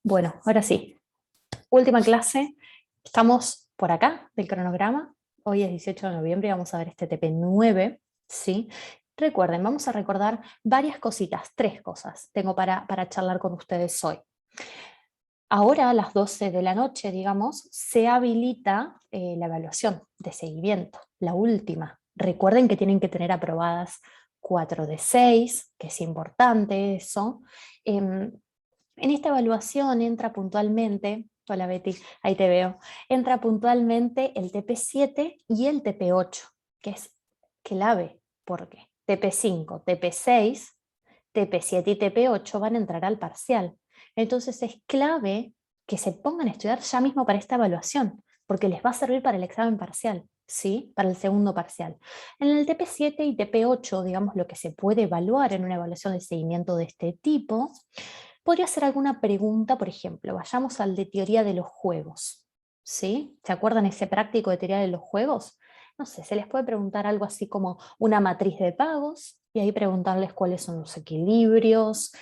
Bueno, ahora sí, última clase. Estamos por acá del cronograma. Hoy es 18 de noviembre y vamos a ver este TP9, ¿sí? Recuerden, vamos a recordar varias cositas, tres cosas tengo para charlar con ustedes hoy. Ahora a las 12 de la noche, digamos, se habilita la evaluación de seguimiento, la última. Recuerden que tienen que tener aprobadas 4 de 6, que es importante eso. En esta evaluación entra puntualmente, hola Betty, ahí te veo, entra puntualmente el TP7 y el TP8, que es clave, porque TP5, TP6, TP7 y TP8 van a entrar al parcial. Entonces es clave que se pongan a estudiar ya mismo para esta evaluación, porque les va a servir para el examen parcial, ¿sí? Para el segundo parcial. En el TP7 y TP8, digamos, lo que se puede evaluar en una evaluación de seguimiento de este tipo, podría ser alguna pregunta, por ejemplo, vayamos al de teoría de los juegos, ¿sí? ¿Se acuerdan ese práctico de teoría de los juegos? No sé, se les puede preguntar algo así como una matriz de pagos y ahí preguntarles cuáles son los equilibrios,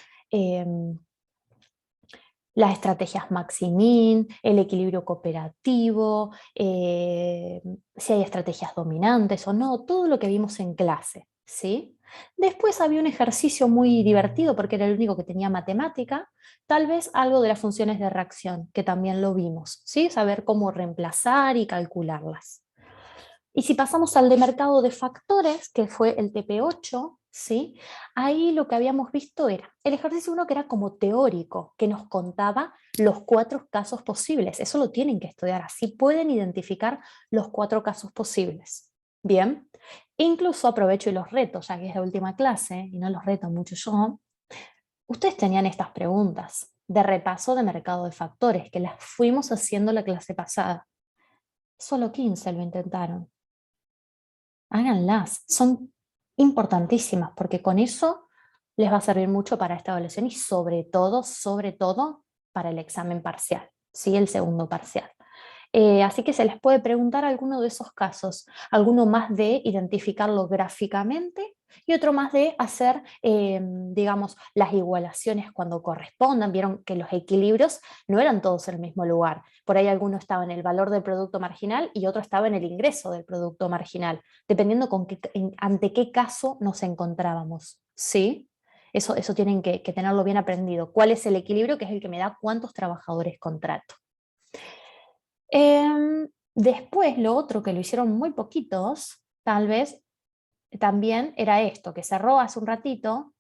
las estrategias max-min, el equilibrio cooperativo, si hay estrategias dominantes o no, todo lo que vimos en clase, ¿sí? Después había un ejercicio muy divertido porque era el único que tenía matemática, tal vez algo de las funciones de reacción, que también lo vimos, ¿sí? Saber cómo reemplazar y calcularlas. Y si pasamos al de mercado de factores, que fue el TP8, ¿sí? Ahí lo que habíamos visto era el ejercicio 1 que era como teórico, que nos contaba los 4 casos posibles. Eso lo tienen que estudiar, así pueden identificar los 4 casos posibles. Bien, incluso aprovecho y los reto, ya que es la última clase, y no los reto mucho yo. Ustedes tenían estas preguntas de repaso de mercado de factores, que las fuimos haciendo la clase pasada. Solo 15 lo intentaron. Háganlas, son importantísimas porque con eso les va a servir mucho para esta evaluación y sobre todo para el examen parcial, ¿sí? El segundo parcial. Así que se les puede preguntar alguno de esos casos, alguno más de identificarlo gráficamente y otro más de hacer, digamos, las igualaciones cuando correspondan. Vieron que los equilibrios no eran todos en el mismo lugar. Por ahí alguno estaba en el valor del producto marginal y otro estaba en el ingreso del producto marginal, dependiendo ante qué caso nos encontrábamos. ¿Sí? Eso tienen que tenerlo bien aprendido. ¿Cuál es el equilibrio? Que es el que me da cuántos trabajadores contrato. Después, lo otro que lo hicieron muy poquitos, tal vez también era esto, que cerró hace un ratito,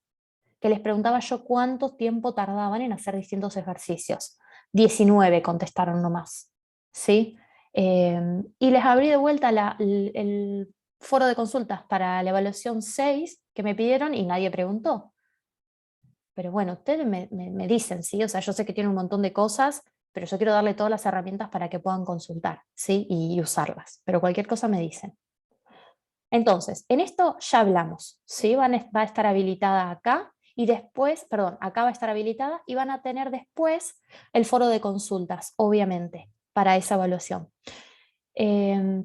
que les preguntaba yo cuánto tiempo tardaban en hacer distintos ejercicios. 19 contestaron nomás, ¿sí? Y les abrí de vuelta el foro de consultas para la evaluación 6 que me pidieron y nadie preguntó. Pero bueno, ustedes me dicen, ¿sí? O sea, yo sé que tienen un montón de cosas, pero yo quiero darle todas las herramientas para que puedan consultar, ¿sí? Y usarlas. Pero cualquier cosa me dicen. Entonces, en esto ya hablamos, ¿sí? Va a estar habilitada acá y después, perdón, acá va a estar habilitada y van a tener después el foro de consultas, obviamente, para esa evaluación. Eh,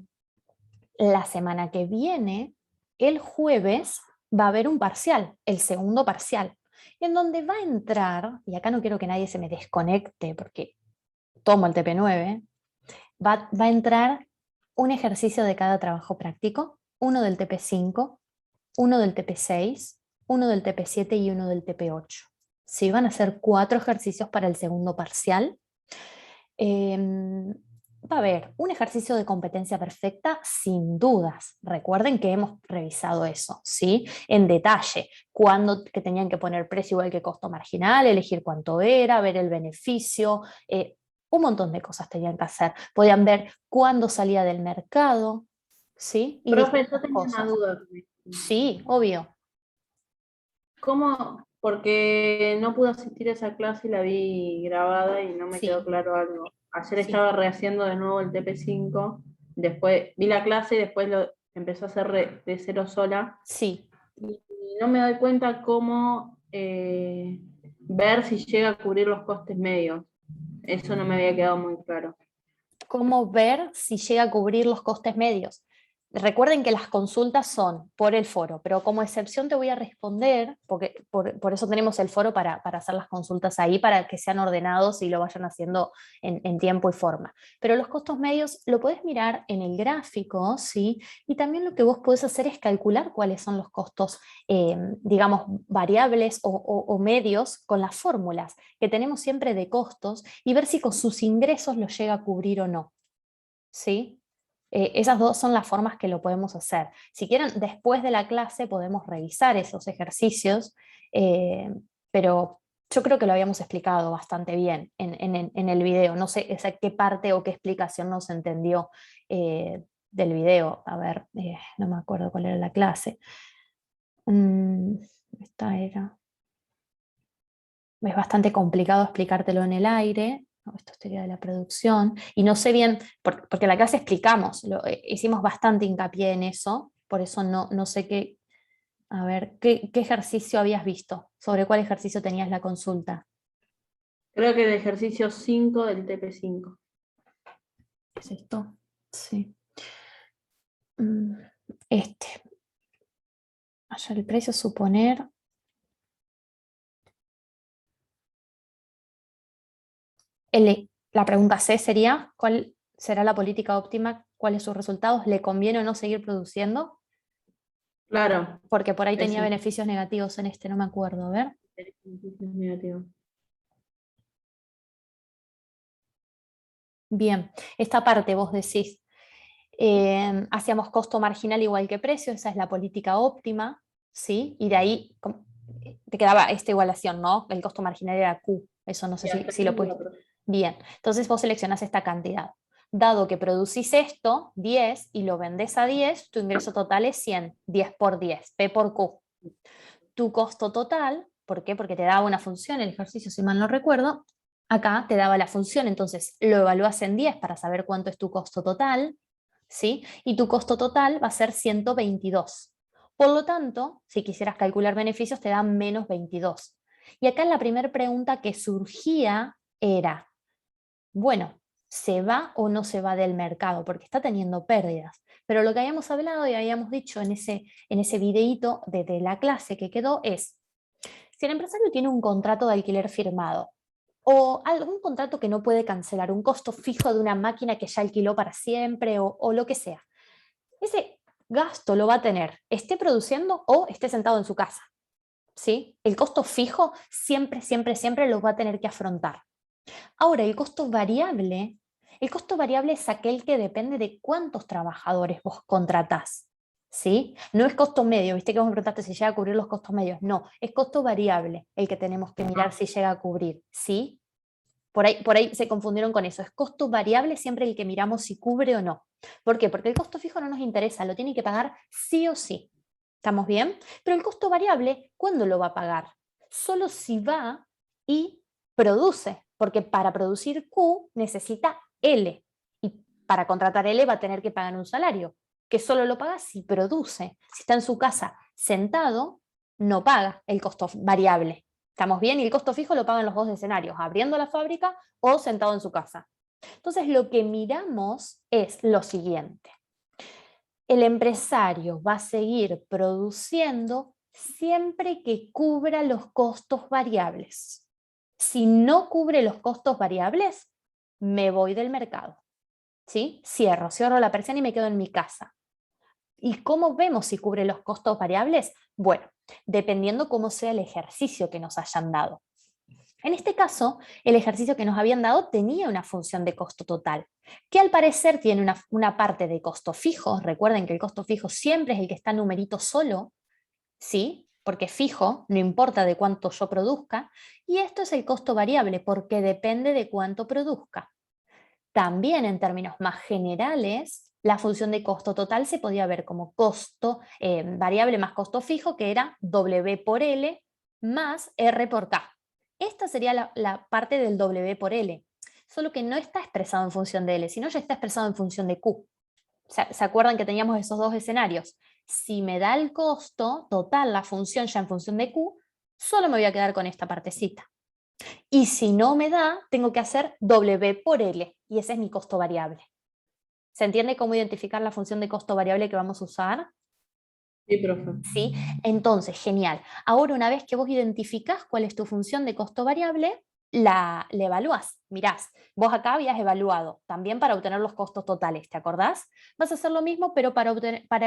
la semana que viene, el jueves, va a haber un parcial, el segundo parcial, en donde va a entrar, y acá no quiero que nadie se me desconecte porque tomo el TP9, va a entrar un ejercicio de cada trabajo práctico, uno del TP5, uno del TP6, uno del TP7 y uno del TP8. ¿Sí? Van a ser 4 ejercicios para el segundo parcial. Va a haber un ejercicio de competencia perfecta sin dudas. Recuerden que hemos revisado eso, ¿sí? En detalle, cuándo que tenían que poner precio igual que costo marginal, elegir cuánto era, ver el beneficio, un montón de cosas tenían que hacer. Podían ver cuándo salía del mercado, ¿sí? Y Profe, yo distintas tenía una cosas. duda. Sí, obvio. ¿Cómo? Porque no pude asistir a esa clase y la vi grabada y no me quedó Sí, claro algo. Ayer sí, estaba rehaciendo de nuevo el TP5, después vi la clase y después lo empezó a hacer de cero sola. sí. Y no me doy cuenta cómo ver si llega a cubrir los costes medios. Eso no me había quedado muy claro. ¿Cómo ver si llega a cubrir los costes medios? Recuerden que las consultas son por el foro, pero como excepción te voy a responder, porque por eso tenemos el foro para hacer las consultas ahí, para que sean ordenados y lo vayan haciendo en tiempo y forma. Pero los costos medios lo puedes mirar en el gráfico, ¿sí? Y también lo que vos podés hacer es calcular cuáles son los costos, digamos, variables o medios con las fórmulas que tenemos siempre de costos y ver si con sus ingresos los llega a cubrir o no, ¿sí? Esas dos son las formas que lo podemos hacer. Si quieren, después de la clase podemos revisar esos ejercicios, eh, pero yo creo que lo habíamos explicado bastante bien en el video. No sé qué parte o qué explicación no se entendió del video. A ver, no me acuerdo cuál era la clase. Esta era. Es bastante complicado explicártelo en el aire. No, esto sería de la producción. Y no sé bien, porque en la clase explicamos, hicimos bastante hincapié en eso, por eso no sé qué, a ver, ¿qué ejercicio habías visto? ¿Sobre cuál ejercicio tenías la consulta? Creo que el ejercicio 5 del TP5. ¿Qué es esto? Sí. Mm, Este. Allá el precio, suponer. La pregunta C sería, ¿cuál será la política óptima? ¿Cuáles sus resultados? ¿Le conviene o no seguir produciendo? Claro, Porque por ahí tenía ese beneficios negativos en este, no me acuerdo, a ver. es negativo. Bien, esta parte vos decís, hacíamos costo marginal igual que precio, esa es la política óptima, ¿sí? Y de ahí te quedaba esta igualación, ¿no? El costo marginal era Q, eso no sé Y hasta si aquí lo puedes. 4. Bien, entonces vos seleccionás esta cantidad. Dado que producís esto, 10, y lo vendés a 10, tu ingreso total es 100, 10 por 10, P por Q. Tu costo total, ¿por qué? Porque te daba una función, el ejercicio, si mal no recuerdo, acá te daba la función, entonces lo evalúas en 10 para saber cuánto es tu costo total, ¿sí? Y tu costo total va a ser 122. Por lo tanto, si quisieras calcular beneficios, te da menos 22. Y acá la primera pregunta que surgía era, bueno, ¿se va o no se va del mercado? Porque está teniendo pérdidas. Pero lo que habíamos hablado y habíamos dicho en ese videíto de la clase que quedó es, si el empresario tiene un contrato de alquiler firmado o algún contrato que no puede cancelar, un costo fijo de una máquina que ya alquiló para siempre o lo que sea, ese gasto lo va a tener, esté produciendo o esté sentado en su casa. ¿Sí? El costo fijo siempre, siempre, siempre lo va a tener que afrontar. Ahora, el costo variable es aquel que depende de cuántos trabajadores vos contratás, ¿sí? No es costo medio, viste que vos me preguntaste si llega a cubrir los costos medios, no, es costo variable el que tenemos que mirar si llega a cubrir, ¿sí? Por ahí se confundieron con eso, es costo variable siempre el que miramos si cubre o no. ¿Por qué? Porque el costo fijo no nos interesa, lo tiene que pagar sí o sí. ¿Estamos bien? Pero el costo variable, ¿cuándo lo va a pagar? Solo si va y produce, porque para producir Q necesita L, y para contratar L va a tener que pagar un salario, que solo lo paga si produce. Si está en su casa sentado, no paga el costo variable. ¿Estamos bien? Y el costo fijo lo pagan los dos escenarios, abriendo la fábrica o sentado en su casa. Entonces, lo que miramos es lo siguiente. El empresario va a seguir produciendo siempre que cubra los costos variables. Si no cubre los costos variables, me voy del mercado. ¿Sí? Cierro la persiana y me quedo en mi casa. ¿Y cómo vemos si cubre los costos variables? Bueno, dependiendo cómo sea el ejercicio que nos hayan dado. En este caso, el ejercicio que nos habían dado tenía una función de costo total, que al parecer tiene una parte de costo fijo. Recuerden que el costo fijo siempre es el que está numerito solo, ¿sí? Porque fijo, no importa de cuánto yo produzca, y esto es el costo variable, porque depende de cuánto produzca. También en términos más generales, la función de costo total se podía ver como costo variable más costo fijo, que era W por L más R por K. Esta sería la parte del W por L, solo que no está expresado en función de L, sino ya está expresado en función de Q. ¿Se acuerdan que teníamos esos dos escenarios? Si me da el costo total, la función ya en función de Q, solo me voy a quedar con esta partecita. Y si no me da, tengo que hacer W por L, y ese es mi costo variable. ¿Se entiende cómo identificar la función de costo variable que vamos a usar? Sí, profe. ¿Sí? Entonces, genial. Ahora, una vez que vos identificás cuál es tu función de costo variable, la evaluás. Mirás, vos acá habías evaluado también para obtener los costos totales, ¿te acordás? Vas a hacer lo mismo, pero para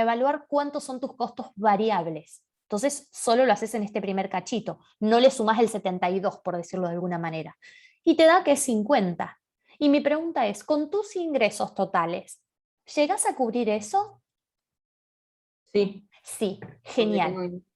evaluar cuántos son tus costos variables. Entonces, solo lo haces en este primer cachito. No le sumás el 72, por decirlo de alguna manera. Y te da que es 50. Y mi pregunta es, con tus ingresos totales, ¿llegás a cubrir eso? Sí, Sí, porque genial.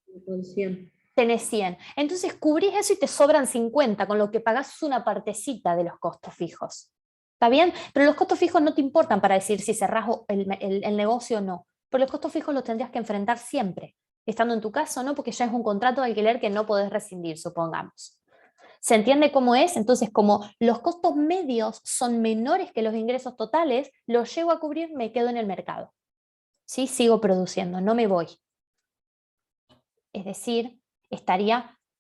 tengo el 100. Tenés 100. Entonces cubrís eso y te sobran 50, con lo que pagás una partecita de los costos fijos. ¿Está bien? Pero los costos fijos no te importan para decir si cerrás el negocio o no. Pero los costos fijos los tendrías que enfrentar siempre, estando en tu casa o no, porque ya es un contrato de alquiler que no podés rescindir, supongamos. ¿Se entiende cómo es? Entonces, como los costos medios son menores que los ingresos totales, los llego a cubrir, me quedo en el mercado. ¿Sí? Sigo produciendo, no me voy. Es decir,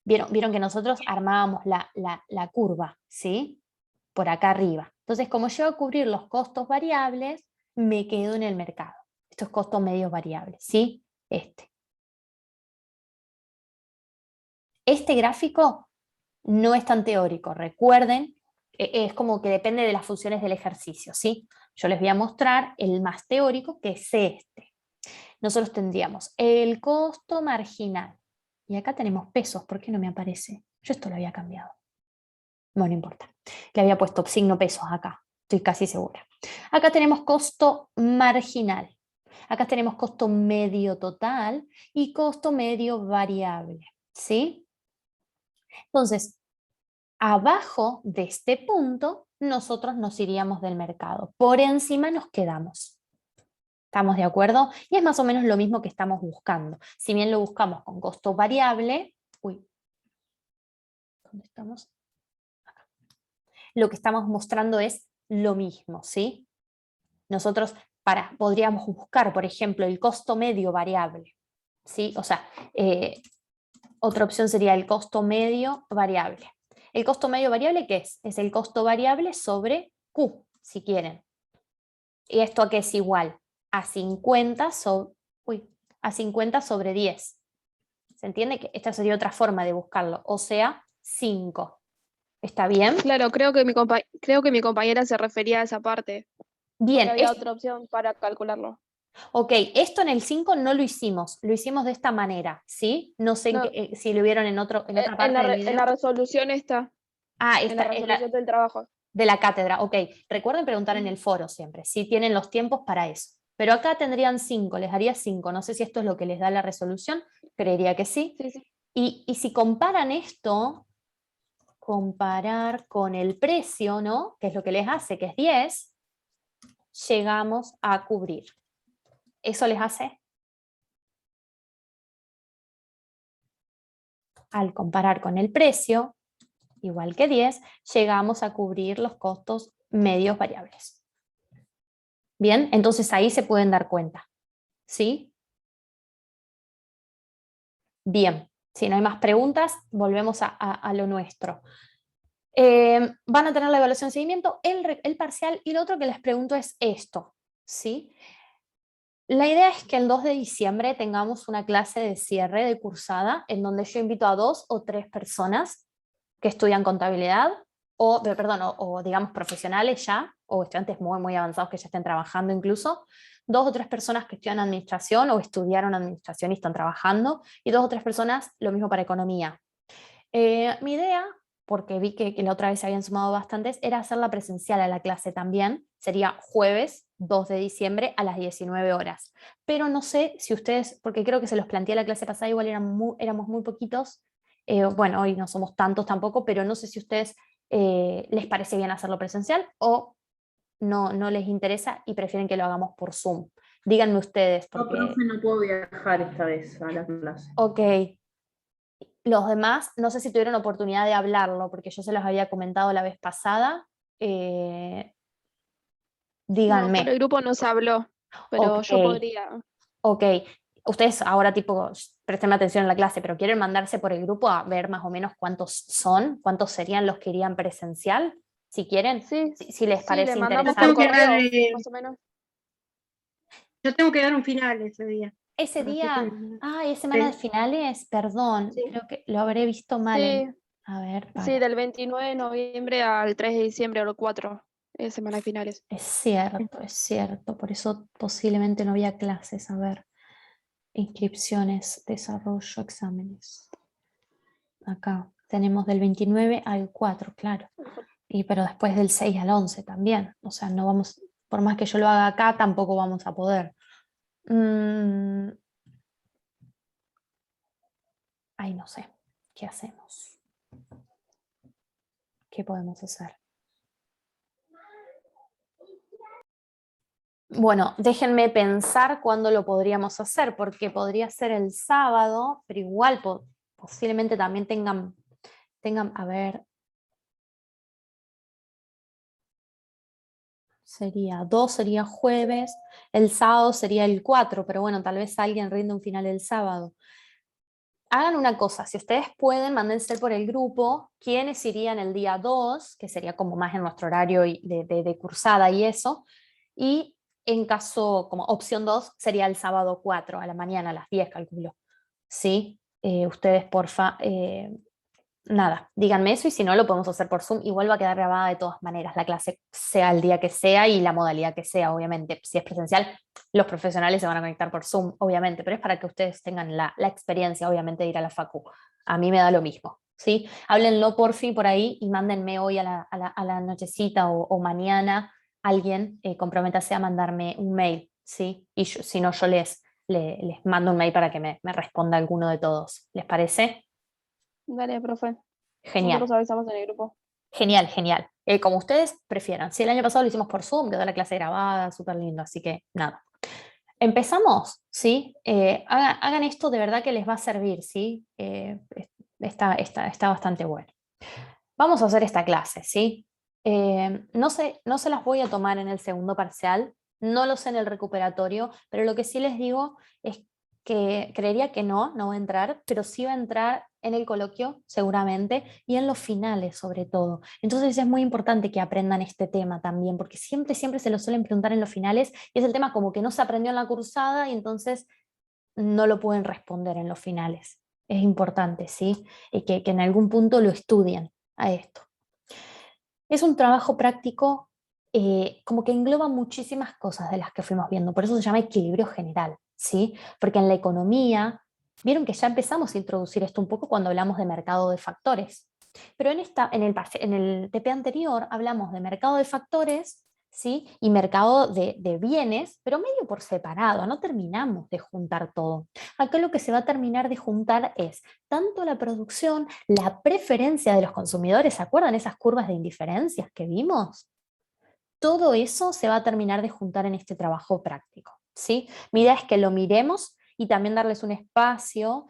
vieron que nosotros armábamos la curva, ¿sí? Por acá arriba. Entonces, como yo a cubrir los costos variables, me quedo en el mercado. Estos costos medios variables, ¿sí? Este gráfico no es tan teórico, recuerden, es como que depende de las funciones del ejercicio, ¿sí? Yo les voy a mostrar el más teórico, que es este. Nosotros tendríamos el costo marginal. Y acá tenemos pesos, ¿por qué no me aparece? Yo esto lo había cambiado. Bueno, no importa. Le había puesto signo pesos acá, estoy casi segura. Acá tenemos costo marginal. Acá tenemos costo medio total y costo medio variable, ¿sí? Entonces, abajo de este punto, nosotros nos iríamos del mercado. Por encima nos quedamos. ¿Estamos de acuerdo? Y es más o menos lo mismo que estamos buscando. Si bien lo buscamos con costo variable, ¿dónde estamos? Acá. Lo que estamos mostrando es lo mismo, ¿sí? Nosotros podríamos buscar, por ejemplo, el costo medio variable, ¿sí? O sea, otra opción sería el costo medio variable. ¿El costo medio variable qué es? Es el costo variable sobre Q, si quieren. ¿Y esto a qué es igual? A 50 sobre 10. ¿Se entiende? Que esta sería otra forma de buscarlo, o sea, 5. ¿Está bien? Claro, creo que mi compañera se refería a esa parte, porque Bien, había otra opción para calcularlo. ok, esto en el 5 no lo hicimos de esta manera, ¿sí? No sé No, si lo vieron en otra parte del en video. la resolución está, Ah, en la esta es resolución del trabajo. de la cátedra, ok. Recuerden preguntar en Ujú. el foro siempre, si tienen los tiempos para eso. Pero acá tendrían 5, les daría 5. No sé si esto es lo que les da la resolución, creería que sí. Sí, sí. Y si comparan esto, comparar con el precio, ¿no? Que es lo que les hace, que es 10, llegamos a cubrir. ¿Eso les hace? Al comparar con el precio, igual que 10, llegamos a cubrir los costos medios variables. Bien, entonces ahí se pueden dar cuenta. ¿Sí? Bien, si no hay más preguntas, volvemos a lo nuestro. Van a tener la evaluación de seguimiento, el parcial, y lo otro que les pregunto es esto, ¿sí? La idea es que el 2 de diciembre tengamos una clase de cierre de cursada en donde yo invito a 2 o 3 personas que estudian contabilidad o digamos profesionales ya, o estudiantes muy, muy avanzados que ya estén trabajando incluso, 2 o 3 personas que estudian administración o estudiaron administración y están trabajando, y 2 o 3 personas lo mismo para economía. Mi idea, porque vi que la otra vez se habían sumado bastantes, era hacerla presencial a la clase también. Sería jueves 2 de diciembre a las 19 horas. Pero no sé si ustedes, porque creo que se los planteé la clase pasada, igual éramos muy poquitos. Bueno, hoy no somos tantos tampoco, pero no sé si a ustedes les parece bien hacerlo presencial o no les interesa y prefieren que lo hagamos por Zoom. Díganme ustedes, No, porque, profe, no puedo viajar esta vez a la clase. ok, los demás, no sé si tuvieron oportunidad de hablarlo, porque yo se los había comentado la vez pasada. Eh, No, por díganme, el grupo no se habló, pero ok, yo podría. ok. Ustedes ahora tipo, presten atención en la clase, pero quieren mandarse por el grupo a ver más o menos cuántos son, cuántos serían los que irían presencial, si quieren, Sí, si les sí, le parece mandamos Yo por tengo que interesante. dar, correo, más o menos. Yo tengo que dar un final ese día. Ese a las día, 7:30. es semana de Sí. finales, perdón, Sí. creo que lo habré visto mal. Sí, A ver, sí, para. del 29 de noviembre al 3 de diciembre o el 4, semana de finales. Es cierto, por eso posiblemente no había clases. A ver, inscripciones, desarrollo, exámenes. Acá tenemos del 29 al 4, claro. Pero después del 6 al 11 también. O sea, no vamos, por más que yo lo haga acá, tampoco vamos a poder. Ay, no sé. ¿Qué hacemos? ¿Qué podemos hacer? Bueno, déjenme pensar cuándo lo podríamos hacer, porque podría ser el sábado, pero igual posiblemente también tengan, a ver, sería 2, sería jueves, el sábado sería el 4, pero bueno, tal vez alguien rinde un final el sábado. Hagan una cosa, si ustedes pueden, mándense por el grupo quiénes irían el día 2, que sería como más en nuestro horario de cursada y eso, y en caso, como opción 2, sería el sábado 4 a la mañana, a las 10, calculo. ¿Sí? Ustedes, porfa, nada, díganme eso y si no lo podemos hacer por Zoom. Igual va a quedar grabada de todas maneras la clase, sea el día que sea y la modalidad que sea, obviamente. Si es presencial, los profesionales se van a conectar por Zoom, obviamente, pero es para que ustedes tengan la experiencia, obviamente, de ir a la facu. A mí me da lo mismo, ¿sí? Háblenlo por fin por ahí y mándenme hoy a la nochecita o mañana alguien, comprométase a mandarme un mail, ¿sí? Y si no, yo les mando un mail para que me responda alguno de todos. ¿Les parece? Dale, profe. Genial. Nosotros avisamos en el grupo. Genial, genial. Como ustedes prefieran. Si el año pasado lo hicimos por Zoom, quedó la clase grabada, súper lindo, así que nada. Empezamos, ¿sí? Hagan esto, de verdad que les va a servir, ¿sí? Está bastante bueno. Vamos a hacer esta clase, ¿sí? No se las voy a tomar en el segundo parcial, no lo sé en el recuperatorio, pero lo que sí les digo es que creería que no va a entrar, pero sí va a entrar en el coloquio seguramente y en los finales sobre todo. Entonces es muy importante que aprendan este tema también, porque siempre se lo suelen preguntar en los finales y es el tema como que no se aprendió en la cursada y entonces no lo pueden responder en los finales. Es importante, ¿sí? Que en algún punto lo estudien a esto. Es un trabajo práctico como que engloba muchísimas cosas de las que fuimos viendo, por eso se llama equilibrio general, ¿sí? Porque en la economía, vieron que ya empezamos a introducir esto un poco cuando hablamos de mercado de factores, pero en el TP anterior hablamos de mercado de factores, ¿sí? Y mercado de bienes, pero medio por separado, no terminamos de juntar todo. Acá lo que se va a terminar de juntar es tanto la producción, la preferencia de los consumidores, ¿se acuerdan esas curvas de indiferencias que vimos? Todo eso se va a terminar de juntar en este trabajo práctico, ¿sí? Mi idea es que lo miremos y también darles un espacio,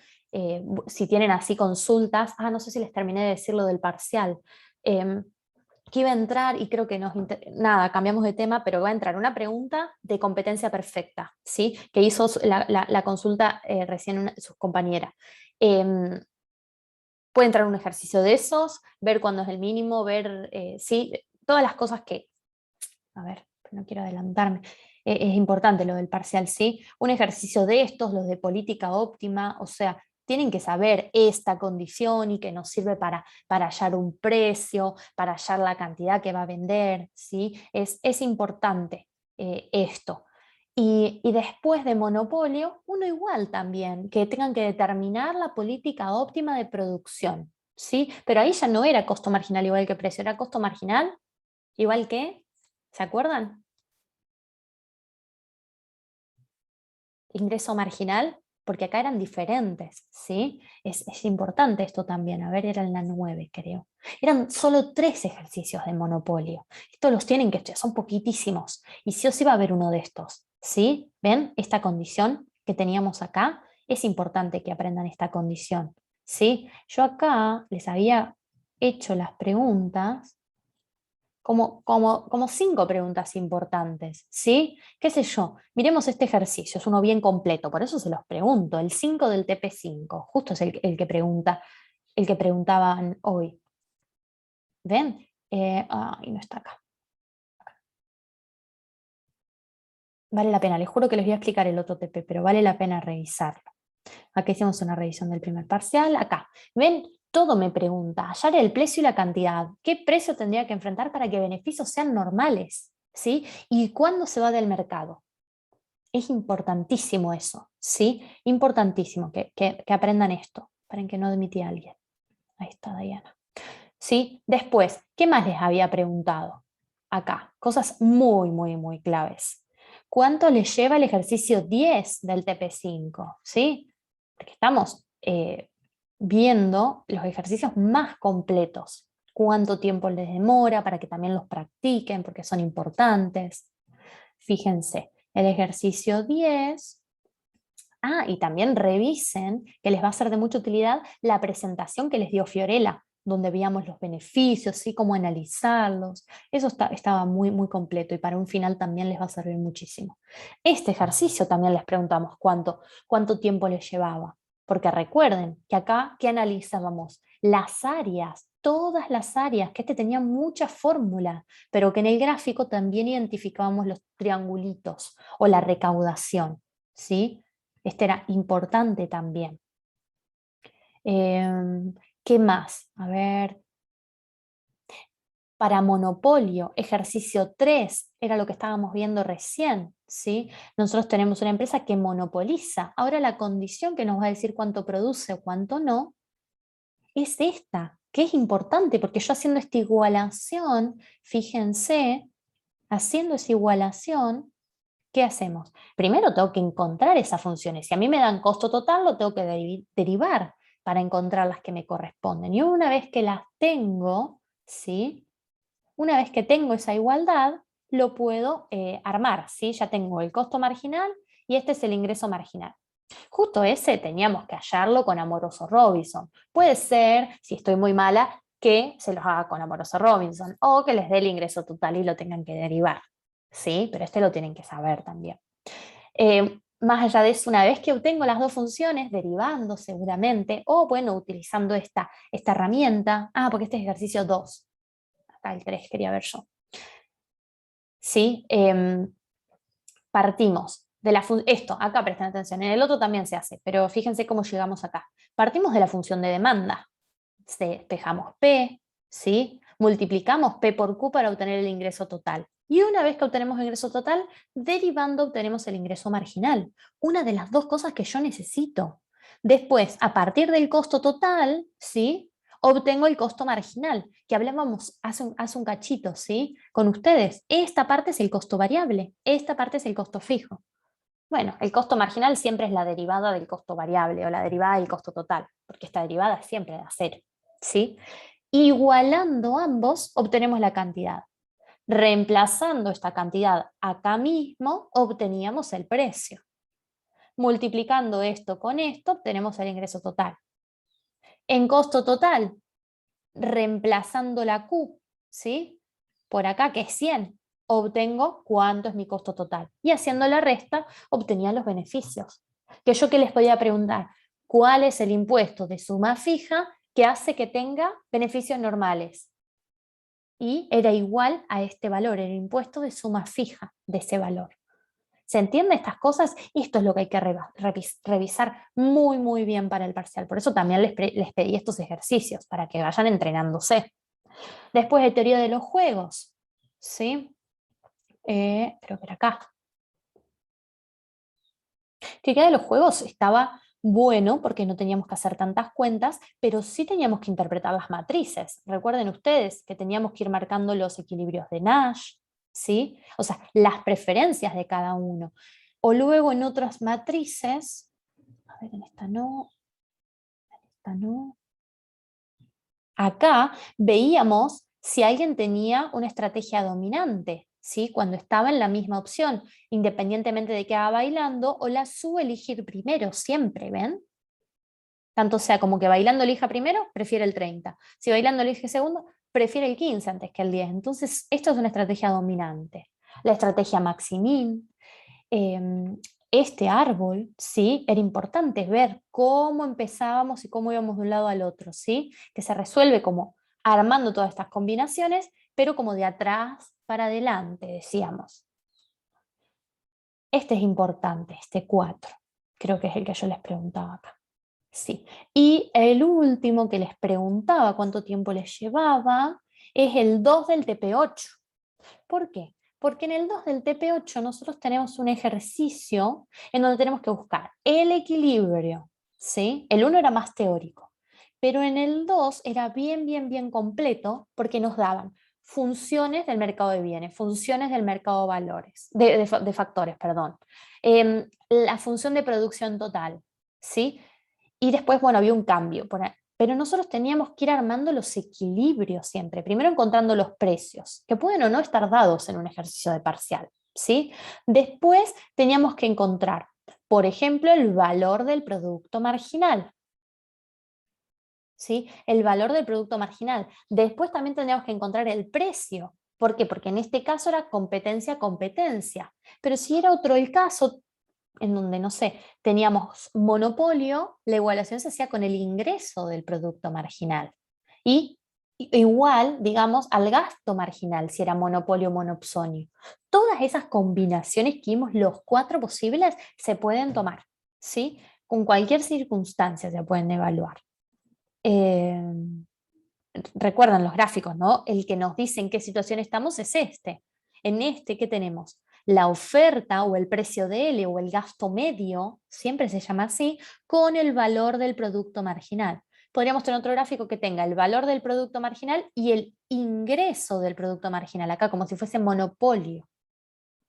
si tienen así consultas, no sé si les terminé de decir lo del parcial, que iba a entrar y creo que nada, cambiamos de tema, pero va a entrar una pregunta de competencia perfecta, ¿sí? Que hizo la consulta recién sus compañeras. Puede entrar un ejercicio de esos, ver cuándo es el mínimo, ver, sí, todas las cosas que, a ver, no quiero adelantarme, es importante lo del parcial, sí, un ejercicio de estos, los de política óptima, o sea, tienen que saber esta condición y que nos sirve para hallar un precio, para hallar la cantidad que va a vender, ¿sí? Es importante esto. Y después de monopolio, uno igual también, que tengan que determinar la política óptima de producción, ¿sí? Pero ahí ya no era costo marginal igual que precio, era costo marginal igual que, ¿se acuerdan? Ingreso marginal, porque acá eran diferentes, ¿sí? Es importante esto también, a ver, era en la 9, creo. Eran solo 3 ejercicios de monopolio. Estos los tienen que estudiar, son poquitísimos. Y sí o sí va a haber uno de estos, ¿sí? ¿Ven? Esta condición que teníamos acá, es importante que aprendan esta condición, ¿sí? Yo acá les había hecho las preguntas como 5 preguntas importantes, ¿sí? ¿Qué sé yo? Miremos este ejercicio, es uno bien completo, por eso se los pregunto, el 5 del TP5, justo es el que preguntaban hoy. ¿Ven? No está acá. Vale la pena, les juro que les voy a explicar el otro TP, pero vale la pena revisarlo. Acá hicimos una revisión del primer parcial. Acá, ¿ven? Todo me pregunta, hallar el precio y la cantidad. ¿Qué precio tendría que enfrentar para que beneficios sean normales? ¿Sí? ¿Y cuándo se va del mercado? Es importantísimo eso, ¿sí? Importantísimo que aprendan esto. Para que no admití a alguien. Ahí está Diana. ¿Sí? Después, ¿qué más les había preguntado? Acá, cosas muy, muy, muy claves. ¿Cuánto les lleva el ejercicio 10 del TP5? ¿Sí? Porque estamos viendo los ejercicios más completos. ¿Cuánto tiempo les demora para que también los practiquen? Porque son importantes. Fíjense, el ejercicio 10. Y también revisen, que les va a ser de mucha utilidad, la presentación que les dio Fiorella, donde veíamos los beneficios, ¿sí? Cómo analizarlos. Eso estaba muy, muy completo y para un final también les va a servir muchísimo. Este ejercicio también les preguntamos cuánto tiempo les llevaba. Porque recuerden que acá, ¿qué analizábamos? Las áreas, todas las áreas, que tenía muchas fórmulas, pero que en el gráfico también identificábamos los triangulitos o la recaudación, ¿sí? Este era importante también. ¿Qué más? A ver. Para monopolio, ejercicio 3, era lo que estábamos viendo recién, ¿sí? Nosotros tenemos una empresa que monopoliza. Ahora la condición que nos va a decir cuánto produce o cuánto no, es esta, que es importante, porque yo haciendo esta igualación, fíjense, haciendo esa igualación, ¿qué hacemos? Primero tengo que encontrar esas funciones. Si a mí me dan costo total, lo tengo que derivar para encontrar las que me corresponden. Y una vez que las tengo, ¿sí? Una vez que tengo esa igualdad, lo puedo armar, ¿sí? Ya tengo el costo marginal y este es el ingreso marginal. Justo ese teníamos que hallarlo con Amoroso Robinson. Puede ser, si estoy muy mala, que se los haga con Amoroso Robinson o que les dé el ingreso total y lo tengan que derivar. ¿Sí? Pero este lo tienen que saber también. Más allá de eso, una vez que obtengo las dos funciones, derivando seguramente, o bueno, utilizando esta herramienta, porque este es ejercicio 2, acá el 3 quería ver yo. ¿Sí? Partimos de esto, acá presten atención, en el otro también se hace, pero fíjense cómo llegamos acá. Partimos de la función de demanda, despejamos P, ¿sí? Multiplicamos P por Q para obtener el ingreso total. Y una vez que obtenemos el ingreso total, derivando obtenemos el ingreso marginal. Una de las dos cosas que yo necesito. Después, a partir del costo total, ¿sí? Obtengo el costo marginal, que hablábamos hace un cachito, ¿sí? Con ustedes. Esta parte es el costo variable, esta parte es el costo fijo. Bueno, el costo marginal siempre es la derivada del costo variable o la derivada del costo total, porque esta derivada es siempre de cero, ¿sí? Igualando ambos, obtenemos la cantidad. Reemplazando esta cantidad acá mismo, obteníamos el precio. Multiplicando esto con esto, obtenemos el ingreso total. En costo total, reemplazando la Q, ¿sí? Por acá, que es 100, obtengo cuánto es mi costo total. Y haciendo la resta, obtenía los beneficios. Que yo que les podía preguntar, ¿cuál es el impuesto de suma fija que hace que tenga beneficios normales? Y era igual a este valor, el impuesto de suma fija de ese valor. ¿Se entienden estas cosas? Esto es lo que hay que revisar muy, muy bien para el parcial. Por eso también les pedí estos ejercicios, para que vayan entrenándose. Después de teoría de los juegos, ¿sí? Creo que era acá. Teoría de los juegos estaba bueno porque no teníamos que hacer tantas cuentas, pero sí teníamos que interpretar las matrices. Recuerden ustedes que teníamos que ir marcando los equilibrios de Nash, ¿sí? O sea, las preferencias de cada uno. O luego en otras matrices, a ver, en esta no, en esta no. Acá veíamos si alguien tenía una estrategia dominante, ¿sí? Cuando estaba en la misma opción, independientemente de que haga bailando, o la subo a elegir primero, siempre, ¿ven? Tanto sea como que bailando elija primero, prefiere el 30. Si bailando elige segundo, prefiere el 15 antes que el 10. Entonces, esto es una estrategia dominante. La estrategia maximin. Este árbol, ¿sí? Era importante ver cómo empezábamos y cómo íbamos de un lado al otro, ¿sí? Que se resuelve como armando todas estas combinaciones, pero como de atrás para adelante, decíamos. Este es importante, este 4. Creo que es el que yo les preguntaba acá. Sí. Y el último que les preguntaba cuánto tiempo les llevaba es el 2 del TP8. ¿Por qué? Porque en el 2 del TP8 nosotros tenemos un ejercicio en donde tenemos que buscar el equilibrio, ¿sí? El 1 era más teórico, pero en el 2 era bien completo porque nos daban funciones del mercado de bienes, funciones del mercado de valores, de factores, perdón. La función de producción total, ¿sí? Y después, bueno, había un cambio, pero nosotros teníamos que ir armando los equilibrios siempre, primero encontrando los precios, que pueden o no estar dados en un ejercicio de parcial, ¿sí? Después teníamos que encontrar, por ejemplo, el valor del producto marginal, ¿sí? El valor del producto marginal. Después también tendríamos que encontrar el precio. ¿Por qué? Porque en este caso era competencia, pero si era otro el caso, en donde, no sé, teníamos monopolio, la igualación se hacía con el ingreso del producto marginal. Y igual, digamos, al gasto marginal, si era monopolio o monopsonio. Todas esas combinaciones que vimos, los 4 posibles, se pueden tomar, ¿sí? Con cualquier circunstancia se pueden evaluar. Recuerdan los gráficos, ¿no? El que nos dice en qué situación estamos es este. En este, ¿qué tenemos? La oferta o el precio de L o el gasto medio, siempre se llama así, con el valor del producto marginal. Podríamos tener otro gráfico que tenga el valor del producto marginal y el ingreso del producto marginal, acá como si fuese monopolio.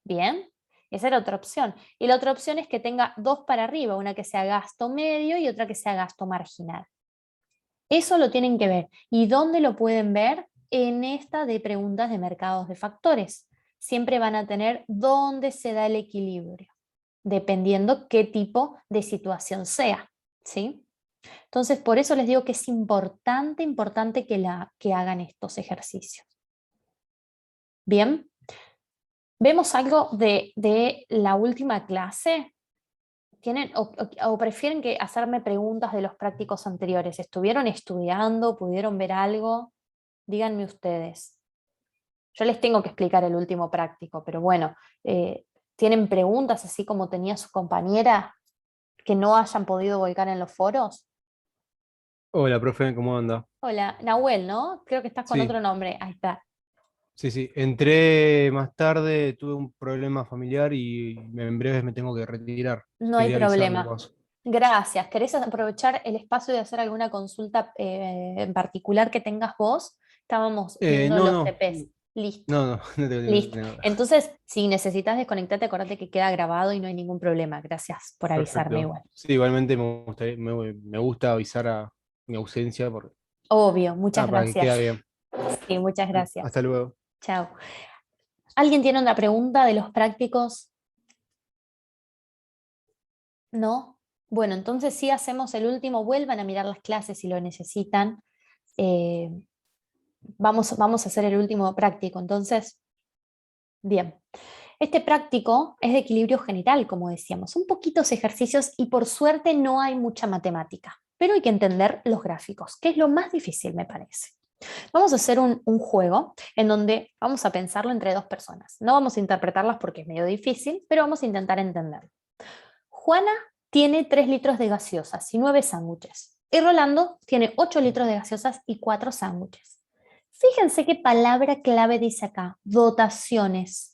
¿Bien? Esa era otra opción. Y la otra opción es que tenga 2 para arriba, una que sea gasto medio y otra que sea gasto marginal. Eso lo tienen que ver. ¿Y dónde lo pueden ver? En esta de preguntas de mercados de factores. Siempre van a tener dónde se da el equilibrio, dependiendo qué tipo de situación sea, ¿sí? Entonces, por eso les digo que es importante que hagan estos ejercicios. Bien, ¿vemos algo de la última clase? ¿Tienen o prefieren que hacerme preguntas de los prácticos anteriores? ¿Estuvieron estudiando? ¿Pudieron ver algo? Díganme ustedes. Yo les tengo que explicar el último práctico, pero bueno, ¿tienen preguntas así como tenía su compañera que no hayan podido volcar en los foros? Hola, profe, ¿cómo anda? Hola, Nahuel, ¿no? Creo que estás con Sí, otro nombre. Ahí está. sí. Entré más tarde, tuve un problema familiar y en breves me tengo que retirar. No hay Quería avisar problema. nomás. Gracias. ¿Querés aprovechar el espacio de hacer alguna consulta en particular que tengas vos? Estábamos viendo No, los no, TPs. Listo. no, no Listo. tengo nada. Entonces, si necesitas desconectarte, acordate que queda grabado y no hay ningún problema. Gracias por avisarme Perfecto. igual. Sí, igualmente me gusta avisar a mi ausencia Obvio, muchas para que quede gracias. bien. Sí, muchas gracias. Hasta luego. Chao. ¿Alguien tiene una pregunta de los prácticos? ¿No? Bueno, entonces sí hacemos el último. Vuelvan a mirar las clases si lo necesitan. Eh, vamos a hacer el último práctico. Entonces, bien. Este práctico es de equilibrio general, como decíamos. Son poquitos ejercicios y por suerte no hay mucha matemática. Pero hay que entender los gráficos, que es lo más difícil, me parece. Vamos a hacer un juego en donde vamos a pensarlo entre 2 personas. No vamos a interpretarlas porque es medio difícil, pero vamos a intentar entenderlo. Juana tiene 3 litros de gaseosas y 9 sándwiches. Y Rolando tiene 8 litros de gaseosas y 4 sándwiches. Fíjense qué palabra clave dice acá, dotaciones.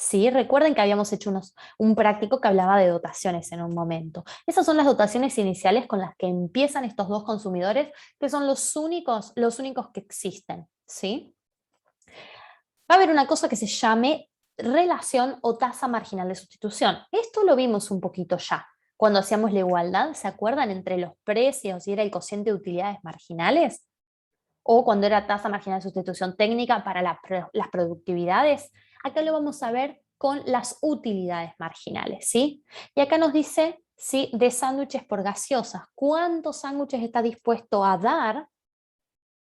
Sí, recuerden que habíamos hecho un práctico que hablaba de dotaciones en un momento. Esas son las dotaciones iniciales con las que empiezan estos 2 consumidores, que son los únicos que existen. ¿Sí? Va a haber una cosa que se llame relación o tasa marginal de sustitución. Esto lo vimos un poquito ya. Cuando hacíamos la igualdad, ¿se acuerdan? Entre los precios y era el cociente de utilidades marginales. O cuando era tasa marginal de sustitución técnica para las productividades. Acá lo vamos a ver con las utilidades marginales, ¿sí? Y acá nos dice, ¿sí? De sándwiches por gaseosas. ¿Cuántos sándwiches está dispuesto a dar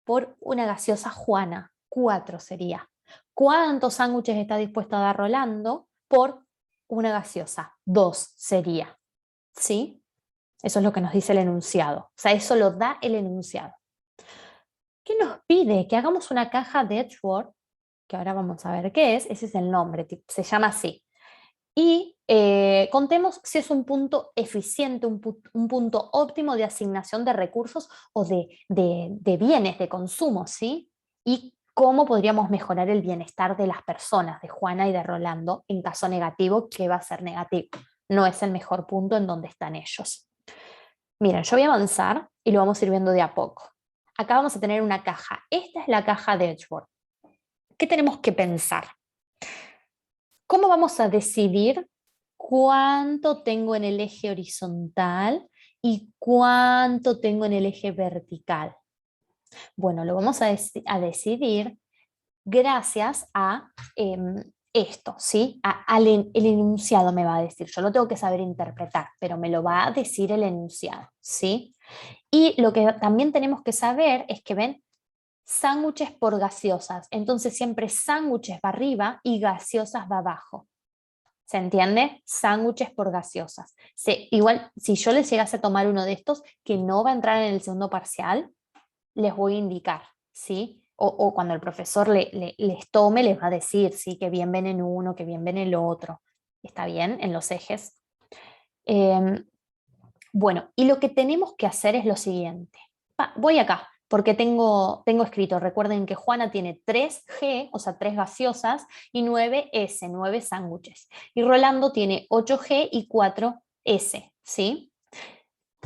por una gaseosa Juana? 4 sería. ¿Cuántos sándwiches está dispuesto a dar Rolando por una gaseosa? 2 sería, ¿sí? Eso es lo que nos dice el enunciado. O sea, eso lo da el enunciado. ¿Qué nos pide? Que hagamos una caja de Edgeworth, que ahora vamos a ver qué es, ese es el nombre, se llama así. Y contemos si es un punto eficiente, un punto óptimo de asignación de recursos o de bienes, de consumo, ¿sí? Y cómo podríamos mejorar el bienestar de las personas, de Juana y de Rolando, en caso negativo, que va a ser negativo. No es el mejor punto en donde están ellos. Miren, yo voy a avanzar y lo vamos a ir viendo de a poco. Acá vamos a tener una caja. Esta es la caja de Edgeworth. ¿Qué tenemos que pensar? ¿Cómo vamos a decidir cuánto tengo en el eje horizontal y cuánto tengo en el eje vertical? Bueno, lo vamos a decidir gracias a esto, ¿sí? El enunciado me va a decir, yo lo tengo que saber interpretar, pero me lo va a decir el enunciado, ¿sí? Y lo que también tenemos que saber es que, ven, sándwiches por gaseosas, entonces siempre sándwiches va arriba y gaseosas va abajo. ¿Se entiende? Sándwiches por gaseosas. Igual, si yo les llegase a tomar uno de estos que no va a entrar en el segundo parcial, les voy a indicar, ¿sí? O cuando el profesor les tome, les va a decir, ¿sí? Que bien ven en uno, que bien ven en el otro. ¿Está bien? En los ejes. Bueno, y lo que tenemos que hacer es lo siguiente. Voy acá, porque tengo escrito, recuerden que Juana tiene 3G, o sea, 3 gaseosas, y 9S, 9 sándwiches. Y Rolando tiene 8G y 4S, ¿sí?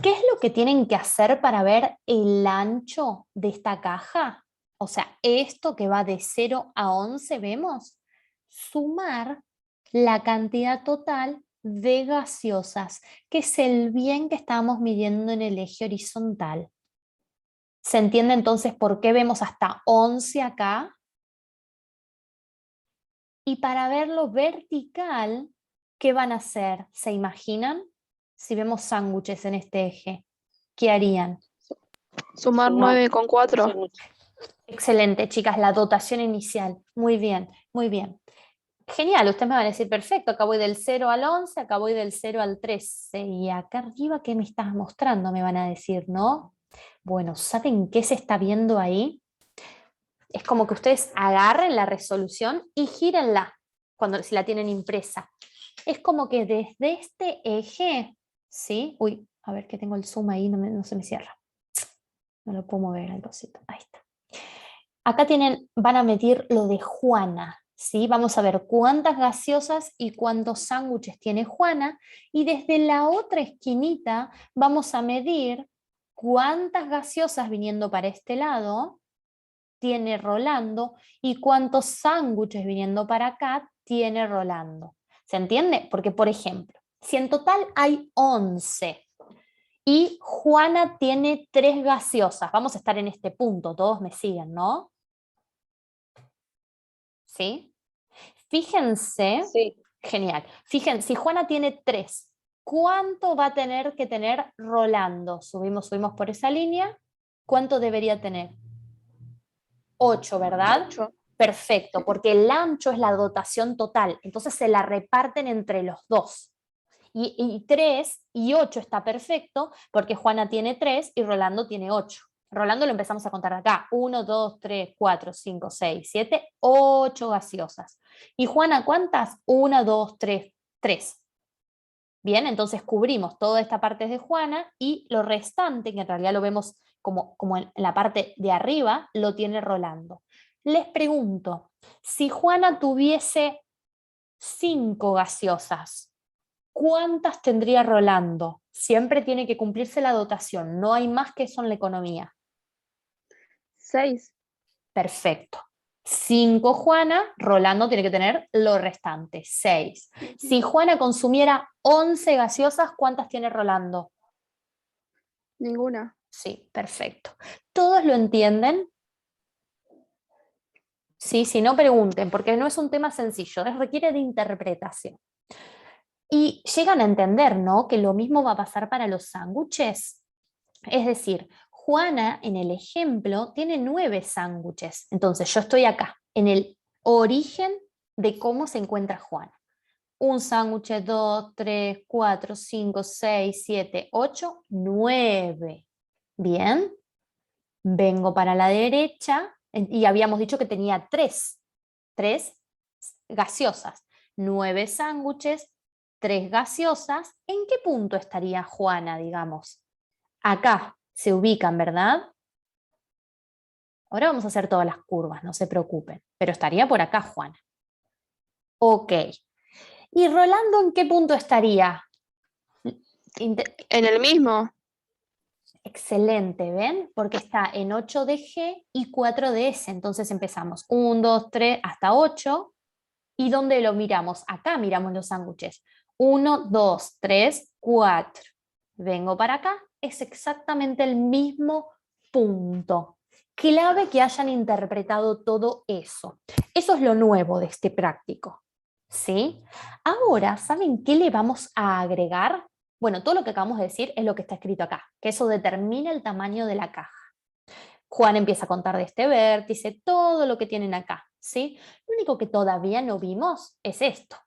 ¿Qué es lo que tienen que hacer para ver el ancho de esta caja? O sea, esto que va de 0 a 11, ¿vemos? Sumar la cantidad total de gaseosas, que es el bien que estamos midiendo en el eje horizontal. ¿Se entiende entonces por qué vemos hasta 11 acá? Y para verlo vertical, ¿qué van a hacer? ¿Se imaginan? Si vemos sándwiches en este eje, ¿qué harían? Sumar 9 con 4. Excelente, chicas, la dotación inicial. Muy bien, muy bien. Genial, ustedes me van a decir, perfecto, acá voy del 0 al 11, acá voy del 0 al 13. Y acá arriba, ¿qué me estás mostrando? Me van a decir, ¿no? Bueno, ¿saben qué se está viendo ahí? Es como que ustedes agarren la resolución y gírenla si la tienen impresa. Es como que desde este eje, ¿sí? Uy, a ver que tengo el zoom ahí, no se me cierra. No lo puedo mover al cosito. Ahí está. Acá van a medir lo de Juana, ¿sí? Vamos a ver cuántas gaseosas y cuántos sándwiches tiene Juana, y desde la otra esquinita vamos a medir cuántas gaseosas viniendo para este lado tiene Rolando y cuántos sándwiches viniendo para acá tiene Rolando. ¿Se entiende? Porque, por ejemplo, si en total hay 11 y Juana tiene 3 gaseosas, vamos a estar en este punto, todos me siguen, ¿no? ¿Sí? Fíjense, Sí. genial. Fíjense, si Juana tiene 3, ¿cuánto va a tener que tener Rolando? Subimos por esa línea. ¿Cuánto debería tener? 8, ¿verdad? 8. Perfecto, porque el ancho es la dotación total, entonces se la reparten entre los dos. Y 3 y 8 está perfecto porque Juana tiene 3 y Rolando tiene 8. Rolando lo empezamos a contar de acá. 1, 2, 3, 4, 5, 6, 7, 8 gaseosas. ¿Y Juana cuántas? 1, 2, 3, 3. Bien, entonces cubrimos toda esta parte de Juana y lo restante, que en realidad lo vemos como en la parte de arriba, lo tiene Rolando. Les pregunto, si Juana tuviese 5 gaseosas, ¿cuántas tendría Rolando? Siempre tiene que cumplirse la dotación, no hay más que eso en la economía. 6. Perfecto. 5 Juana, Rolando tiene que tener lo restante, 6. Si Juana consumiera 11 gaseosas, ¿cuántas tiene Rolando? Ninguna. Sí, perfecto. ¿Todos lo entienden? Sí, si no pregunten, porque no es un tema sencillo, requiere de interpretación. Y llegan a entender, ¿no? Que lo mismo va a pasar para los sándwiches. Es decir, Juana en el ejemplo tiene 9 sándwiches. Entonces yo estoy acá, en el origen de cómo se encuentra Juana. Un sándwich, 2, 3, 4, 5, 6, 7, 8, 9. Bien. Vengo para la derecha y habíamos dicho que tenía 3 gaseosas, 9 sándwiches 3 gaseosas, ¿en qué punto estaría Juana, digamos? Acá se ubican, ¿verdad? Ahora vamos a hacer todas las curvas, no se preocupen, pero estaría por acá Juana. Ok. ¿Y Rolando en qué punto estaría? En el mismo. Excelente, ¿ven? Porque está en 8 de G y 4 de S. Entonces empezamos 1, 2, 3 hasta 8. ¿Y dónde lo miramos? Acá miramos los sándwiches. 1, 2, 3, 4. Vengo para acá. Es exactamente el mismo punto. Clave que hayan interpretado todo eso. Eso es lo nuevo de este práctico. ¿Sí? Ahora, ¿saben qué le vamos a agregar? Bueno, todo lo que acabamos de decir es lo que está escrito acá, que eso determina el tamaño de la caja. Juan empieza a contar de este vértice, todo lo que tienen acá, ¿sí? Lo único que todavía no vimos es esto.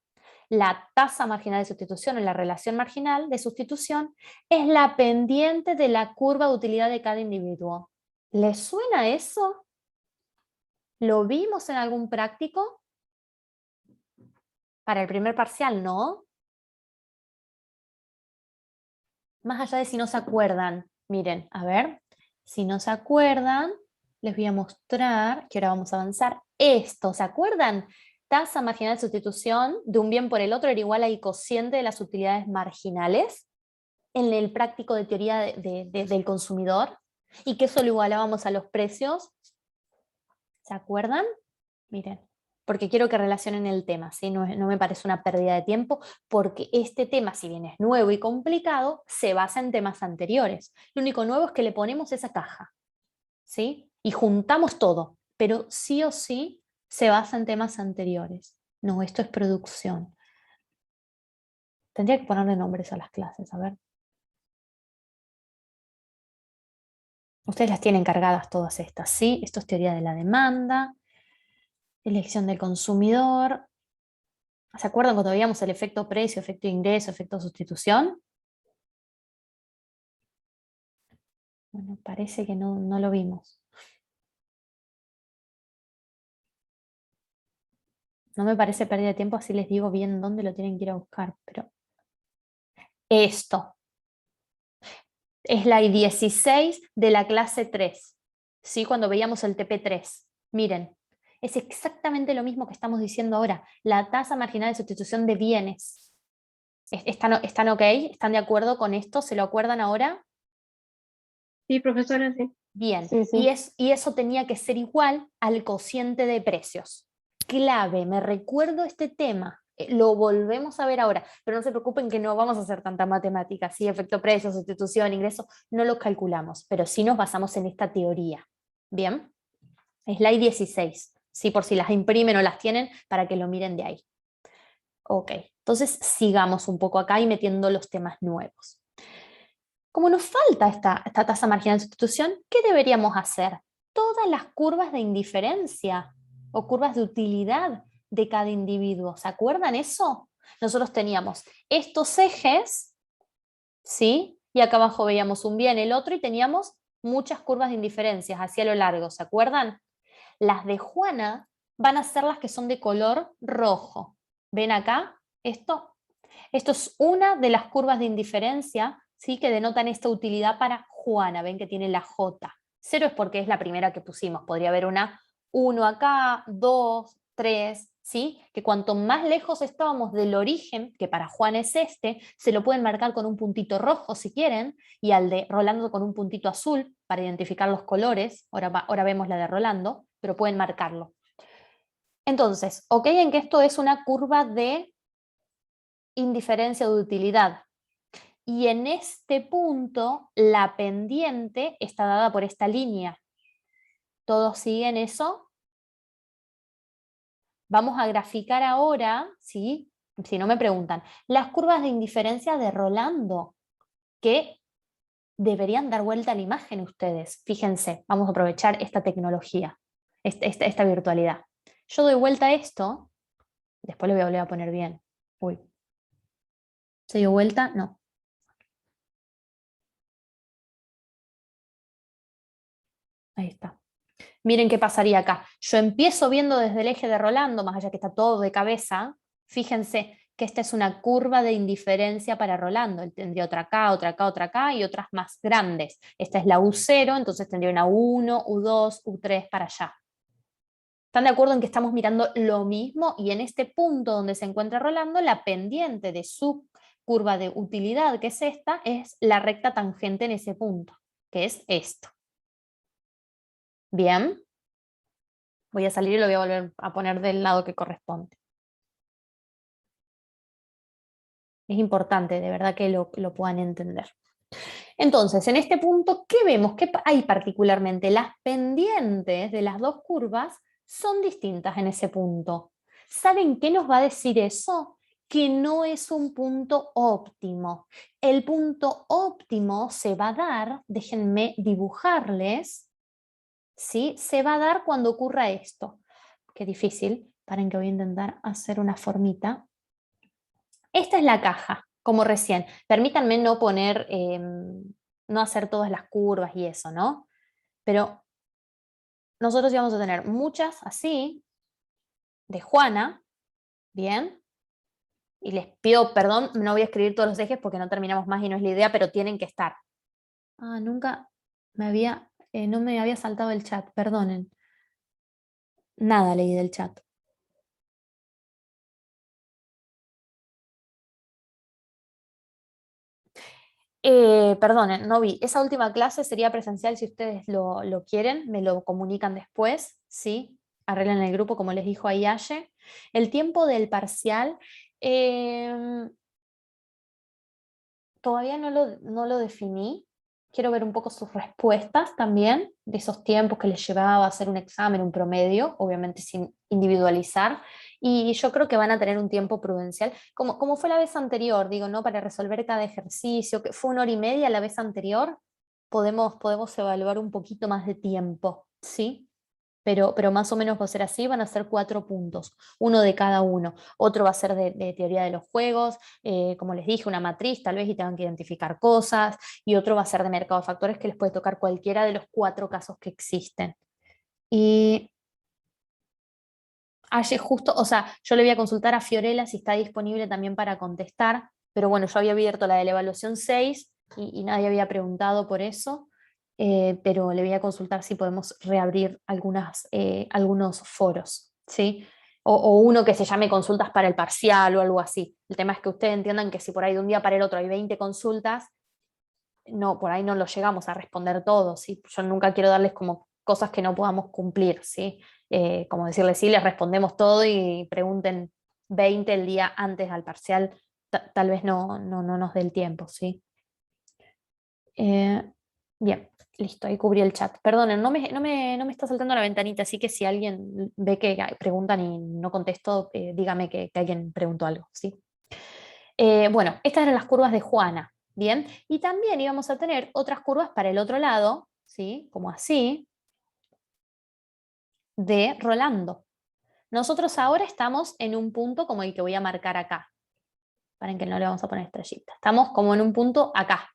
La tasa marginal de sustitución o la relación marginal de sustitución es la pendiente de la curva de utilidad de cada individuo. ¿Les suena eso? ¿Lo vimos en algún práctico? Para el primer parcial, ¿no? Más allá de si no se acuerdan, miren, a ver, si no se acuerdan, les voy a mostrar, que ahora vamos a avanzar, esto, ¿se acuerdan? Tasa marginal de sustitución de un bien por el otro era igual al cociente de las utilidades marginales en el práctico de teoría del consumidor, y que eso lo igualábamos a los precios. ¿Se acuerdan? Miren, porque quiero que relacionen el tema, ¿sí? No me parece una pérdida de tiempo, porque este tema, si bien es nuevo y complicado, se basa en temas anteriores. Lo único nuevo es que le ponemos esa caja, ¿sí? Y juntamos todo, pero sí o sí se basa en temas anteriores. No, esto es producción. Tendría que ponerle nombres a las clases, a ver. Ustedes las tienen cargadas todas estas, ¿sí? Esto es teoría de la demanda, elección del consumidor. ¿Se acuerdan cuando veíamos el efecto precio, efecto ingreso, efecto sustitución? Bueno, parece que no lo vimos. No me parece pérdida de tiempo, así les digo bien dónde lo tienen que ir a buscar. Pero esto es la I-16 de la clase 3, ¿sí? Cuando veíamos el TP3. Miren, es exactamente lo mismo que estamos diciendo ahora. La tasa marginal de sustitución de bienes. ¿Están ok? ¿Están de acuerdo con esto? ¿Se lo acuerdan ahora? Sí, profesora, sí. Bien, Sí, sí. y eso tenía que ser igual al cociente de precios. Clave, me recuerdo este tema, lo volvemos a ver ahora, pero no se preocupen que no vamos a hacer tanta matemática, ¿sí? Efecto precio, sustitución, ingreso, no lo calculamos, pero sí nos basamos en esta teoría. Bien, slide 16, ¿sí? Por si las imprimen o las tienen, para que lo miren de ahí. Ok, entonces sigamos un poco acá y metiendo los temas nuevos. Como nos falta esta tasa marginal de sustitución, ¿qué deberíamos hacer? Todas las curvas de indiferencia o curvas de utilidad de cada individuo. ¿Se acuerdan eso? Nosotros teníamos estos ejes, ¿sí? Y acá abajo veíamos un bien, el otro, y teníamos muchas curvas de indiferencias hacia lo largo. ¿Se acuerdan? Las de Juana van a ser las que son de color rojo. ¿Ven acá esto? Esto es una de las curvas de indiferencia, ¿sí? Que denotan esta utilidad para Juana. Ven que tiene la J. 0 es porque es la primera que pusimos. Podría haber una 1 acá, 2, 3, ¿sí? Que cuanto más lejos estábamos del origen, que para Juan es este, se lo pueden marcar con un puntito rojo si quieren, y al de Rolando con un puntito azul para identificar los colores. Ahora vemos la de Rolando, pero pueden marcarlo. Entonces, ok en que esto es una curva de indiferencia de utilidad. Y en este punto, la pendiente está dada por esta línea. ¿Todos siguen eso? Vamos a graficar ahora, ¿sí? Si no me preguntan, las curvas de indiferencia de Rolando, que deberían dar vuelta a la imagen ustedes. Fíjense, vamos a aprovechar esta tecnología, esta virtualidad. Yo doy vuelta a esto, después lo voy a volver a poner bien. Uy. ¿Se dio vuelta? No. Ahí está. Miren qué pasaría acá. Yo empiezo viendo desde el eje de Rolando, más allá que está todo de cabeza. Fíjense que esta es una curva de indiferencia para Rolando. Él tendría otra acá, otra acá, otra acá y otras más grandes. Esta es la U0, entonces tendría una U1, U2, U3 para allá. ¿Están de acuerdo en que estamos mirando lo mismo? Y en este punto donde se encuentra Rolando, la pendiente de su curva de utilidad, que es esta, es la recta tangente en ese punto, que es esto. Bien. Voy a salir y lo voy a volver a poner del lado que corresponde. Es importante, de verdad, que lo puedan entender. Entonces, en este punto, ¿qué vemos? ¿Qué hay particularmente? Las pendientes de las dos curvas son distintas en ese punto. ¿Saben qué nos va a decir eso? Que no es un punto óptimo. El punto óptimo se va a dar, déjenme dibujarles, ¿sí? Se va a dar cuando ocurra esto. Qué difícil, paren que voy a intentar hacer una formita. Esta es la caja, como recién. Permítanme no poner, no hacer todas las curvas y eso, ¿no? Pero nosotros íbamos a tener muchas así, de Juana, ¿bien? Y les pido perdón, no voy a escribir todos los ejes porque no terminamos más y no es la idea, pero tienen que estar. Ah, nunca no me había saltado el chat, perdonen. Nada leí del chat. Perdonen, no vi. Esa última clase sería presencial si ustedes lo quieren, me lo comunican después, ¿sí? Arreglan el grupo como les dijo ahí Aye. El tiempo del parcial, todavía no lo definí. Quiero ver un poco sus respuestas también, de esos tiempos que les llevaba a hacer un examen, un promedio, obviamente sin individualizar. Y yo creo que van a tener un tiempo prudencial, como fue la vez anterior, digo, ¿no? Para resolver cada ejercicio, que fue 1 hora y media la vez anterior, podemos evaluar un poquito más de tiempo, ¿sí? Pero más o menos va a ser así, van a ser 4 puntos, uno de cada uno. Otro va a ser de teoría de los juegos, como les dije, una matriz tal vez y tengan que identificar cosas, y otro va a ser de mercado de factores que les puede tocar cualquiera de los 4 casos que existen. Y ayer justo, o sea, yo le voy a consultar a Fiorella si está disponible también para contestar, pero bueno, yo había abierto la de la evaluación 6 y nadie había preguntado por eso. Pero le voy a consultar si podemos reabrir algunos foros, ¿sí? O uno que se llame consultas para el parcial o algo así. El tema es que ustedes entiendan que si por ahí de un día para el otro hay 20 consultas, no, por ahí no lo llegamos a responder todos, ¿sí? Yo nunca quiero darles como cosas que no podamos cumplir, ¿sí? Como decirles, sí, les respondemos todo y pregunten 20 el día antes al parcial, tal vez no nos dé el tiempo, ¿sí? Bien, listo, ahí cubrí el chat. Perdonen, no me está saltando la ventanita, así que si alguien ve que preguntan y no contesto, dígame que alguien preguntó algo, ¿sí? Bueno, estas eran las curvas de Juana, ¿bien? Y también íbamos a tener otras curvas para el otro lado, ¿sí? Como así, de Rolando. Nosotros ahora estamos en un punto como el que voy a marcar acá. Paren que no le vamos a poner estrellita. Estamos como en un punto acá.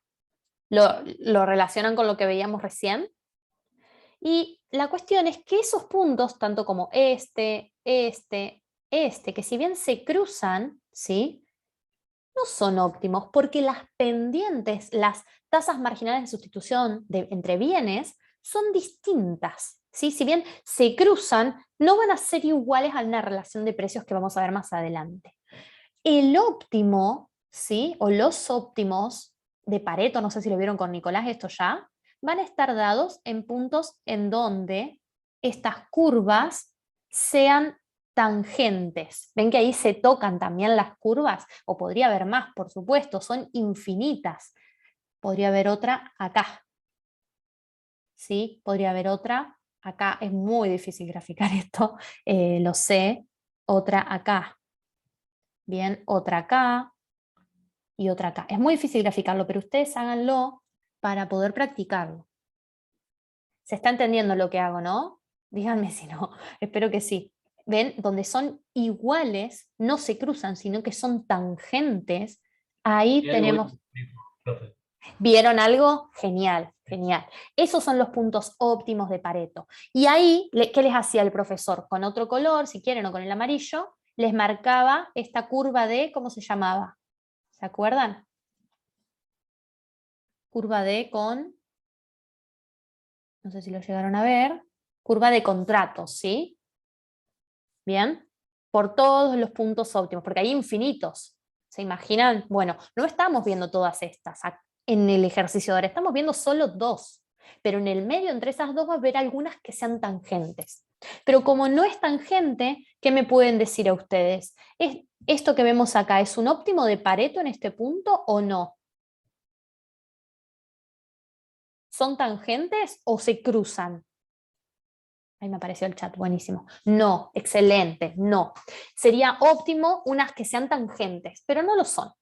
Lo relacionan con lo que veíamos recién. Y la cuestión es que esos puntos, tanto como este, que si bien se cruzan, ¿sí? No son óptimos porque las pendientes, las tasas marginales de sustitución entre bienes son distintas, ¿sí? Si bien se cruzan, no van a ser iguales a una relación de precios que vamos a ver más adelante. El óptimo, ¿sí? O los óptimos de Pareto, no sé si lo vieron con Nicolás esto ya, van a estar dados en puntos en donde estas curvas sean tangentes. ¿Ven que ahí se tocan también las curvas? O podría haber más, por supuesto, son infinitas. Podría haber otra acá. ¿Sí? Podría haber otra acá. Es muy difícil graficar esto, lo sé. Otra acá. Bien, otra acá y otra acá. Es muy difícil graficarlo, pero ustedes háganlo para poder practicarlo. ¿Se está entendiendo lo que hago, no? Díganme si no, espero que sí. ¿Ven? Donde son iguales, no se cruzan, sino que son tangentes, ahí tenemos... ¿Vieron algo? Genial, genial. Esos son los puntos óptimos de Pareto. Y ahí, ¿qué les hacía el profesor? Con otro color, si quieren, o con el amarillo, les marcaba esta curva de, ¿cómo se llamaba? ¿Se acuerdan? Curva de con, no sé si lo llegaron a ver, curva de contratos, ¿sí? Bien, por todos los puntos óptimos, porque hay infinitos. ¿Se imaginan? Bueno, no estamos viendo todas estas en el ejercicio de ahora, estamos viendo solo 2, pero en el medio entre esas 2 va a haber algunas que sean tangentes. Pero como no es tangente, ¿qué me pueden decir a ustedes? ¿Esto que vemos acá es un óptimo de Pareto en este punto o no? ¿Son tangentes o se cruzan? Ahí me apareció el chat, buenísimo. No, excelente, no. Sería óptimo unas que sean tangentes, pero no lo son.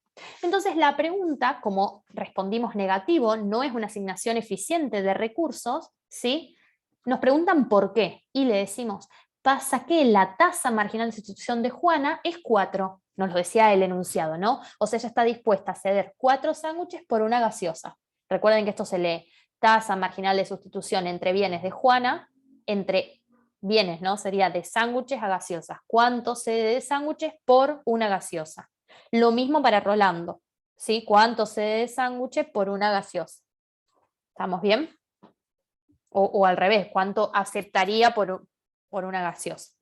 Entonces la pregunta, como respondimos negativo, no es una asignación eficiente de recursos, ¿sí? Nos preguntan por qué y le decimos, pasa que la tasa marginal de sustitución de Juana es 4, nos lo decía el enunciado, ¿no? O sea, ella está dispuesta a ceder 4 sándwiches por una gaseosa. Recuerden que esto se lee tasa marginal de sustitución entre bienes de Juana, entre bienes, ¿no? Sería de sándwiches a gaseosas. ¿Cuánto cede de sándwiches por una gaseosa? Lo mismo para Rolando, ¿sí? ¿Cuánto cede de sándwiches por una gaseosa? ¿Estamos bien? O al revés, ¿cuánto aceptaría por una gaseosa?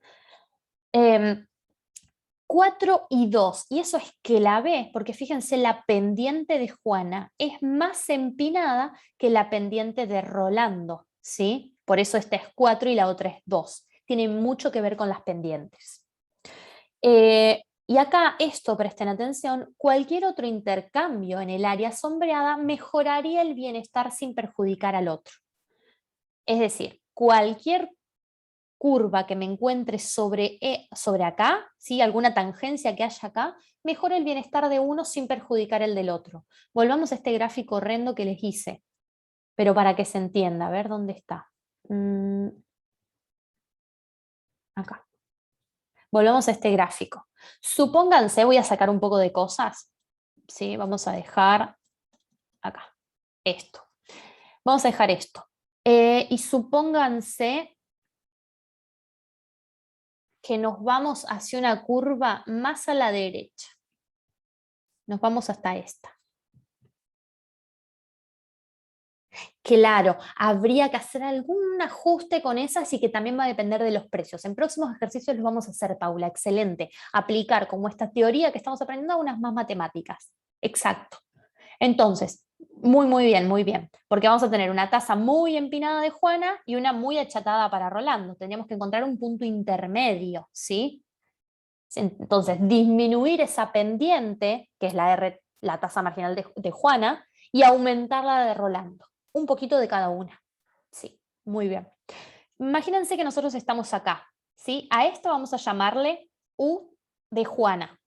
4 y 2, y eso es que la B, porque fíjense, la pendiente de Juana es más empinada que la pendiente de Rolando, ¿sí? Por eso esta es 4 y la otra es 2. Tiene mucho que ver con las pendientes. Y acá esto, presten atención, cualquier otro intercambio en el área sombreada mejoraría el bienestar sin perjudicar al otro. Es decir, cualquier curva que me encuentre sobre acá, ¿sí? Alguna tangencia que haya acá, mejora el bienestar de uno sin perjudicar el del otro. Volvamos a este gráfico horrendo que les hice, pero para que se entienda, a ver dónde está. Acá. Volvamos a este gráfico. Supónganse, voy a sacar un poco de cosas, ¿sí? Vamos a dejar acá, esto. Vamos a dejar esto. Y supónganse que nos vamos hacia una curva más a la derecha. Nos vamos hasta esta. Claro, habría que hacer algún ajuste con esas y que también va a depender de los precios. En próximos ejercicios los vamos a hacer, Paula, excelente. Aplicar como esta teoría que estamos aprendiendo a unas más matemáticas. Exacto. Entonces, muy bien, porque vamos a tener una tasa muy empinada de Juana y una muy achatada para Rolando. Tendríamos que encontrar un punto intermedio, ¿sí? Entonces, disminuir esa pendiente, que es la tasa marginal de Juana, y aumentar la de Rolando. Un poquito de cada una. Sí, muy bien. Imagínense que nosotros estamos acá, ¿sí? A esto vamos a llamarle U de Juana.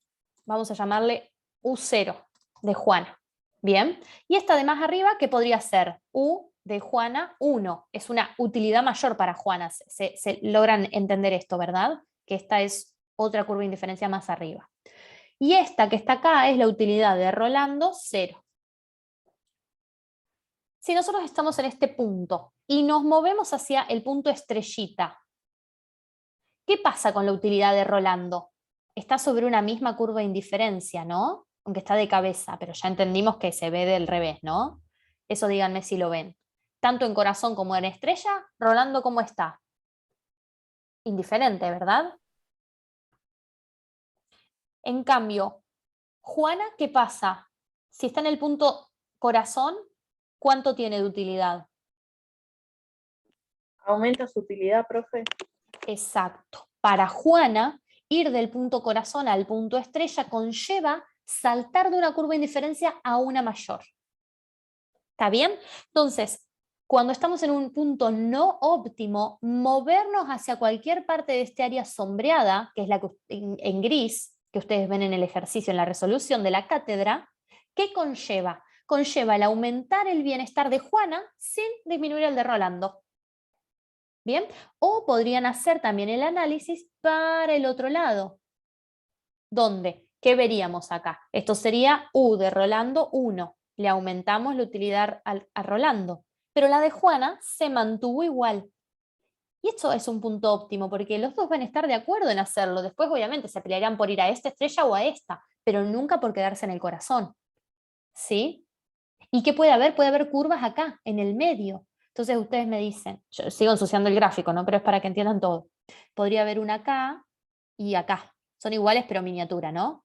Vamos a llamarle U0 de Juana. Bien. Y esta de más arriba, ¿qué podría ser? U de Juana 1. Es una utilidad mayor para Juana. Se logran entender esto, ¿verdad? Que esta es otra curva de indiferencia más arriba. Y esta que está acá es la utilidad de Rolando 0. Si nosotros estamos en este punto y nos movemos hacia el punto estrellita, ¿qué pasa con la utilidad de Rolando? Está sobre una misma curva de indiferencia, ¿no? Aunque está de cabeza, pero ya entendimos que se ve del revés, ¿no? Eso díganme si lo ven. Tanto en corazón como en estrella, Rolando, ¿cómo está? Indiferente, ¿verdad? En cambio, Juana, ¿qué pasa? Si está en el punto corazón, ¿cuánto tiene de utilidad? ¿Aumenta su utilidad, profe? Exacto. Para Juana, ir del punto corazón al punto estrella conlleva saltar de una curva de indiferencia a una mayor. ¿Está bien? Entonces, cuando estamos en un punto no óptimo, movernos hacia cualquier parte de este área sombreada, que es la que en gris, que ustedes ven en el ejercicio, en la resolución de la cátedra, ¿qué conlleva? Conlleva el aumentar el bienestar de Juana sin disminuir el de Rolando. ¿Bien? O podrían hacer también el análisis para el otro lado. ¿Dónde? ¿Qué veríamos acá? Esto sería U de Rolando 1. Le aumentamos la utilidad a Rolando. Pero la de Juana se mantuvo igual. Y esto es un punto óptimo, porque los dos van a estar de acuerdo en hacerlo. Después, obviamente, se pelearán por ir a esta estrella o a esta, pero nunca por quedarse en el corazón. ¿Sí? ¿Y qué puede haber? Puede haber curvas acá, en el medio. Entonces ustedes me dicen, yo sigo ensuciando el gráfico, ¿no? Pero es para que entiendan todo. Podría haber una acá y acá. Son iguales, pero miniatura, ¿no?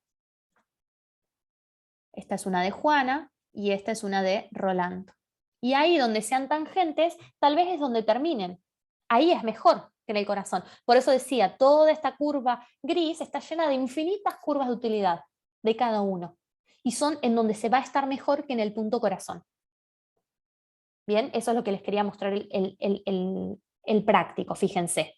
Esta es una de Juana y esta es una de Rolando. Y ahí donde sean tangentes, tal vez es donde terminen. Ahí es mejor que en el corazón. Por eso decía, toda esta curva gris está llena de infinitas curvas de utilidad de cada uno. Y son en donde se va a estar mejor que en el punto corazón. Bien, eso es lo que les quería mostrar el práctico, fíjense.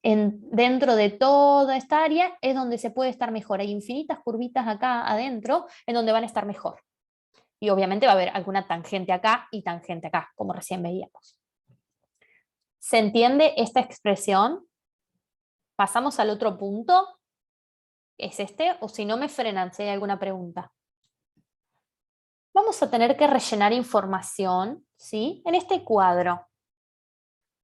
Dentro de toda esta área es donde se puede estar mejor. Hay infinitas curvitas acá adentro en donde van a estar mejor. Y obviamente va a haber alguna tangente acá y tangente acá, como recién veíamos. ¿Se entiende esta expresión? Pasamos al otro punto. ¿Es este? O si no me frenan, si hay alguna pregunta. Vamos a tener que rellenar información, ¿sí? En este cuadro.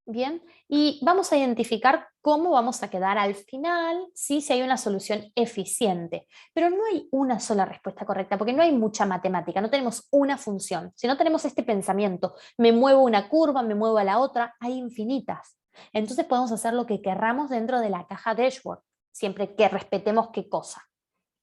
Bien, y vamos a identificar cómo vamos a quedar al final, ¿sí? Si hay una solución eficiente. Pero no hay una sola respuesta correcta, porque no hay mucha matemática, no tenemos una función. Si no tenemos este pensamiento, me muevo una curva, me muevo a la otra, hay infinitas. Entonces podemos hacer lo que querramos dentro de la caja dashboard, siempre que respetemos qué cosa.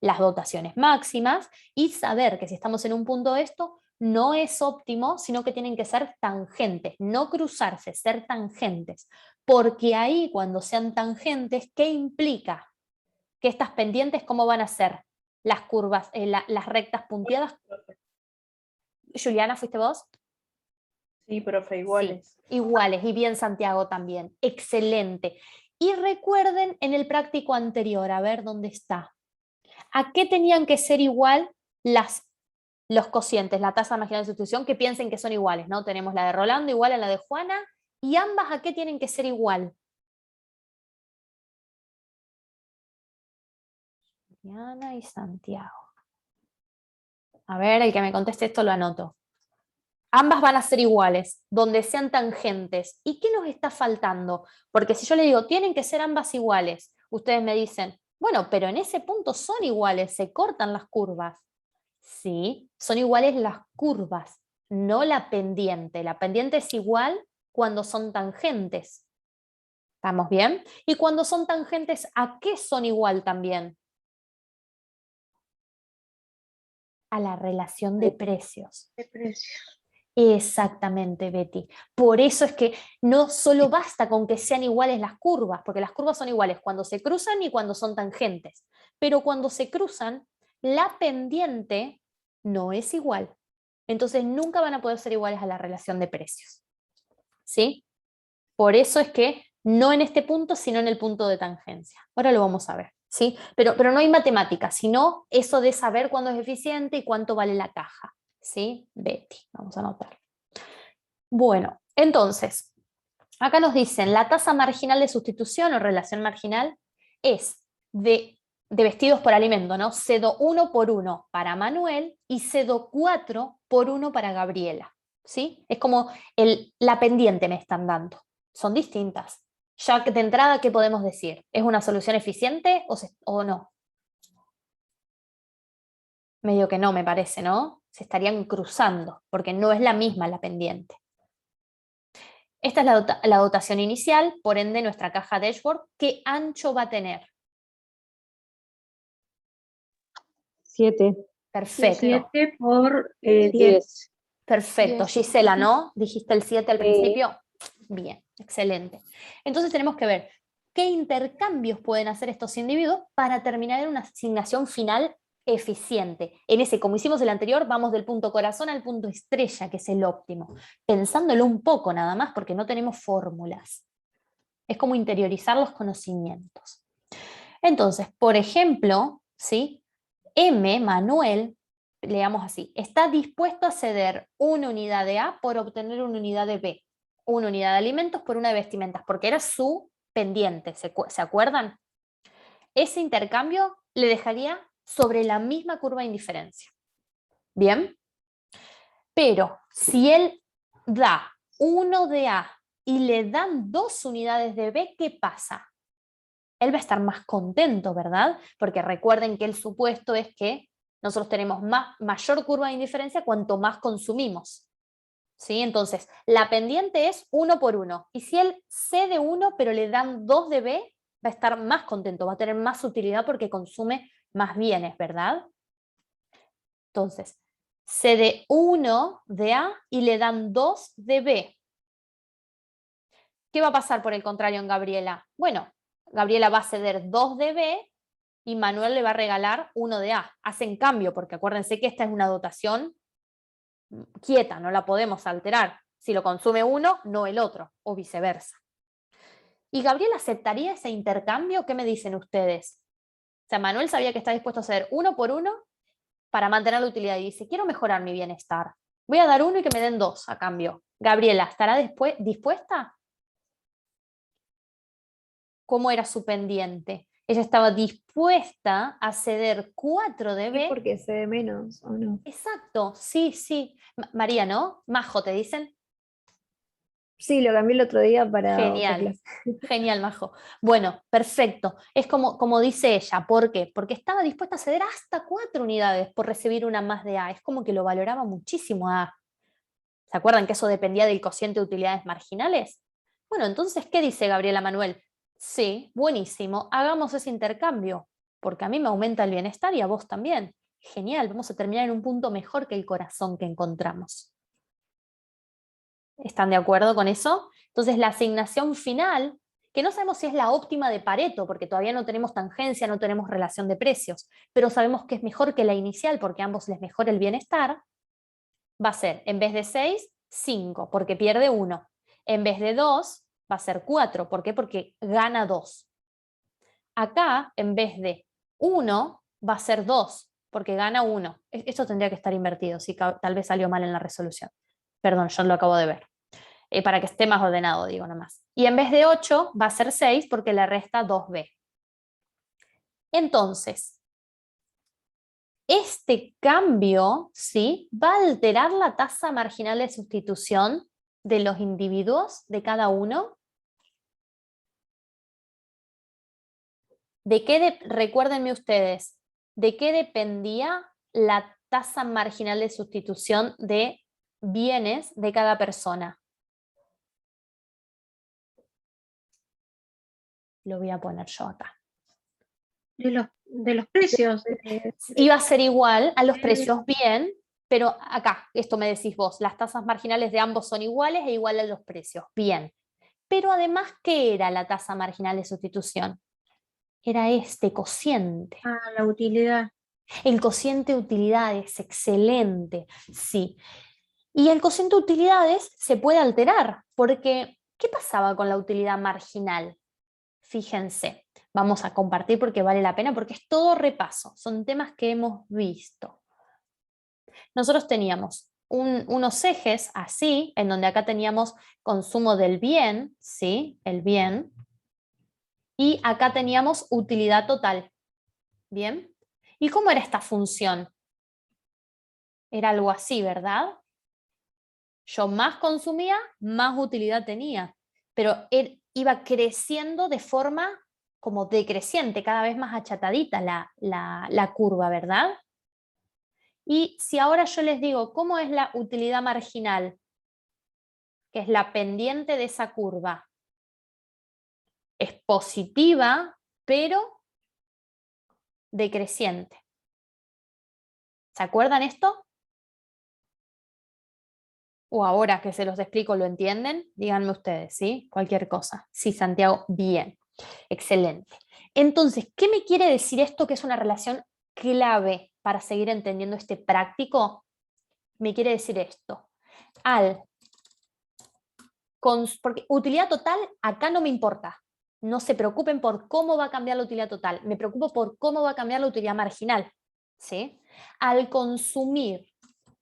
Las dotaciones máximas y saber que si estamos en un punto de esto, no es óptimo, sino que tienen que ser tangentes, no cruzarse, ser tangentes. Porque ahí cuando sean tangentes, ¿qué implica? Que estas pendientes, ¿cómo van a ser? Las curvas, las rectas punteadas. Juliana, ¿fuiste vos? Sí, profe, iguales. Sí, iguales, y bien Santiago también. Excelente. Y recuerden en el práctico anterior, a ver dónde está. ¿A qué tenían que ser igual los cocientes, la tasa marginal de sustitución, que piensen que son iguales, ¿no? Tenemos la de Rolando igual a la de Juana, y ambas ¿a qué tienen que ser igual? Juliana y Santiago. A ver, el que me conteste esto lo anoto. Ambas van a ser iguales, donde sean tangentes. ¿Y qué nos está faltando? Porque si yo le digo, tienen que ser ambas iguales, ustedes me dicen, bueno, pero en ese punto son iguales, se cortan las curvas. Sí, son iguales las curvas, no la pendiente. La pendiente es igual cuando son tangentes. ¿Estamos bien? Y cuando son tangentes, ¿a qué son igual también? A la relación de precios. De precio. Exactamente, Betty. Por eso es que no solo basta con que sean iguales las curvas, porque las curvas son iguales cuando se cruzan y cuando son tangentes. Pero cuando se cruzan, la pendiente no es igual. Entonces nunca van a poder ser iguales a la relación de precios. ¿Sí? Por eso es que no en este punto, sino en el punto de tangencia. Ahora lo vamos a ver. ¿Sí? Pero no hay matemáticas, sino eso de saber cuándo es eficiente y cuánto vale la caja. ¿Sí? Betty, vamos a anotar. Bueno, entonces, acá nos dicen, la tasa marginal de sustitución o relación marginal es de vestidos por alimento, ¿no? cedo 1 por 1 para Manuel y cedo 4 por 1 para Gabriela, ¿sí? Es como la pendiente me están dando, son distintas. Ya de entrada, ¿qué podemos decir? ¿Es una solución eficiente o no? Medio que no, me parece, ¿no? Se estarían cruzando, porque no es la misma la pendiente. Esta es la dotación inicial, por ende nuestra caja dashboard. ¿Qué ancho va a tener? 7. Perfecto. 7 por 10. Perfecto. 10. Gisela, ¿no? ¿Dijiste el 7 al principio? Bien, excelente. Entonces tenemos que ver qué intercambios pueden hacer estos individuos para terminar en una asignación final eficiente. En ese, como hicimos el anterior, vamos del punto corazón al punto estrella, que es el óptimo. Pensándolo un poco nada más, porque no tenemos fórmulas. Es como interiorizar los conocimientos. Entonces, por ejemplo, ¿sí? M, Manuel, leamos así, está dispuesto a ceder una unidad de A por obtener una unidad de B, una unidad de alimentos por una de vestimentas, porque era su pendiente, ¿se acuerdan? Ese intercambio le dejaría sobre la misma curva de indiferencia. ¿Bien? Pero si él da 1 de A y le dan 2 unidades de B, ¿qué pasa? Él va a estar más contento, ¿verdad? Porque recuerden que el supuesto es que nosotros tenemos mayor curva de indiferencia cuanto más consumimos. ¿Sí? Entonces, la pendiente es 1 por 1. Y si él cede 1, pero le dan 2 de B, va a estar más contento, va a tener más utilidad porque consume más bienes, ¿verdad? Entonces, cede 1 de A y le dan 2 de B. ¿Qué va a pasar por el contrario en Gabriela? Bueno, Gabriela va a ceder 2 de B y Manuel le va a regalar 1 de A. Hacen cambio, porque acuérdense que esta es una dotación quieta, no la podemos alterar. Si lo consume uno, no el otro, o viceversa. ¿Y Gabriela aceptaría ese intercambio? ¿Qué me dicen ustedes? O sea, Manuel sabía que está dispuesto a ceder 1 por 1 para mantener la utilidad y dice, quiero mejorar mi bienestar. Voy a dar 1 y que me den 2 a cambio. Gabriela, ¿estará dispuesta? ¿Cómo era su pendiente? Ella estaba dispuesta a ceder 4 de B. ¿Es porque se ve menos o no? Exacto, sí, sí. María, ¿no? Majo, ¿te dicen? Sí, lo cambié el otro día para otra Genial, clase. genial, Majo. Bueno, perfecto. Es como dice ella. ¿Por qué? Porque estaba dispuesta a ceder hasta 4 unidades por recibir una más de A. Es como que lo valoraba muchísimo a A. ¿Se acuerdan que eso dependía del cociente de utilidades marginales? Bueno, entonces, ¿qué dice Gabriela Manuel? Sí, buenísimo, hagamos ese intercambio, porque a mí me aumenta el bienestar y a vos también. Genial, vamos a terminar en un punto mejor que el corazón que encontramos. ¿Están de acuerdo con eso? Entonces la asignación final, que no sabemos si es la óptima de Pareto, porque todavía no tenemos tangencia, no tenemos relación de precios, pero sabemos que es mejor que la inicial porque a ambos les mejora el bienestar, va a ser, en vez de 6, 5, porque pierde 1. En vez de 2, va a ser 4. ¿Por qué? Porque gana 2. Acá, en vez de 1, va a ser 2, porque gana 1. Esto tendría que estar invertido, si tal vez salió mal en la resolución. Perdón, yo lo acabo de ver. Para que esté más ordenado, digo nomás. Y en vez de 8, va a ser 6, porque le resta 2b. Entonces, este cambio, ¿sí?, va a alterar la tasa marginal de sustitución de los individuos, de cada uno. Recuérdenme ustedes, ¿de qué dependía la tasa marginal de sustitución de bienes de cada persona? Lo voy a poner yo acá. De los precios. Iba a ser igual a los precios, bien, pero acá, esto me decís vos, las tasas marginales de ambos son iguales e igual a los precios, bien. Pero además, ¿qué era la tasa marginal de sustitución? Era este cociente. Ah, la utilidad. El cociente de utilidades, excelente, sí. Y el cociente de utilidades se puede alterar, porque ¿qué pasaba con la utilidad marginal? Fíjense, vamos a compartir porque vale la pena, porque es todo repaso, son temas que hemos visto. Nosotros teníamos unos ejes así, en donde acá teníamos consumo del bien, ¿sí? El bien, y acá teníamos utilidad total, ¿bien? ¿Y cómo era esta función? Era algo así, ¿verdad? Yo más consumía, más utilidad tenía, pero iba creciendo de forma como decreciente, cada vez más achatadita la curva, ¿verdad? Y si ahora yo les digo, ¿cómo es la utilidad marginal? Que es la pendiente de esa curva. Es positiva, pero decreciente. ¿Se acuerdan esto? O ahora que se los explico, ¿lo entienden? Díganme ustedes, ¿sí? Cualquier cosa. Sí, Santiago, bien. Excelente. Entonces, ¿qué me quiere decir esto que es una relación clave para seguir entendiendo este práctico? Me quiere decir esto. Porque utilidad total acá no me importa. No se preocupen por cómo va a cambiar la utilidad total. Me preocupo por cómo va a cambiar la utilidad marginal. ¿Sí? Al consumir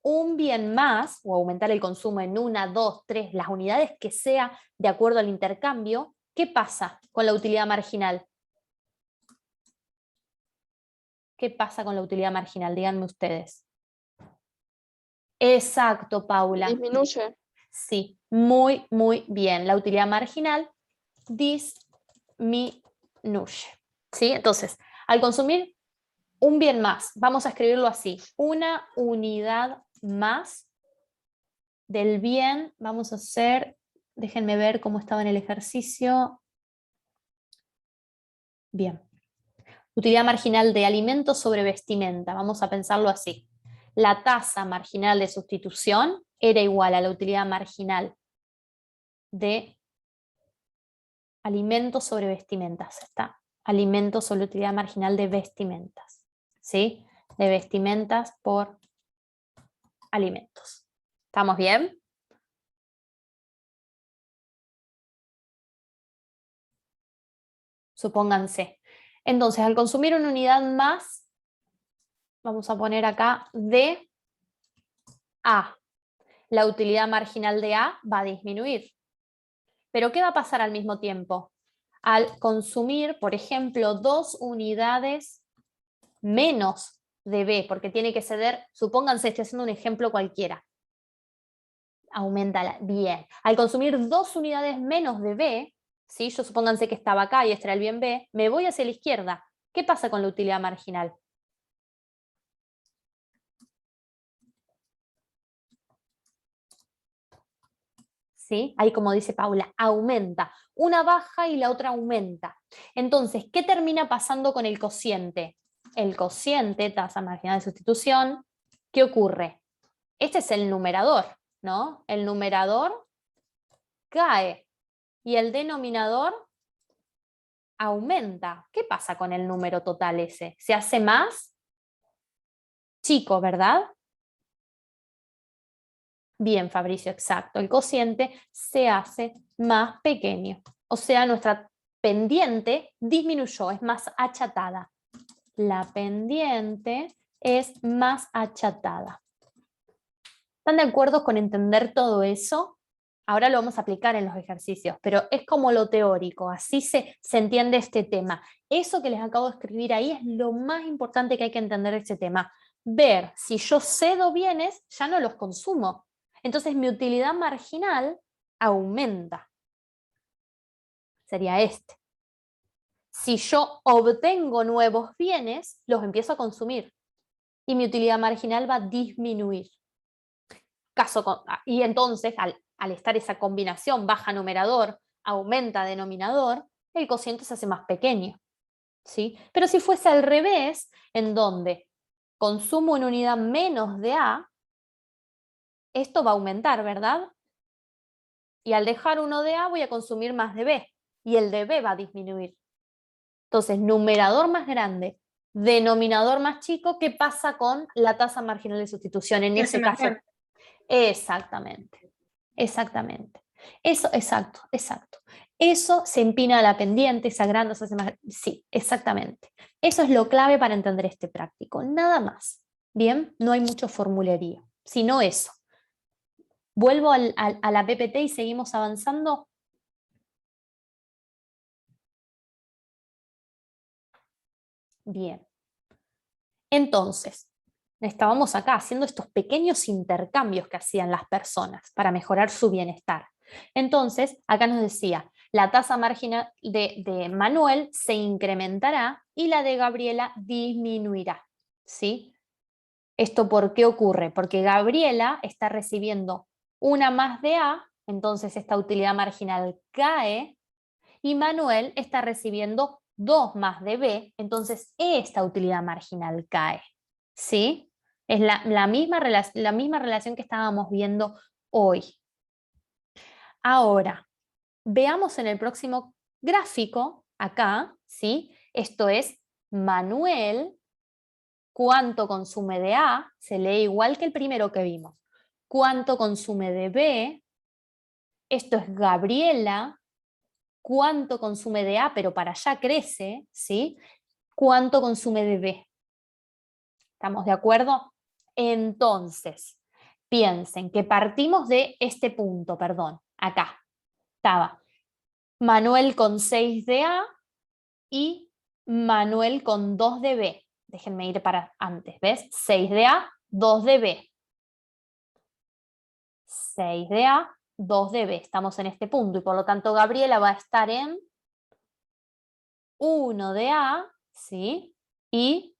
un bien más, o aumentar el consumo en 1, 2, 3, las unidades que sea de acuerdo al intercambio, ¿qué pasa con la utilidad marginal? ¿Qué pasa con la utilidad marginal? Díganme ustedes. Exacto, Paula. Disminuye. Sí, muy, muy bien. La utilidad marginal disminuye. ¿Sí? Entonces, al consumir un bien más, vamos a escribirlo así, una unidad más del bien, vamos a hacer, déjenme ver cómo estaba en el ejercicio. Bien. Utilidad marginal de alimentos sobre vestimenta, vamos a pensarlo así. La tasa marginal de sustitución era igual a la utilidad marginal de alimentos sobre vestimentas. Está, alimentos sobre utilidad marginal de vestimentas. ¿Sí? De vestimentas por alimentos. ¿Estamos bien? Supónganse. Entonces, al consumir una unidad más, vamos a poner acá de A. La utilidad marginal de A va a disminuir. Pero ¿qué va a pasar al mismo tiempo? Al consumir, por ejemplo, 2 unidades menos de B, porque tiene que ceder, supónganse, estoy haciendo un ejemplo cualquiera. Aumenta bien. Al consumir 2 unidades menos de B, ¿sí? Yo supónganse que estaba acá y este era el bien B, me voy hacia la izquierda. ¿Qué pasa con la utilidad marginal? ¿Sí? Ahí, como dice Paula, aumenta. Una baja y la otra aumenta. Entonces, ¿qué termina pasando con el cociente? El cociente, tasa marginal de sustitución, ¿qué ocurre? Este es el numerador, ¿no? El numerador cae y el denominador aumenta. ¿Qué pasa con el número total ese? ¿Se hace más chico, verdad? Bien, Fabricio, exacto. El cociente se hace más pequeño. O sea, nuestra pendiente disminuyó, es más achatada. La pendiente es más achatada. ¿Están de acuerdo con entender todo eso? Ahora lo vamos a aplicar en los ejercicios, pero es como lo teórico, así se entiende este tema. Eso que les acabo de escribir ahí es lo más importante que hay que entender de este tema. Ver si yo cedo bienes, ya no los consumo. Entonces mi utilidad marginal aumenta. Sería este. Si yo obtengo nuevos bienes, los empiezo a consumir. Y mi utilidad marginal va a disminuir. Y entonces, al estar esa combinación baja numerador, aumenta denominador, el cociente se hace más pequeño. ¿Sí? Pero si fuese al revés, en donde consumo una unidad menos de A, esto va a aumentar, ¿verdad? Y al dejar uno de A voy a consumir más de B, y el de B va a disminuir. Entonces, numerador más grande, denominador más chico, ¿qué pasa con la tasa marginal de sustitución en ese caso? Exactamente, exactamente. Eso, exacto, exacto. Eso se empina a la pendiente, se agranda, se hace más... Sí, exactamente. Eso es lo clave para entender este práctico, nada más. Bien, no hay mucho formulerío, sino eso. Vuelvo a la PPT y seguimos avanzando. Bien. Entonces, estábamos acá haciendo estos pequeños intercambios que hacían las personas para mejorar su bienestar. Entonces, acá nos decía, la tasa marginal de Manuel se incrementará y la de Gabriela disminuirá. ¿Sí? ¿Esto por qué ocurre? Porque Gabriela está recibiendo una más de A, entonces esta utilidad marginal cae, y Manuel está recibiendo 2 más de B, entonces esta utilidad marginal cae. ¿Sí? Es la misma relación que estábamos viendo hoy. Ahora, veamos en el próximo gráfico, acá, ¿sí? Esto es Manuel, cuánto consume de A, se lee igual que el primero que vimos. Cuánto consume de B, esto es Gabriela, cuánto consume de A, pero para allá crece, ¿sí? Cuánto consume de B. ¿Estamos de acuerdo? Entonces, piensen que partimos de este punto, perdón, acá. Estaba Manuel con 6 de A y Manuel con 2 de B. Déjenme ir para antes, ¿ves? 6 de A, 2 de B. 6 de A, 2 de B. Estamos en este punto y por lo tanto Gabriela va a estar en 1 de A, ¿sí? Y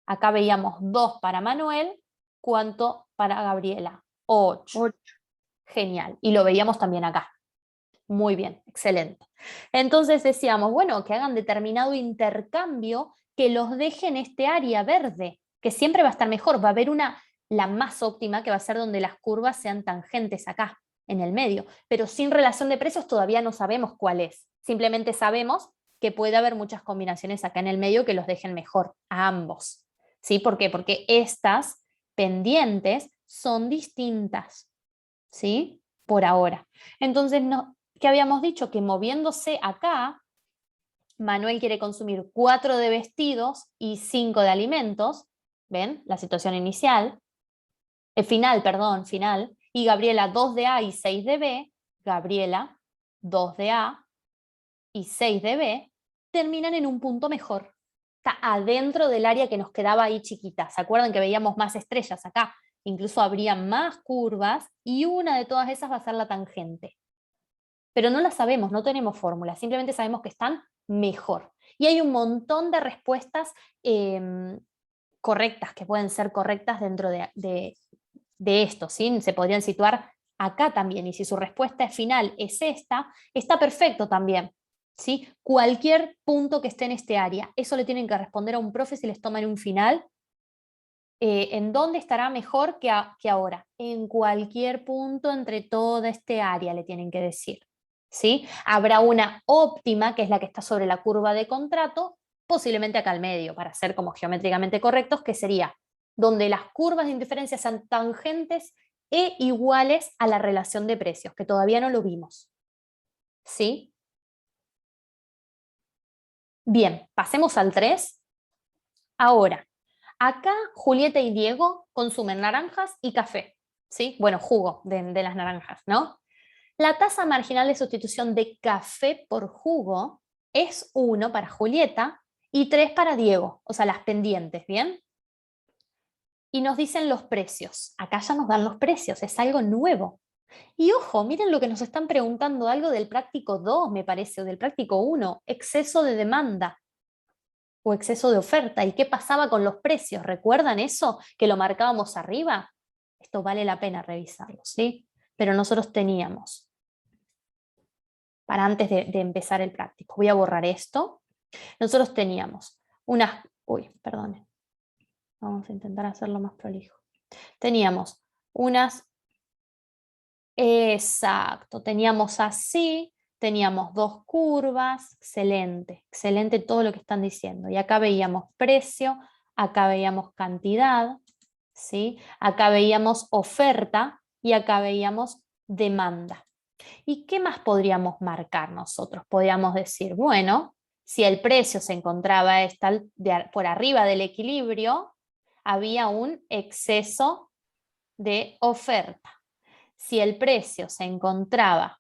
acá veíamos 2 para Manuel, ¿cuánto para Gabriela? 8. 8. Genial. Y lo veíamos también acá. Muy bien, excelente. Entonces decíamos, bueno, que hagan determinado intercambio, que los deje en este área verde, que siempre va a estar mejor. Va a haber la más óptima, que va a ser donde las curvas sean tangentes acá, en el medio. Pero sin relación de precios todavía no sabemos cuál es. Simplemente sabemos que puede haber muchas combinaciones acá en el medio que los dejen mejor a ambos. ¿Sí? ¿Por qué? Porque estas pendientes son distintas. ¿Sí? Por ahora. Entonces, ¿qué habíamos dicho? Que moviéndose acá, Manuel quiere consumir 4 de vestidos y 5 de alimentos. ¿Ven? La situación inicial. Final, y Gabriela 2 de A y 6 de B, Gabriela 2 de A y 6 de B, terminan en un punto mejor. Está adentro del área que nos quedaba ahí chiquita. ¿Se acuerdan que veíamos más estrellas acá? Incluso habría más curvas y una de todas esas va a ser la tangente. Pero no la sabemos, no tenemos fórmula, simplemente sabemos que están mejor. Y hay un montón de respuestas correctas, que pueden ser correctas dentro de esto, ¿sí? Se podrían situar acá también, y si su respuesta final es esta, está perfecto también, ¿sí? Cualquier punto que esté en este área, eso le tienen que responder a un profe si les toman un final. ¿En dónde estará mejor que ahora? En cualquier punto entre toda este área le tienen que decir, ¿sí? Habrá una óptima, que es la que está sobre la curva de contrato, posiblemente acá al medio, para ser como geométricamente correctos, que sería donde las curvas de indiferencia sean tangentes e iguales a la relación de precios, que todavía no lo vimos. ¿Sí? Bien, pasemos al 3. Ahora, acá Julieta y Diego consumen naranjas y café, ¿sí? Bueno, jugo de las naranjas, ¿no? La tasa marginal de sustitución de café por jugo es 1 para Julieta y 3 para Diego, o sea, las pendientes, ¿bien? Y nos dicen los precios. Acá ya nos dan los precios, es algo nuevo. Y ojo, miren lo que nos están preguntando, algo del práctico 2, me parece, o del práctico 1, exceso de demanda o exceso de oferta. ¿Y qué pasaba con los precios? ¿Recuerdan eso? Que lo marcábamos arriba. Esto vale la pena revisarlo, ¿sí? Pero nosotros teníamos, para antes de empezar el práctico, voy a borrar esto. Nosotros teníamos unas, perdón, vamos a intentar hacerlo más prolijo. Teníamos unas, exacto, teníamos así, teníamos 2 curvas, excelente, excelente todo lo que están diciendo. Y acá veíamos precio, acá veíamos cantidad, ¿sí? Acá veíamos oferta y acá veíamos demanda. ¿Y qué más podríamos marcar nosotros? Podríamos decir, bueno, si el precio se encontraba por arriba del equilibrio, había un exceso de oferta. Si el precio se encontraba,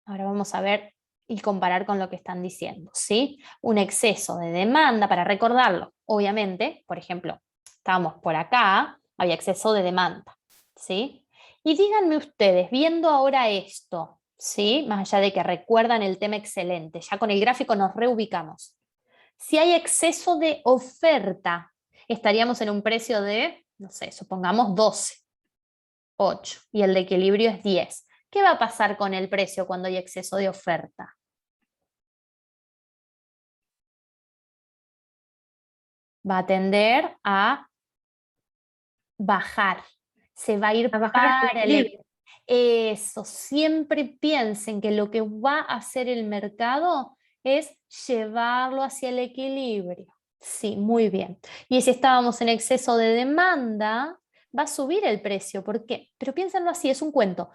ahora vamos a ver y comparar con lo que están diciendo, ¿sí? Un exceso de demanda, para recordarlo, obviamente, por ejemplo, estábamos por acá, había exceso de demanda, ¿sí? Y díganme ustedes, viendo ahora esto, ¿sí? Más allá de que recuerdan el tema excelente, ya con el gráfico nos reubicamos. Si hay exceso de oferta, estaríamos en un precio de, no sé, supongamos 12, 8, y el de equilibrio es 10. ¿Qué va a pasar con el precio cuando hay exceso de oferta? Va a tender a bajar. Se va a ir A bajar hasta el para equilibrio. Eso, siempre piensen que lo que va a hacer el mercado es llevarlo hacia el equilibrio. Sí, muy bien. Y si estábamos en exceso de demanda, va a subir el precio. ¿Por qué? Pero piénsenlo así, es un cuento.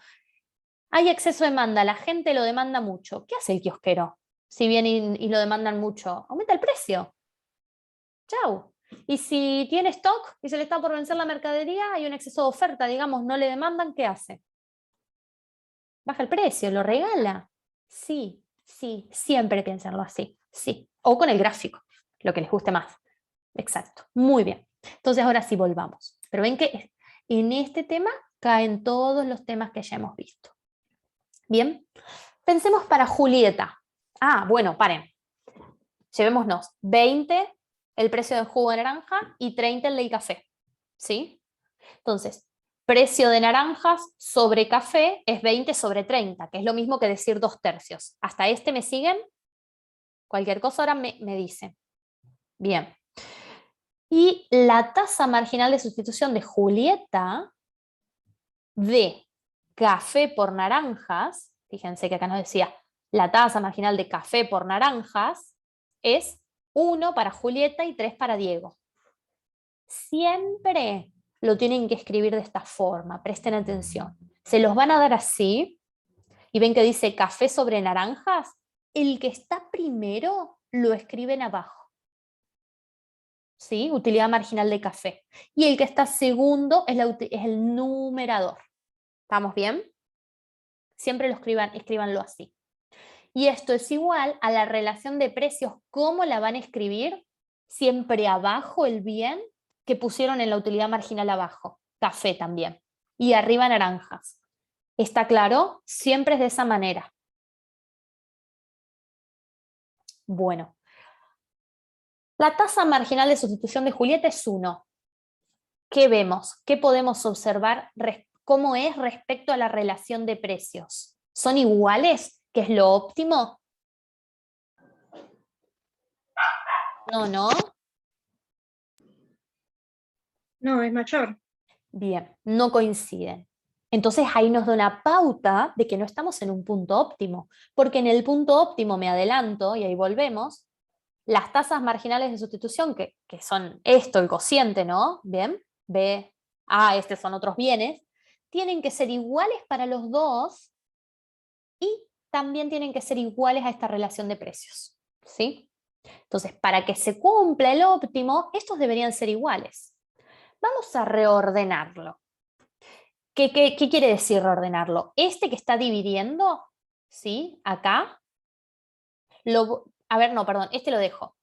Hay exceso de demanda, la gente lo demanda mucho. ¿Qué hace el kiosquero? Si viene y lo demandan mucho, aumenta el precio. Chau. Y si tiene stock y se le está por vencer la mercadería, hay un exceso de oferta, digamos, no le demandan, ¿qué hace? Baja el precio, lo regala. Sí, sí, siempre piénsenlo así, sí. O con el gráfico, lo que les guste más. Exacto, muy bien. Entonces ahora sí volvamos. Pero ven que en este tema caen todos los temas que ya hemos visto. Bien, pensemos para Julieta. Bueno, paren. Llevémonos 20 el precio del jugo de naranja y 30 el del café. ¿Sí? Entonces, precio de naranjas sobre café es 20 sobre 30, que es lo mismo que decir 2/3. ¿Hasta me siguen? Cualquier cosa ahora me dicen. Bien. Y la tasa marginal de sustitución de Julieta de café por naranjas, fíjense que acá nos decía, la tasa marginal de café por naranjas es 1 para Julieta y 3 para Diego. Siempre lo tienen que escribir de esta forma, presten atención. Se los van a dar así, y ven que dice café sobre naranjas, el que está primero lo escriben abajo. ¿Sí? Utilidad marginal de café. Y el que está segundo es el numerador. ¿Estamos bien? Siempre escríbanlo así. Y esto es igual a la relación de precios. ¿Cómo la van a escribir? Siempre abajo el bien que pusieron en la utilidad marginal abajo. Café también. Y arriba naranjas. ¿Está claro? Siempre es de esa manera. Bueno. La tasa marginal de sustitución de Julieta es 1. ¿Qué vemos? ¿Qué podemos observar? ¿Cómo es respecto a la relación de precios? ¿Son iguales? ¿Qué es lo óptimo? No. No, es mayor. Bien, no coinciden. Entonces ahí nos da una pauta de que no estamos en un punto óptimo, porque en el punto óptimo me adelanto, y ahí volvemos, las tasas marginales de sustitución, que son esto, el cociente, ¿no? Bien, B, A, estos son otros bienes, tienen que ser iguales para los dos y también tienen que ser iguales a esta relación de precios, ¿sí? Entonces, para que se cumpla el óptimo, estos deberían ser iguales. Vamos a reordenarlo. ¿Qué quiere decir reordenarlo? Este que está dividiendo, ¿sí? Acá, este lo dejo.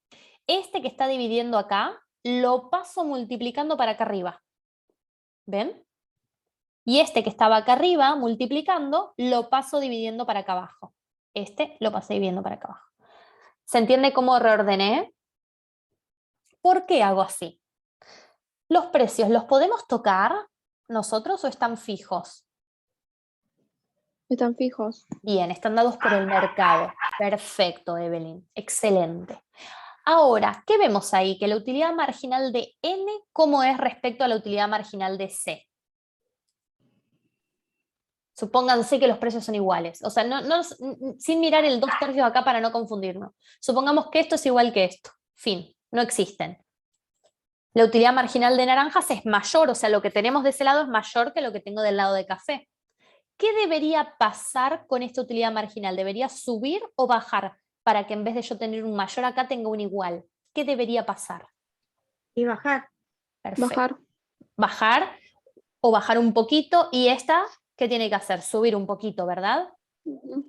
Este que está dividiendo acá, lo paso multiplicando para acá arriba. ¿Ven? Y este que estaba acá arriba, multiplicando, lo paso dividiendo para acá abajo. Este lo pasé dividiendo para acá abajo. ¿Se entiende cómo reordené? ¿Por qué hago así? ¿Los precios los podemos tocar nosotros o están fijos? Están fijos. Bien, están dados por el mercado. Perfecto, Evelyn. Excelente. Ahora, ¿qué vemos ahí? Que la utilidad marginal de N, ¿cómo es respecto a la utilidad marginal de C? Supónganse que los precios son iguales. O sea, sin mirar el 2/3 acá para no confundirnos. Supongamos que esto es igual que esto. Fin, no existen. La utilidad marginal de naranjas es mayor, o sea, lo que tenemos de ese lado es mayor que lo que tengo del lado de café. ¿Qué debería pasar con esta utilidad marginal? ¿Debería subir o bajar para que en vez de yo tener un mayor acá tenga un igual? ¿Qué debería pasar? Y bajar. Perfecto. Bajar. Bajar o bajar un poquito, y esta, ¿qué tiene que hacer? Subir un poquito, ¿verdad? Ujú.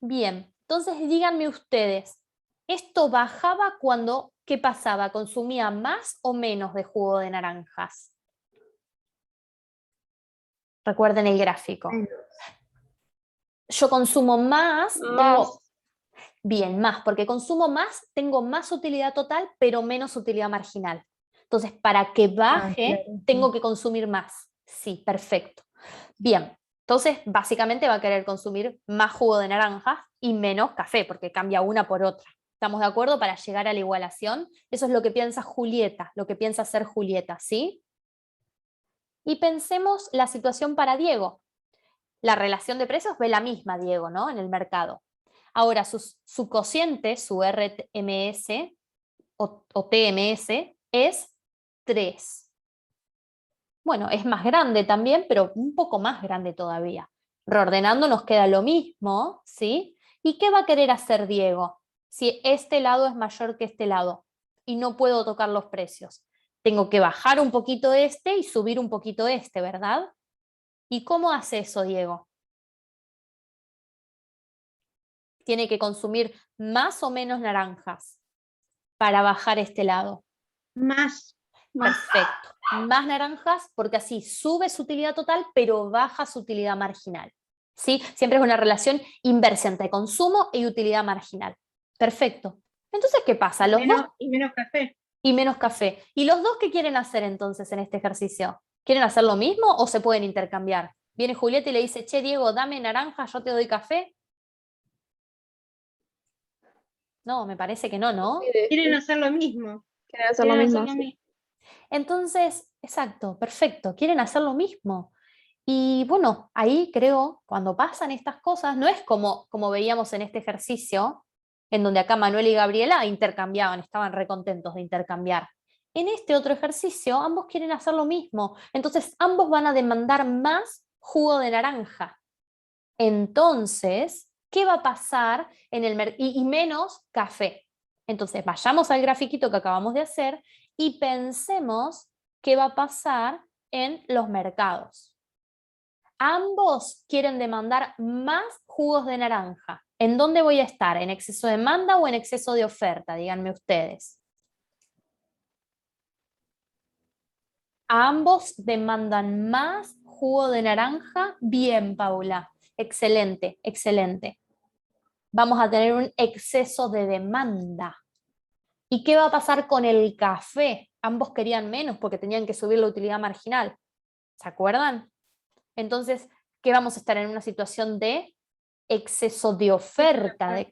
Bien, entonces díganme ustedes, ¿esto bajaba cuando, qué pasaba? ¿Consumía más o menos de jugo de naranjas? Recuerden el gráfico. Yo consumo más, tengo... Bien, más, porque consumo más, tengo más utilidad total, pero menos utilidad marginal. Entonces, para que baje, claro. tengo que consumir más. Sí, perfecto. Bien, entonces básicamente va a querer consumir más jugo de naranja y menos café, porque cambia una por otra. ¿Estamos de acuerdo? Para llegar a la igualación, eso es lo que piensa Julieta, lo que piensa hacer Julieta, ¿sí? Y pensemos la situación para Diego. La relación de precios ve la misma, Diego, ¿no? En el mercado. Ahora, su cociente, su RMS o TMS, es 3. Bueno, es más grande también, pero un poco más grande todavía. Reordenando nos queda lo mismo, ¿sí? ¿Y qué va a querer hacer Diego? Si este lado es mayor que este lado y no puedo tocar los precios. Tengo que bajar un poquito este y subir un poquito este, ¿verdad? ¿Y cómo hace eso, Diego? Tiene que consumir más o menos naranjas para bajar este lado. Más. Más. Perfecto. Más naranjas porque así sube su utilidad total, pero baja su utilidad marginal. ¿Sí? Siempre es una relación inversa entre consumo y utilidad marginal. Perfecto. Entonces, ¿qué pasa? Los dos Y menos café. y menos café. ¿Y los dos qué quieren hacer entonces en este ejercicio? ¿Quieren hacer lo mismo o se pueden intercambiar? Viene Julieta y le dice, che, Diego, dame naranja, yo te doy café. No, me parece que no, ¿no? Quieren hacer lo mismo. Quieren hacer lo Quieren mismo. hacer lo mismo. Entonces, exacto, perfecto, quieren hacer lo mismo. Y bueno, ahí creo, cuando pasan estas cosas, no es como veíamos en este ejercicio, en donde acá Manuel y Gabriela intercambiaban, estaban recontentos de intercambiar. En este otro ejercicio, ambos quieren hacer lo mismo. Entonces, ambos van a demandar más jugo de naranja. Entonces, ¿qué va a pasar en el y menos café? Entonces, vayamos al grafiquito que acabamos de hacer y pensemos qué va a pasar en los mercados. Ambos quieren demandar más jugos de naranja. ¿En dónde voy a estar? ¿En exceso de demanda o en exceso de oferta? Díganme ustedes. Ambos demandan más jugo de naranja. Bien, Paula. Excelente, excelente. Vamos a tener un exceso de demanda. ¿Y qué va a pasar con el café? Ambos querían menos porque tenían que subir la utilidad marginal. ¿Se acuerdan? Entonces, ¿qué vamos a estar en una situación de exceso de oferta?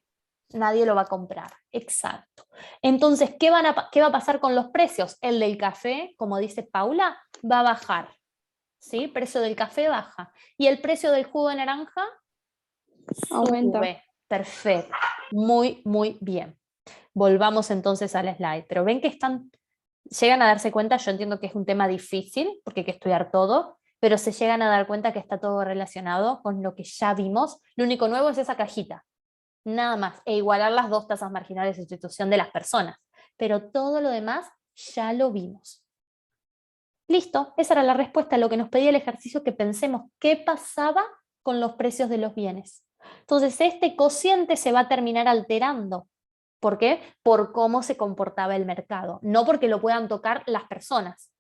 Nadie lo va a comprar. Exacto. Entonces, ¿qué va a pasar con los precios? El del café, como dice Paula, va a bajar. ¿Sí? El precio del café baja. ¿Y el precio del jugo de naranja? Aumenta. Sube. Perfecto. Muy, muy bien. Volvamos entonces al slide. Pero ven que llegan a darse cuenta, yo entiendo que es un tema difícil, porque hay que estudiar todo, pero se llegan a dar cuenta que está todo relacionado con lo que ya vimos. Lo único nuevo es esa cajita. Nada más. E igualar las dos tasas marginales de sustitución de las personas. Pero todo lo demás ya lo vimos. Listo. Esa era la respuesta a lo que nos pedía el ejercicio, que pensemos qué pasaba con los precios de los bienes. Entonces, este cociente se va a terminar alterando. ¿Por qué? Por cómo se comportaba el mercado, no porque lo puedan tocar las personas.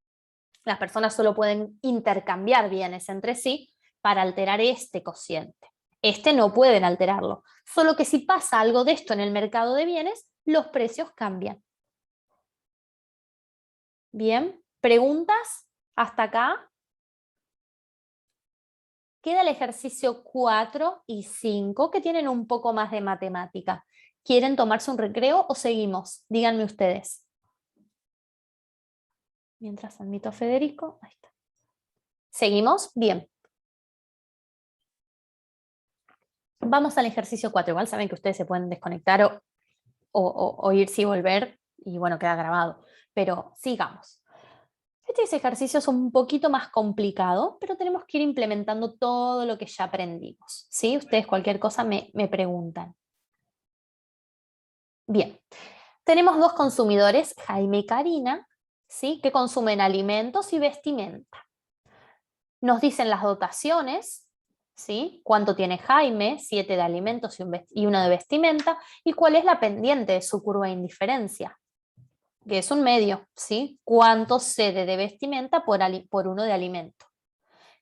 Las personas solo pueden intercambiar bienes entre sí para alterar este cociente. Este no pueden alterarlo. Solo que si pasa algo de esto en el mercado de bienes, los precios cambian. Bien, ¿preguntas hasta acá? Queda el ejercicio 4 y 5, que tienen un poco más de matemática. ¿Quieren tomarse un recreo o seguimos? Díganme ustedes. Mientras admito a Federico. Ahí está. ¿Seguimos? Bien. Vamos al ejercicio 4. Igual saben que ustedes se pueden desconectar o irse y volver, y bueno, queda grabado. Pero sigamos. Este ejercicio es un poquito más complicado, pero tenemos que ir implementando todo lo que ya aprendimos. ¿Sí? Ustedes cualquier cosa me preguntan. Bien. Tenemos dos consumidores, Jaime y Karina, ¿sí? Que consumen alimentos y vestimenta. Nos dicen las dotaciones, ¿sí? Cuánto tiene Jaime, 7 de alimentos y 1 de vestimenta, y cuál es la pendiente de su curva de indiferencia, que es un medio, ¿sí? Cuánto cede de vestimenta por 1 de alimento.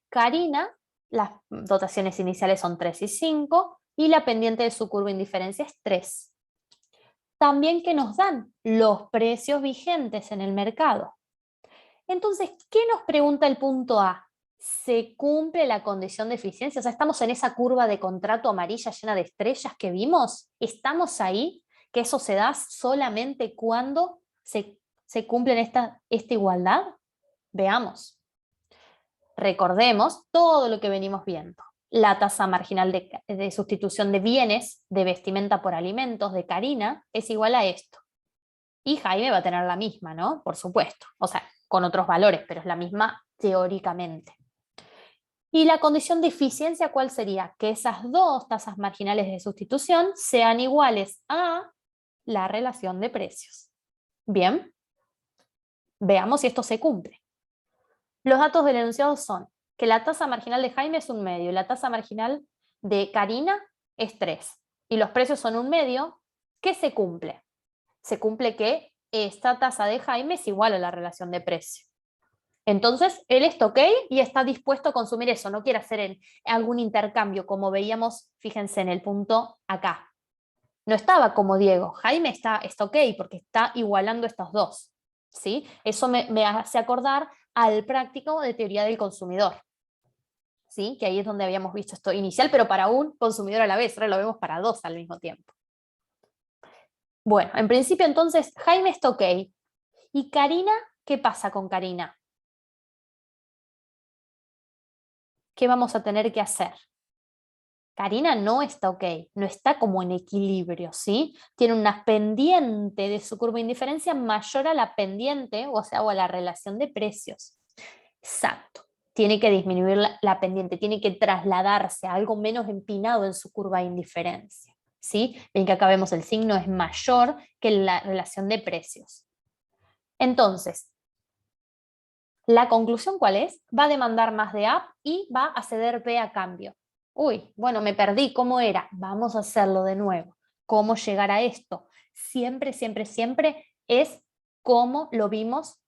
Karina, las dotaciones iniciales son 3 y 5, y la pendiente de su curva de indiferencia es 3. También que nos dan los precios vigentes en el mercado. Entonces, ¿qué nos pregunta el punto A? ¿Se cumple la condición de eficiencia? O sea, ¿estamos en esa curva de contrato amarilla llena de estrellas que vimos? ¿Estamos ahí? ¿Que eso se da solamente cuando se cumple esta igualdad? Veamos. Recordemos todo lo que venimos viendo. La tasa marginal de sustitución de bienes, de vestimenta por alimentos, de Karina, es igual a esto. Y Jaime va a tener la misma, ¿no? Por supuesto. O sea, con otros valores, pero es la misma teóricamente. ¿Y la condición de eficiencia cuál sería? Que esas dos tasas marginales de sustitución sean iguales a la relación de precios. Bien. Veamos si esto se cumple. Los datos del enunciado son que la tasa marginal de Jaime es 1 medio y la tasa marginal de Karina es 3. Y los precios son 1 medio. ¿Qué se cumple? Se cumple que esta tasa de Jaime es igual a la relación de precio. Entonces, él está ok y está dispuesto a consumir eso, no quiere hacer algún intercambio, como veíamos, fíjense en el punto acá. No estaba como Diego, Jaime está ok porque está igualando estos dos. ¿Sí? Eso me hace acordar al práctico de teoría del consumidor. ¿Sí? Que ahí es donde habíamos visto esto inicial, pero para un consumidor a la vez, ahora lo vemos para dos al mismo tiempo. Bueno, en principio entonces Jaime está ok. ¿Y Karina? ¿Qué pasa con Karina? ¿Qué vamos a tener que hacer? Karina no está ok, no está como en equilibrio, ¿sí? Tiene una pendiente de su curva de indiferencia mayor a la pendiente, o sea, o a la relación de precios. Exacto. Tiene que disminuir la pendiente, tiene que trasladarse a algo menos empinado en su curva de indiferencia, ¿sí? Ven que acá vemos el signo es mayor que la relación de precios. Entonces, ¿la conclusión cuál es? Va a demandar más de A y va a ceder B a cambio. Uy, bueno, me perdí, ¿cómo era? Vamos a hacerlo de nuevo. ¿Cómo llegar a esto? Siempre, siempre, siempre es como lo vimos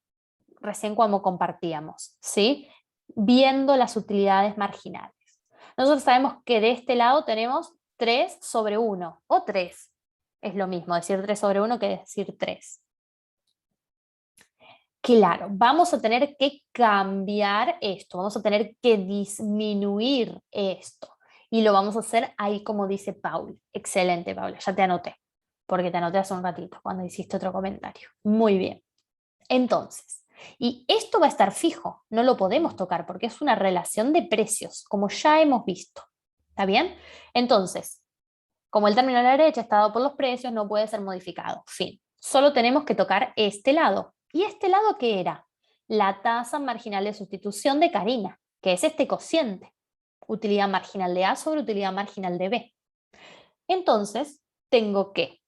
recién cuando compartíamos, ¿sí? Viendo las utilidades marginales. Nosotros sabemos que de este lado tenemos 3 sobre 1, o 3. Es lo mismo decir 3 sobre 1 que decir 3. Claro, vamos a tener que cambiar esto, vamos a tener que disminuir esto. Y lo vamos a hacer ahí como dice Paula. Excelente, Paula, ya te anoté, porque te anoté hace un ratito cuando hiciste otro comentario. Muy bien. Entonces, y esto va a estar fijo, no lo podemos tocar porque es una relación de precios, como ya hemos visto. ¿Está bien? Entonces, como el término a la derecha está dado por los precios, no puede ser modificado. Fin. Solo tenemos que tocar este lado. ¿Y este lado qué era? La tasa marginal de sustitución de Karina, que es este cociente. Utilidad marginal de A sobre utilidad marginal de B. Entonces, tengo que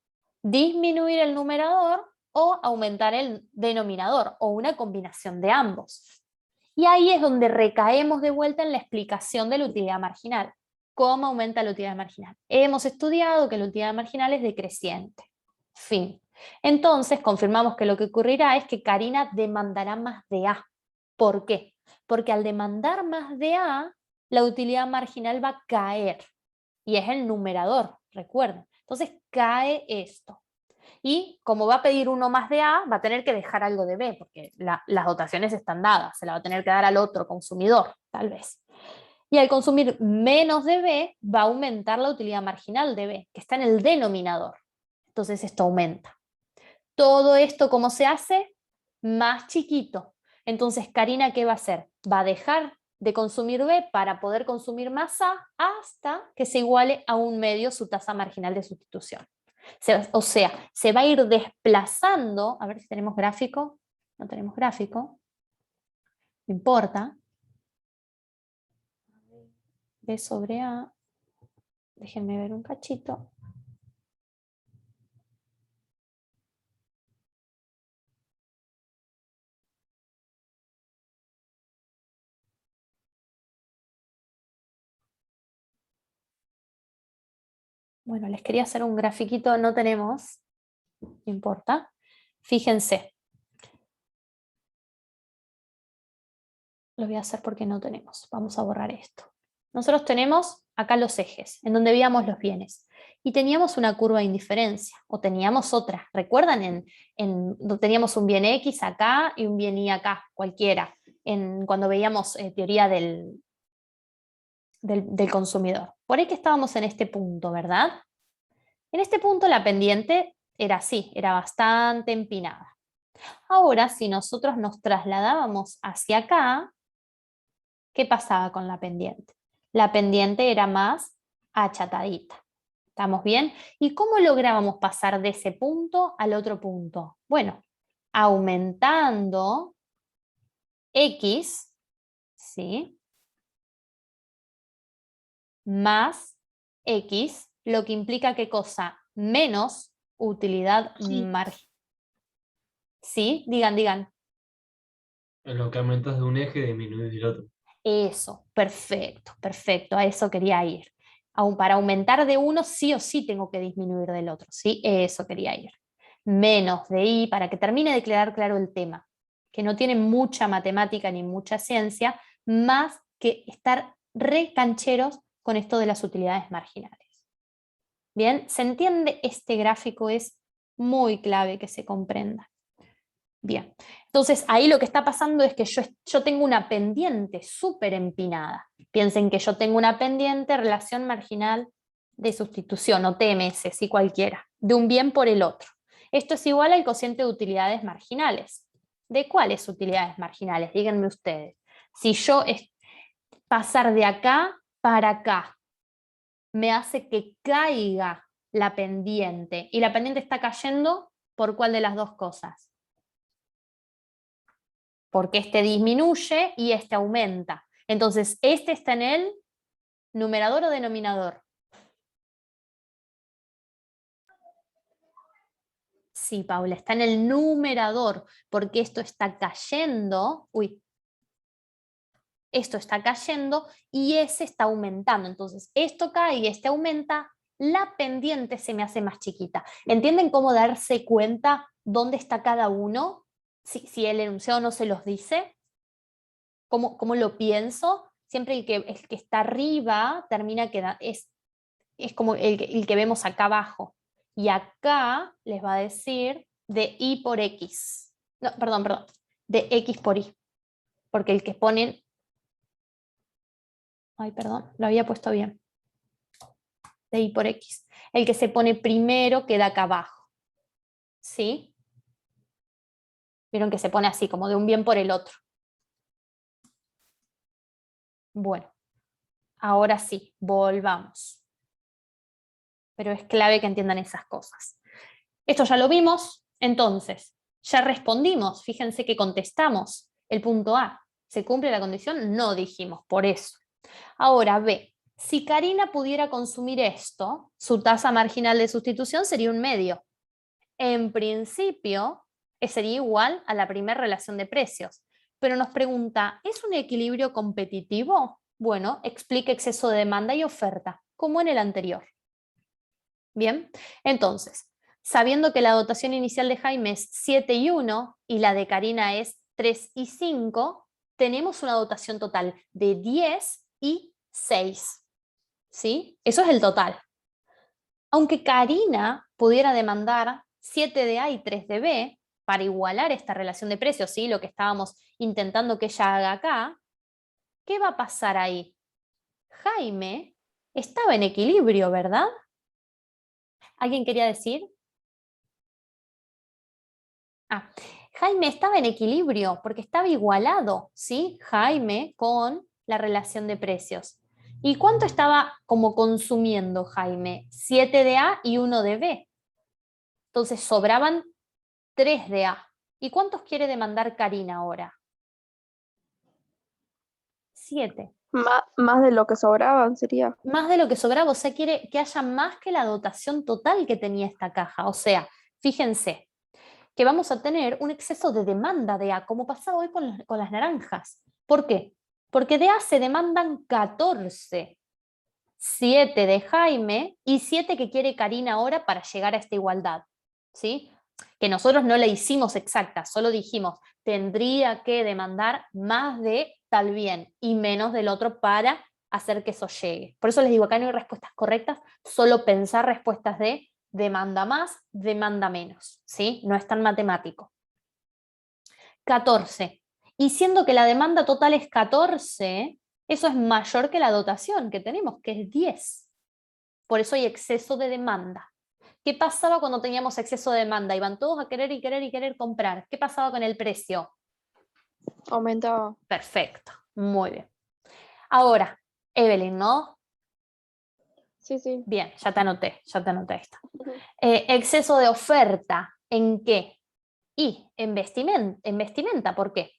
disminuir el numerador o aumentar el denominador, o una combinación de ambos. Y ahí es donde recaemos de vuelta en la explicación de la utilidad marginal. ¿Cómo aumenta la utilidad marginal? Hemos estudiado que la utilidad marginal es decreciente. Fin. Entonces, confirmamos que lo que ocurrirá es que Karina demandará más de A. ¿Por qué? Porque al demandar más de A, la utilidad marginal va a caer. Y es el numerador, recuerden. Entonces cae esto. Y como va a pedir uno más de A, va a tener que dejar algo de B, porque las dotaciones están dadas, se la va a tener que dar al otro consumidor, tal vez. Y al consumir menos de B, va a aumentar la utilidad marginal de B, que está en el denominador. Entonces esto aumenta. Todo esto, ¿cómo se hace? Más chiquito. Entonces, Karina, ¿qué va a hacer? Va a dejar de consumir B para poder consumir más A hasta que se iguale a 1/2 su tasa marginal de sustitución. O sea, se va a ir desplazando, a ver si tenemos gráfico, no tenemos gráfico, no importa. B sobre A, déjenme ver un cachito. Bueno, les quería hacer un grafiquito, no tenemos, no importa. Fíjense. Lo voy a hacer porque no tenemos. Vamos a borrar esto. Nosotros tenemos acá los ejes, en donde veíamos los bienes. Y teníamos una curva de indiferencia, o teníamos otra. ¿Recuerdan? Teníamos un bien X acá y un bien Y acá, cualquiera, cuando veíamos teoría del consumidor. Por ahí que estábamos en este punto, ¿verdad? En este punto la pendiente era así, era bastante empinada. Ahora, si nosotros nos trasladábamos hacia acá, ¿qué pasaba con la pendiente? La pendiente era más achatadita. ¿Estamos bien? ¿Y cómo lográbamos pasar de ese punto al otro punto? Bueno, aumentando X, ¿sí? Más X, lo que implica ¿qué cosa? Menos utilidad marginal. ¿Sí? Digan. En lo que aumentas de un eje, disminuyes del otro. Eso, perfecto, a eso quería ir. Aún para aumentar de uno, sí o sí tengo que disminuir del otro, ¿sí? Eso quería ir. menos de I, para que termine de quedar claro el tema, que no tiene mucha matemática ni mucha ciencia, más que estar re cancheros con esto de las utilidades marginales. Bien, ¿se entiende? Este gráfico es muy clave que se comprenda. Bien, entonces ahí lo que está pasando es que yo tengo una pendiente súper empinada. Piensen que yo tengo una pendiente relación marginal de sustitución, o TMS, si cualquiera, de un bien por el otro. Esto es igual al cociente de utilidades marginales. ¿De cuáles utilidades marginales? Díganme ustedes. Si yo pasar de acá para acá me hace que caiga la pendiente, y la pendiente está cayendo, ¿por cuál de las dos cosas? Porque este disminuye y este aumenta. Entonces, este está en el numerador o denominador. Sí, Paula, está en el numerador, porque esto está cayendo, esto está cayendo y ese está aumentando. Entonces, esto cae y este aumenta, la pendiente se me hace más chiquita. ¿Entienden cómo darse cuenta dónde está cada uno? Si el enunciado no se los dice. ¿Cómo lo pienso? Siempre el que está arriba termina quedando, es como el que vemos acá abajo. Y acá les va a decir de Y por X. No, perdón, de X por Y. Porque el que ponen... Ay, perdón, lo había puesto bien. De Y por X. El que se pone primero queda acá abajo. ¿Sí? Vieron que se pone así, como de un bien por el otro. Bueno, ahora sí, volvamos. Pero es clave que entiendan esas cosas. Esto ya lo vimos, entonces, ya respondimos, fíjense que contestamos el punto A. ¿Se cumple la condición? No dijimos, por eso. Ahora B, si Karina pudiera consumir esto, su tasa marginal de sustitución sería 1/2. En principio, sería igual a la primera relación de precios. Pero nos pregunta, ¿es un equilibrio competitivo? Bueno, explica exceso de demanda y oferta, como en el anterior. Bien, entonces, sabiendo que la dotación inicial de Jaime es 7 y 1 y la de Karina es 3 y 5, tenemos una dotación total de 10 y 6. ¿Sí? Eso es el total. Aunque Karina pudiera demandar 7 de A y 3 de B para igualar esta relación de precios, ¿sí? Lo que estábamos intentando que ella haga acá, ¿qué va a pasar ahí? Jaime estaba en equilibrio, ¿verdad? ¿Alguien quería decir? Jaime estaba en equilibrio porque estaba igualado, ¿sí? Jaime con la relación de precios. ¿Y cuánto estaba como consumiendo Jaime? 7 de A y 1 de B. Entonces sobraban 3 de A. ¿Y cuántos quiere demandar Karina ahora? 7. Más de lo que sobraban sería. Más de lo que sobraba, o sea, quiere que haya más que la dotación total que tenía esta caja. O sea, fíjense que vamos a tener un exceso de demanda de A, como pasaba hoy con las naranjas. ¿Por qué? Porque de A se demandan 14. 7 de Jaime y 7 que quiere Karina ahora para llegar a esta igualdad. ¿Sí? Que nosotros no la hicimos exacta, solo dijimos, tendría que demandar más de tal bien y menos del otro para hacer que eso llegue. Por eso les digo, acá no hay respuestas correctas, solo pensar respuestas de demanda más, demanda menos, ¿sí? No es tan matemático. 14. Y siendo que la demanda total es 14, eso es mayor que la dotación que tenemos, que es 10. Por eso hay exceso de demanda. ¿Qué pasaba cuando teníamos exceso de demanda? Iban todos a querer y querer y querer comprar. ¿Qué pasaba con el precio? Aumentaba. Perfecto, muy bien. Ahora, Evelyn, ¿no? Sí, sí. Bien, ya te anoté esto. Exceso de oferta, ¿en qué? Y en vestimenta, ¿por qué?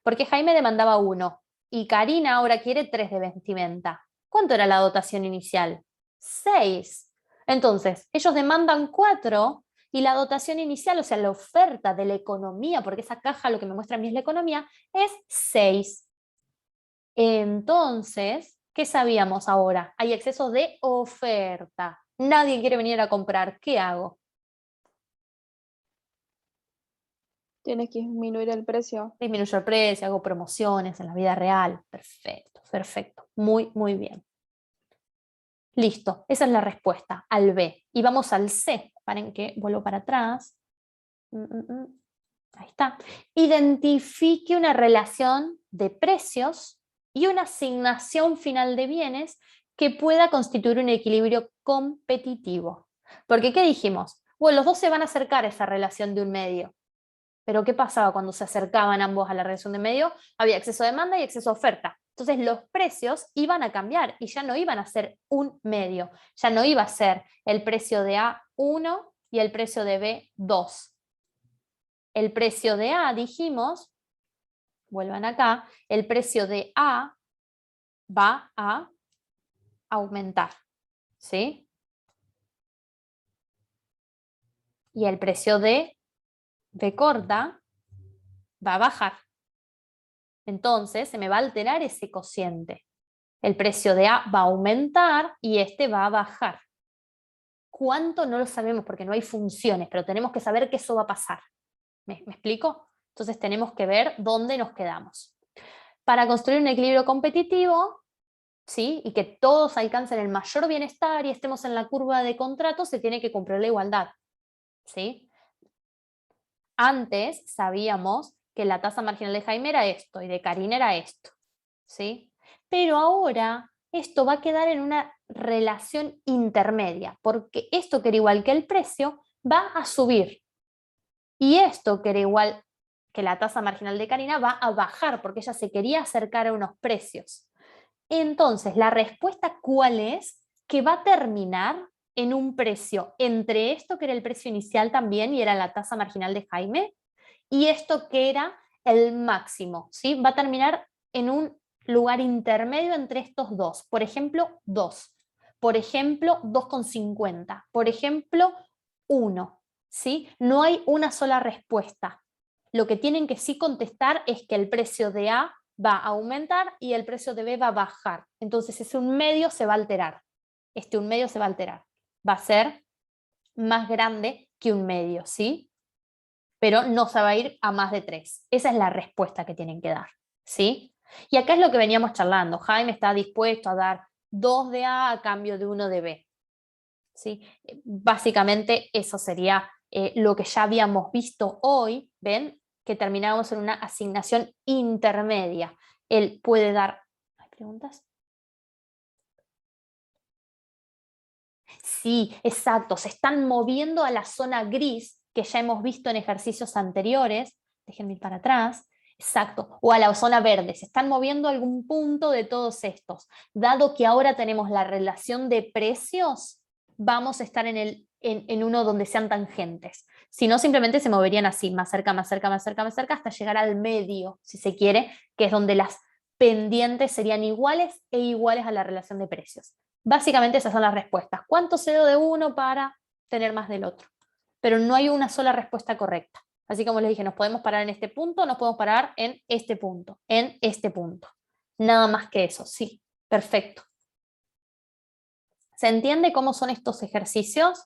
Porque Jaime demandaba 1 y Karina ahora quiere 3 de vestimenta. ¿Cuánto era la dotación inicial? 6. Entonces, ellos demandan 4 y la dotación inicial, o sea, la oferta de la economía, porque esa caja lo que me muestra a mí es la economía, es 6. Entonces, ¿qué sabíamos ahora? Hay exceso de oferta. Nadie quiere venir a comprar. ¿Qué hago? Tienes que disminuir el precio. Disminuyo el precio, hago promociones en la vida real. Perfecto, perfecto. Muy, muy bien. Listo, esa es la respuesta al B. Y vamos al C. Paren que vuelvo para atrás. Ahí está. Identifique una relación de precios y una asignación final de bienes que pueda constituir un equilibrio competitivo. Porque, ¿qué dijimos? Bueno, los dos se van a acercar a esa relación de un medio. Pero ¿qué pasaba cuando se acercaban ambos a la relación de medio? Había exceso de demanda y exceso de oferta. Entonces los precios iban a cambiar y ya no iban a ser un medio. Ya no iba a ser el precio de A1 y el precio de B2. El precio de A, dijimos, vuelvan acá, el precio de A va a aumentar, ¿sí? Y el precio de B corta va a bajar. Entonces se me va a alterar ese cociente. El precio de A va a aumentar y este va a bajar. ¿Cuánto? No lo sabemos porque no hay funciones, pero tenemos que saber que eso va a pasar. ¿Me explico? Entonces tenemos que ver dónde nos quedamos. Para construir un equilibrio competitivo, ¿sí? Y que todos alcancen el mayor bienestar y estemos en la curva de contratos, se tiene que cumplir la igualdad, ¿sí? Antes sabíamos que la tasa marginal de Jaime era esto y de Karina era esto, ¿sí? Pero ahora esto va a quedar en una relación intermedia, porque esto que era igual que el precio va a subir y esto que era igual que la tasa marginal de Karina va a bajar porque ella se quería acercar a unos precios. Entonces, la respuesta ¿cuál es? Que va a terminar en un precio entre esto que era el precio inicial también y era la tasa marginal de Jaime y esto que era el máximo, ¿sí? Va a terminar en un lugar intermedio entre estos dos. Por ejemplo, 2. Por ejemplo, 2,50. Por ejemplo, 1. ¿Sí? No hay una sola respuesta. Lo que tienen que sí contestar es que el precio de A va a aumentar y el precio de B va a bajar. Entonces ese un medio se va a alterar. Este un medio se va a alterar. Va a ser más grande que un medio, ¿sí? Pero no se va a ir a más de 3. Esa es la respuesta que tienen que dar, ¿sí? Y acá es lo que veníamos charlando. Jaime está dispuesto a dar 2 de A cambio de 1 de B. ¿Sí? Básicamente eso sería lo que ya habíamos visto hoy, ¿ven? Que terminamos en una asignación intermedia. Él puede dar... ¿Hay preguntas? Sí, exacto. Se están moviendo a la zona gris que ya hemos visto en ejercicios anteriores. Déjenme ir para atrás. Exacto. O a la zona verde. Se están moviendo a algún punto de todos estos. Dado que ahora tenemos la relación de precios, vamos a estar en uno donde sean tangentes. Si no, simplemente se moverían así, más cerca, más cerca, más cerca, más cerca, hasta llegar al medio, si se quiere, que es donde las pendientes serían iguales e iguales a la relación de precios. Básicamente esas son las respuestas. ¿Cuánto cedo de uno para tener más del otro? Pero no hay una sola respuesta correcta. Así como les dije, nos podemos parar en este punto, nos podemos parar en este punto, en este punto. Nada más que eso, sí, perfecto. ¿Se entiende cómo son estos ejercicios?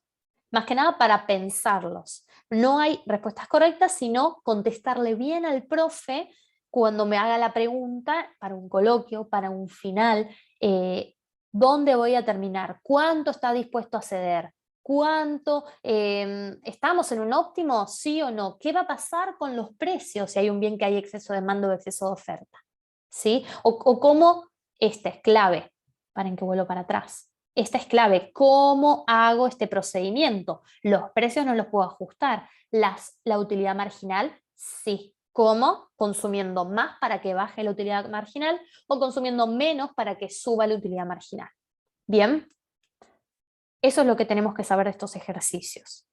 Más que nada para pensarlos. No hay respuestas correctas, sino contestarle bien al profe cuando me haga la pregunta para un coloquio, para un final. ¿Dónde voy a terminar? ¿Cuánto está dispuesto a ceder? ¿Cuánto? ¿Estamos en un óptimo? ¿Sí o no? ¿Qué va a pasar con los precios si hay un bien que hay exceso de demanda o exceso de oferta? ¿Sí? O cómo, esta es clave, paren que vuelvo para atrás. Esta es clave, ¿cómo hago este procedimiento? Los precios no los puedo ajustar, la utilidad marginal sí. ¿Cómo? Consumiendo más para que baje la utilidad marginal o consumiendo menos para que suba la utilidad marginal. Bien, eso es lo que tenemos que saber de estos ejercicios.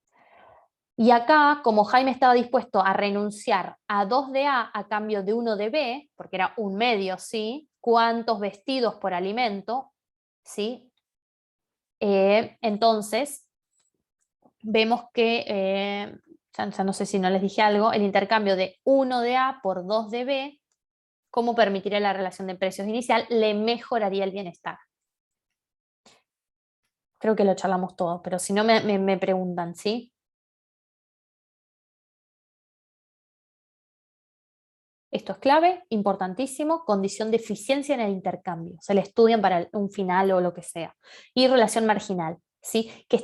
Y acá, como Jaime estaba dispuesto a renunciar a 2 de A a cambio de 1 de B, porque era un medio, ¿sí? ¿Cuántos vestidos por alimento? ¿Sí? Entonces, vemos que, ya no sé si no les dije algo, el intercambio de 1 de A por 2 de B, ¿cómo permitiría la relación de precios inicial? Le mejoraría el bienestar. Creo que lo charlamos todo, pero si no me preguntan, ¿sí? Esto es clave, importantísimo, condición de eficiencia en el intercambio. Se le estudian para un final o lo que sea. Y relación marginal, ¿sí? Que es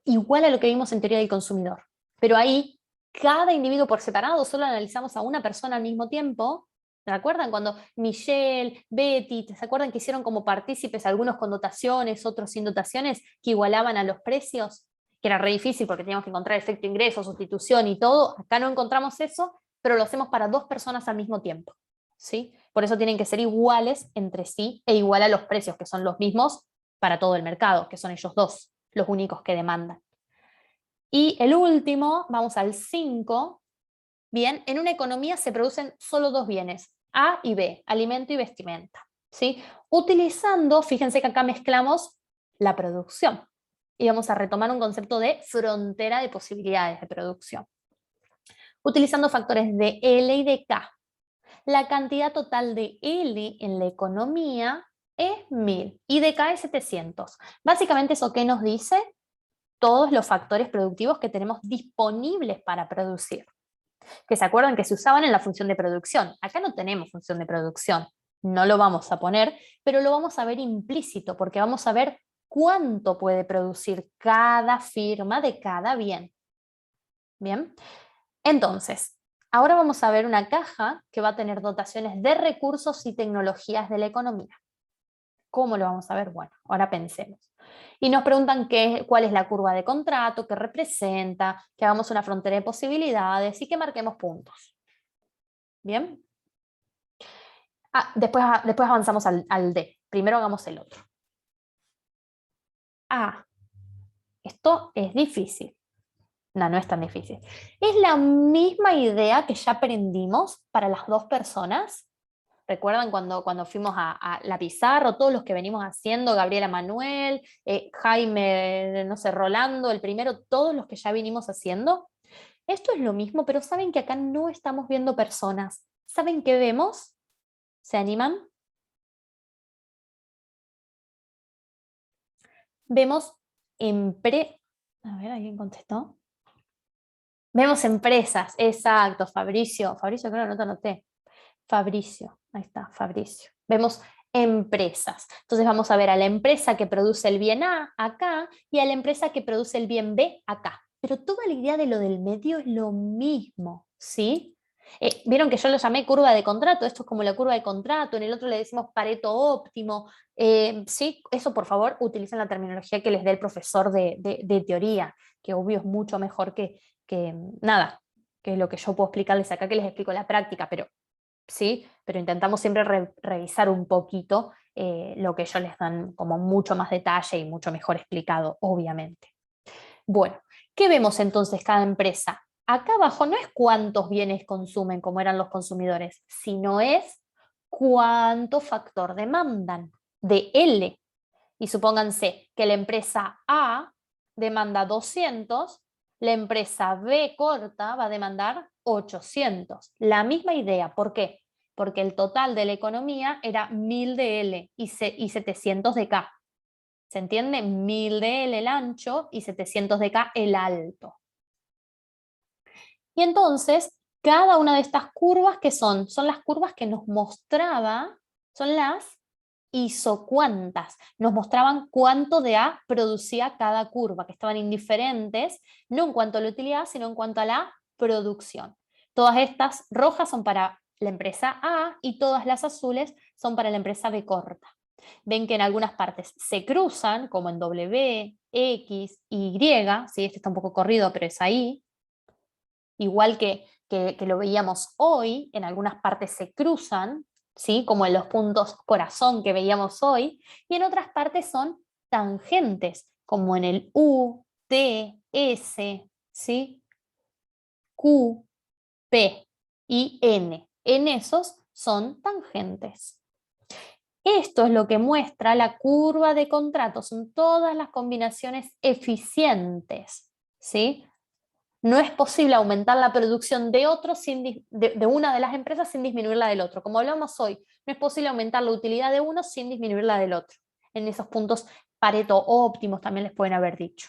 igual a lo que vimos en teoría del consumidor. Pero ahí, cada individuo por separado, solo analizamos a una persona al mismo tiempo. ¿Se acuerdan cuando Michelle, Betty, se acuerdan que hicieron como partícipes algunos con dotaciones, otros sin dotaciones, que igualaban a los precios? Que era re difícil porque teníamos que encontrar efecto ingreso, sustitución y todo. Acá no encontramos eso, pero lo hacemos para 2 personas al mismo tiempo, ¿sí? Por eso tienen que ser iguales entre sí e igual a los precios, que son los mismos para todo el mercado, que son ellos dos, los únicos que demandan. Y el último, vamos al 5. Bien, en una economía se producen solo 2 bienes, A y B, alimento y vestimenta, ¿sí? Utilizando, fíjense que acá mezclamos la producción. Y vamos a retomar un concepto de frontera de posibilidades de producción. Utilizando factores de L y de K. La cantidad total de L en la economía es 1000 y de K es 700. Básicamente, ¿eso qué nos dice? Todos los factores productivos que tenemos disponibles para producir. Que se acuerdan que se usaban en la función de producción. Acá no tenemos función de producción, no lo vamos a poner, pero lo vamos a ver implícito, porque vamos a ver cuánto puede producir cada firma de cada bien. Bien, entonces, ahora vamos a ver una caja que va a tener dotaciones de recursos y tecnologías de la economía. ¿Cómo lo vamos a ver? Bueno, ahora pensemos. Y nos preguntan cuál es la curva de contrato, qué representa, que hagamos una frontera de posibilidades y que marquemos puntos. ¿Bien? Después avanzamos al D. Primero hagamos el otro. Esto es difícil. No, no es tan difícil. Es la misma idea que ya aprendimos para las 2 personas. ¿Recuerdan cuando fuimos a la pizarra, todos los que venimos haciendo, Gabriela Manuel, Jaime, no sé, Rolando, el primero, todos los que ya vinimos haciendo? Esto es lo mismo, pero saben que acá no estamos viendo personas. ¿Saben qué vemos? ¿Se animan? Vemos A ver, ¿alguien contestó? Vemos empresas, exacto, Fabricio, creo que no te anoté. Fabricio, ahí está, Fabricio. Vemos empresas. Entonces vamos a ver a la empresa que produce el bien A acá y a la empresa que produce el bien B acá. Pero toda la idea de lo del medio es lo mismo, ¿sí? Vieron que yo lo llamé curva de contrato, esto es como la curva de contrato, en el otro le decimos Pareto óptimo. Sí, eso por favor utilicen la terminología que les dé el profesor de teoría, que obvio es mucho mejor que nada, que es lo que yo puedo explicarles acá, que les explico la práctica, pero sí, pero intentamos siempre revisar un poquito lo que ellos les dan como mucho más detalle y mucho mejor explicado, obviamente. Bueno, ¿qué vemos entonces cada empresa? Acá abajo no es cuántos bienes consumen como eran los consumidores, sino es cuánto factor demandan, de L. Y supónganse que la empresa A demanda 200, la empresa B corta va a demandar 800. La misma idea, ¿por qué? Porque el total de la economía era 1000 de L y 700 de K. ¿Se entiende? 1000 de L el ancho y 700 de K el alto. Y entonces, cada una de estas curvas, ¿qué son? Son las curvas que nos mostraba, son las isocuantas. Nos mostraban cuánto de A producía cada curva, que estaban indiferentes, no en cuanto a la utilidad, sino en cuanto a la producción. Todas estas rojas son para la empresa A y todas las azules son para la empresa B corta. Ven que en algunas partes se cruzan, como en W, X, Y, ¿sí? Este está un poco corrido, pero es ahí. Igual que lo veíamos hoy, en algunas partes se cruzan, ¿sí? Como en los puntos corazón que veíamos hoy, y en otras partes son tangentes, como en el U, T, S, ¿sí? Q, P y N. En esos son tangentes. Esto es lo que muestra la curva de contrato, son todas las combinaciones eficientes, ¿sí? No es posible aumentar la producción de una de las empresas sin disminuir la del otro. Como hablamos hoy, no es posible aumentar la utilidad de uno sin disminuir la del otro. En esos puntos Pareto óptimos también les pueden haber dicho.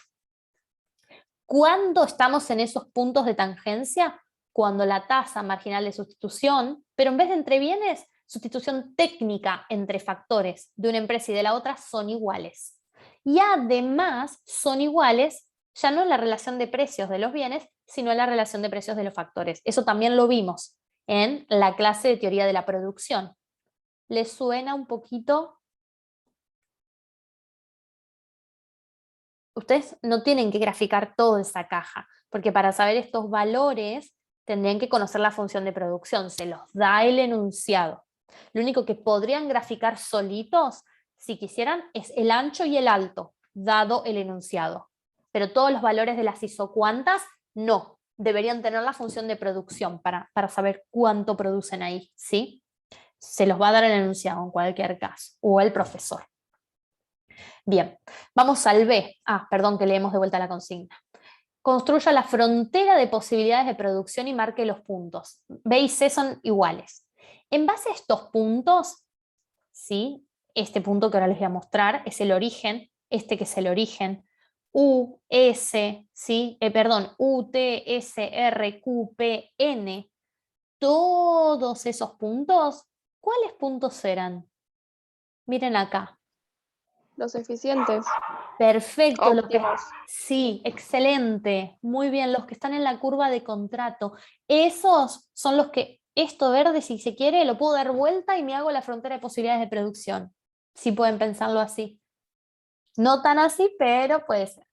¿Cuándo estamos en esos puntos de tangencia? cuando la tasa marginal de sustitución, pero en vez de entre bienes, sustitución técnica entre factores de una empresa y de la otra son iguales. Y además son iguales ya no en la relación de precios de los bienes, sino en la relación de precios de los factores. Eso también lo vimos en la clase de teoría de la producción. ¿Les suena un poquito? Ustedes no tienen que graficar toda esa caja, porque para saber estos valores tendrían que conocer la función de producción, se los da el enunciado. Lo único que podrían graficar solitos, si quisieran, es el ancho y el alto, dado el enunciado. Pero todos los valores de las isocuantas, no. Deberían tener la función de producción para saber cuánto producen ahí, ¿sí? Se los va a dar el enunciado en cualquier caso, o el profesor. Bien, vamos al B. Perdón que leemos de vuelta la consigna. Construya la frontera de posibilidades de producción y marque los puntos. B y C son iguales. En base a estos puntos, ¿sí? Este punto que ahora les voy a mostrar es el origen, este que es el origen, U, S, ¿sí? U, T, S, R, Q, P, N. Todos esos puntos, ¿cuáles puntos serán? Miren acá. Los eficientes. Perfecto. Óptimos. Sí, excelente. Muy bien, los que están en la curva de contrato. Esos son los que, esto verde, si se quiere, lo puedo dar vuelta y me hago la frontera de posibilidades de producción. Sí pueden pensarlo así. No tan así, pero puede ser.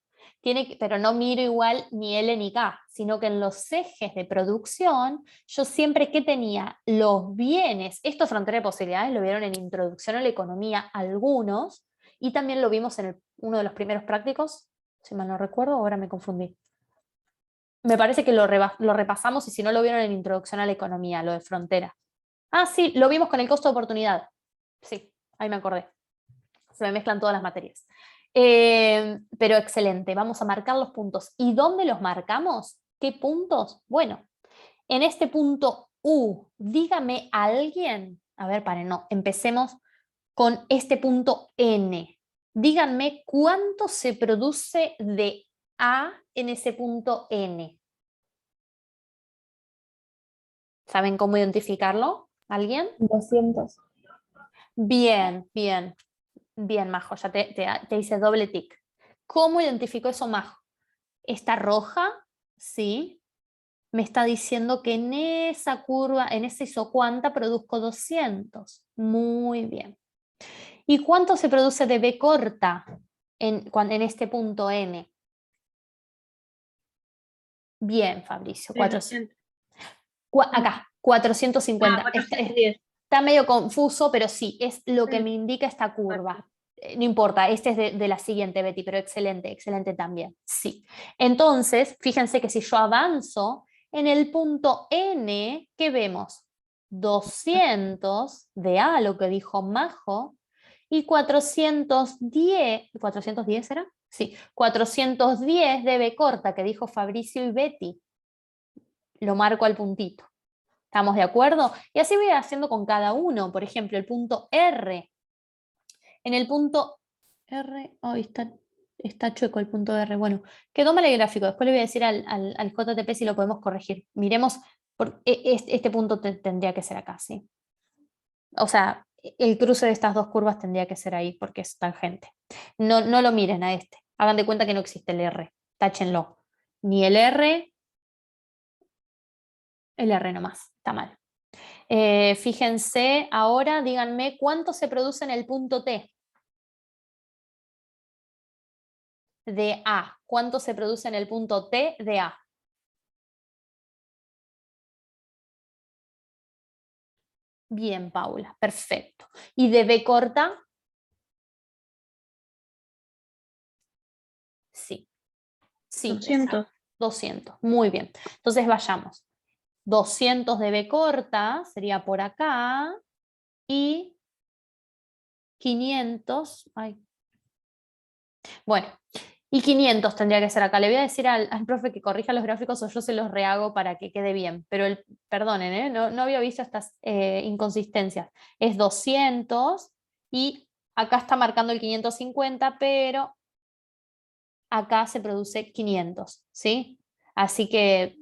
Pero no miro igual ni L ni K, sino que en los ejes de producción, yo siempre que tenía los bienes, esto frontera de posibilidades lo vieron en Introducción a la Economía algunos, y también lo vimos en uno de los primeros prácticos, si mal no recuerdo, ahora me confundí. Me parece que lo repasamos y si no lo vieron en Introducción a la Economía, lo de frontera. Sí, lo vimos con el costo de oportunidad. Sí, ahí me acordé. Se me mezclan todas las materias. Pero excelente, vamos a marcar los puntos. ¿Y dónde los marcamos? ¿Qué puntos? Bueno, en este punto U, dígame alguien, a ver, no, empecemos con este punto N. Díganme cuánto se produce de A en ese punto N. ¿Saben cómo identificarlo? ¿Alguien? 200. Bien, bien. Bien, Majo, ya te hice doble tic. ¿Cómo identificó eso, Majo? Esta roja, sí, me está diciendo que en esa curva, en esa isocuanta, produzco 200. Muy bien. ¿Y cuánto se produce de B corta en este punto N? Bien, Fabricio. 300. Acá, 450. 410. Está medio confuso, pero sí, es lo que me indica esta curva. No importa, este es de la siguiente, Betty, pero excelente, excelente también. Sí. Entonces, fíjense que si yo avanzo, en el punto N, ¿qué vemos? 200 de A, lo que dijo Majo, y 410, ¿410 era? Sí, 410 de B corta, que dijo Fabricio y Betty. Lo marco al puntito. ¿Estamos de acuerdo? Y así voy haciendo con cada uno. Por ejemplo, el punto R. En el punto R, está chueco el punto R. Bueno, quedó mal el gráfico. Después le voy a decir al JTP si lo podemos corregir. Miremos, este punto tendría que ser acá, ¿sí? O sea, el cruce de estas dos curvas tendría que ser ahí porque es tangente. No lo miren a este. Hagan de cuenta que no existe el R. Táchenlo. Ni el R nomás. Está mal. Fíjense, ahora díganme cuánto se produce en el punto T de A. ¿Cuánto se produce en el punto T de A? Bien, Paula, perfecto. ¿Y de B corta? Sí. Sí, 200. 200. Muy bien. Entonces vayamos. 200 de B corta sería por acá y 500. Bueno, y 500 tendría que ser acá. Le voy a decir al profe que corrija los gráficos o yo se los rehago para que quede bien. Pero perdonen, no había visto estas inconsistencias. Es 200 y acá está marcando el 550, pero acá se produce 500, ¿sí? Así que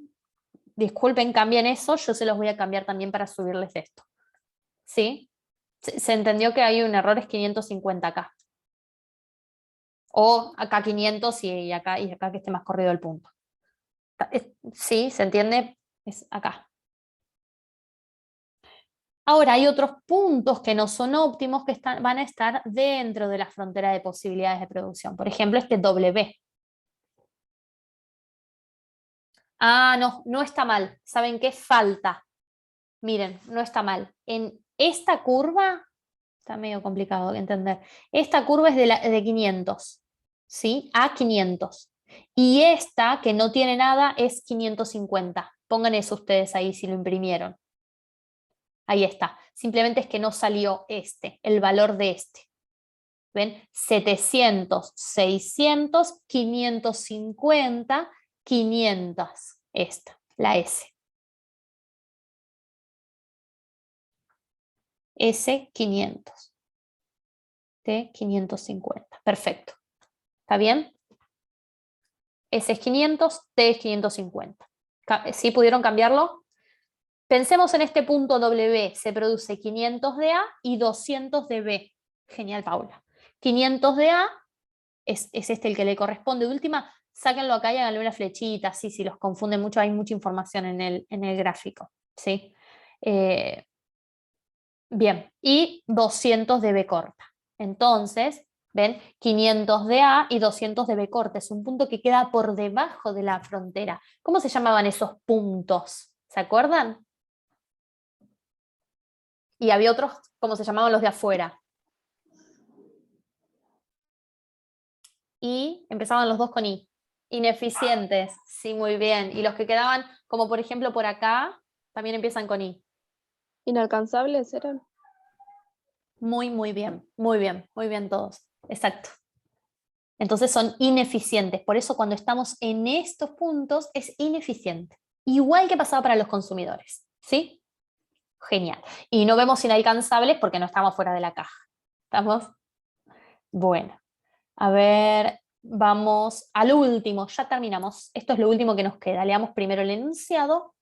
disculpen, cambien eso, yo se los voy a cambiar también para subirles esto. ¿Sí? Se entendió que hay un error, es 550 acá. O acá 500 y acá que esté más corrido el punto. ¿Sí? ¿Se entiende? Es acá. Ahora, hay otros puntos que no son óptimos que van a estar dentro de la frontera de posibilidades de producción. Por ejemplo, este W. Ah, no está mal. ¿Saben qué? Falta. Miren, no está mal. En esta curva, está medio complicado de entender. Esta curva es de 500, ¿sí? A 500. Y esta, que no tiene nada, es 550. Pongan eso ustedes ahí si lo imprimieron. Ahí está. Simplemente es que no salió el valor de este. ¿Ven? 700, 600, 550, 500. Esta, la S. S500. T550. Perfecto. ¿Está bien? S es 500, T es 550. ¿Sí pudieron cambiarlo? Pensemos en este punto W. Se produce 500 de A y 200 de B. Genial, Paula. 500 de A es este el que le corresponde. De última, sáquenlo acá y háganle una flechita. Sí, si los confunden mucho, hay mucha información en el gráfico. ¿Sí? Bien, y 200 de B corta. Entonces, ven, 500 de A y 200 de B corta. Es un punto que queda por debajo de la frontera. ¿Cómo se llamaban esos puntos? ¿Se acuerdan? Y había otros, ¿cómo se llamaban los de afuera? Y empezaban los dos con I. Ineficientes, sí, muy bien. Y los que quedaban, como por ejemplo por acá, también empiezan con I. ¿Inalcanzables eran? Muy bien todos. Exacto. Entonces son ineficientes. Por eso cuando estamos en estos puntos es ineficiente. Igual que pasaba para los consumidores. ¿Sí? Genial. Y no vemos inalcanzables porque no estamos fuera de la caja. ¿Estamos? Bueno. A ver, vamos al último. Ya terminamos. Esto es lo último que nos queda. Leamos primero el enunciado.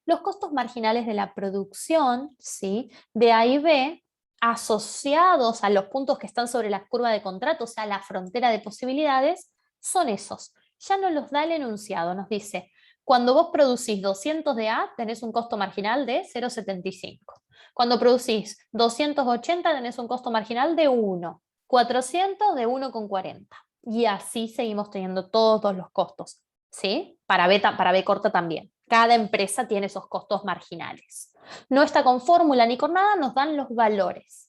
Los costos marginales de la producción, ¿sí?, de A y B, asociados a los puntos que están sobre la curva de contrato, o sea, la frontera de posibilidades, son esos. Ya nos los da el enunciado, nos dice, cuando vos producís 200 de A, tenés un costo marginal de 0,75. Cuando producís 280, tenés un costo marginal de 1. 400 de 1,40. Y así seguimos teniendo todos los costos, ¿sí? Para B corta también. Cada empresa tiene esos costos marginales. No está con fórmula ni con nada, nos dan los valores.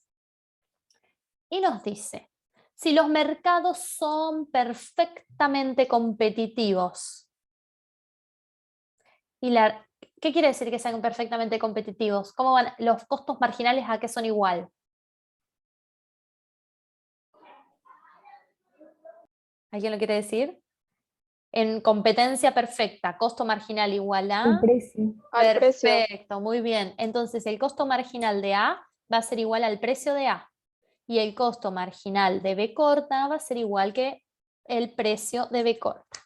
Y nos dice, si los mercados son perfectamente competitivos. ¿Qué quiere decir que sean perfectamente competitivos? ¿Cómo van los costos marginales a qué son igual? ¿Alguien lo quiere decir? En competencia perfecta, costo marginal igual a... El precio. Al precio. Perfecto, muy bien. Entonces el costo marginal de A va a ser igual al precio de A. Y el costo marginal de B corta va a ser igual que el precio de B corta.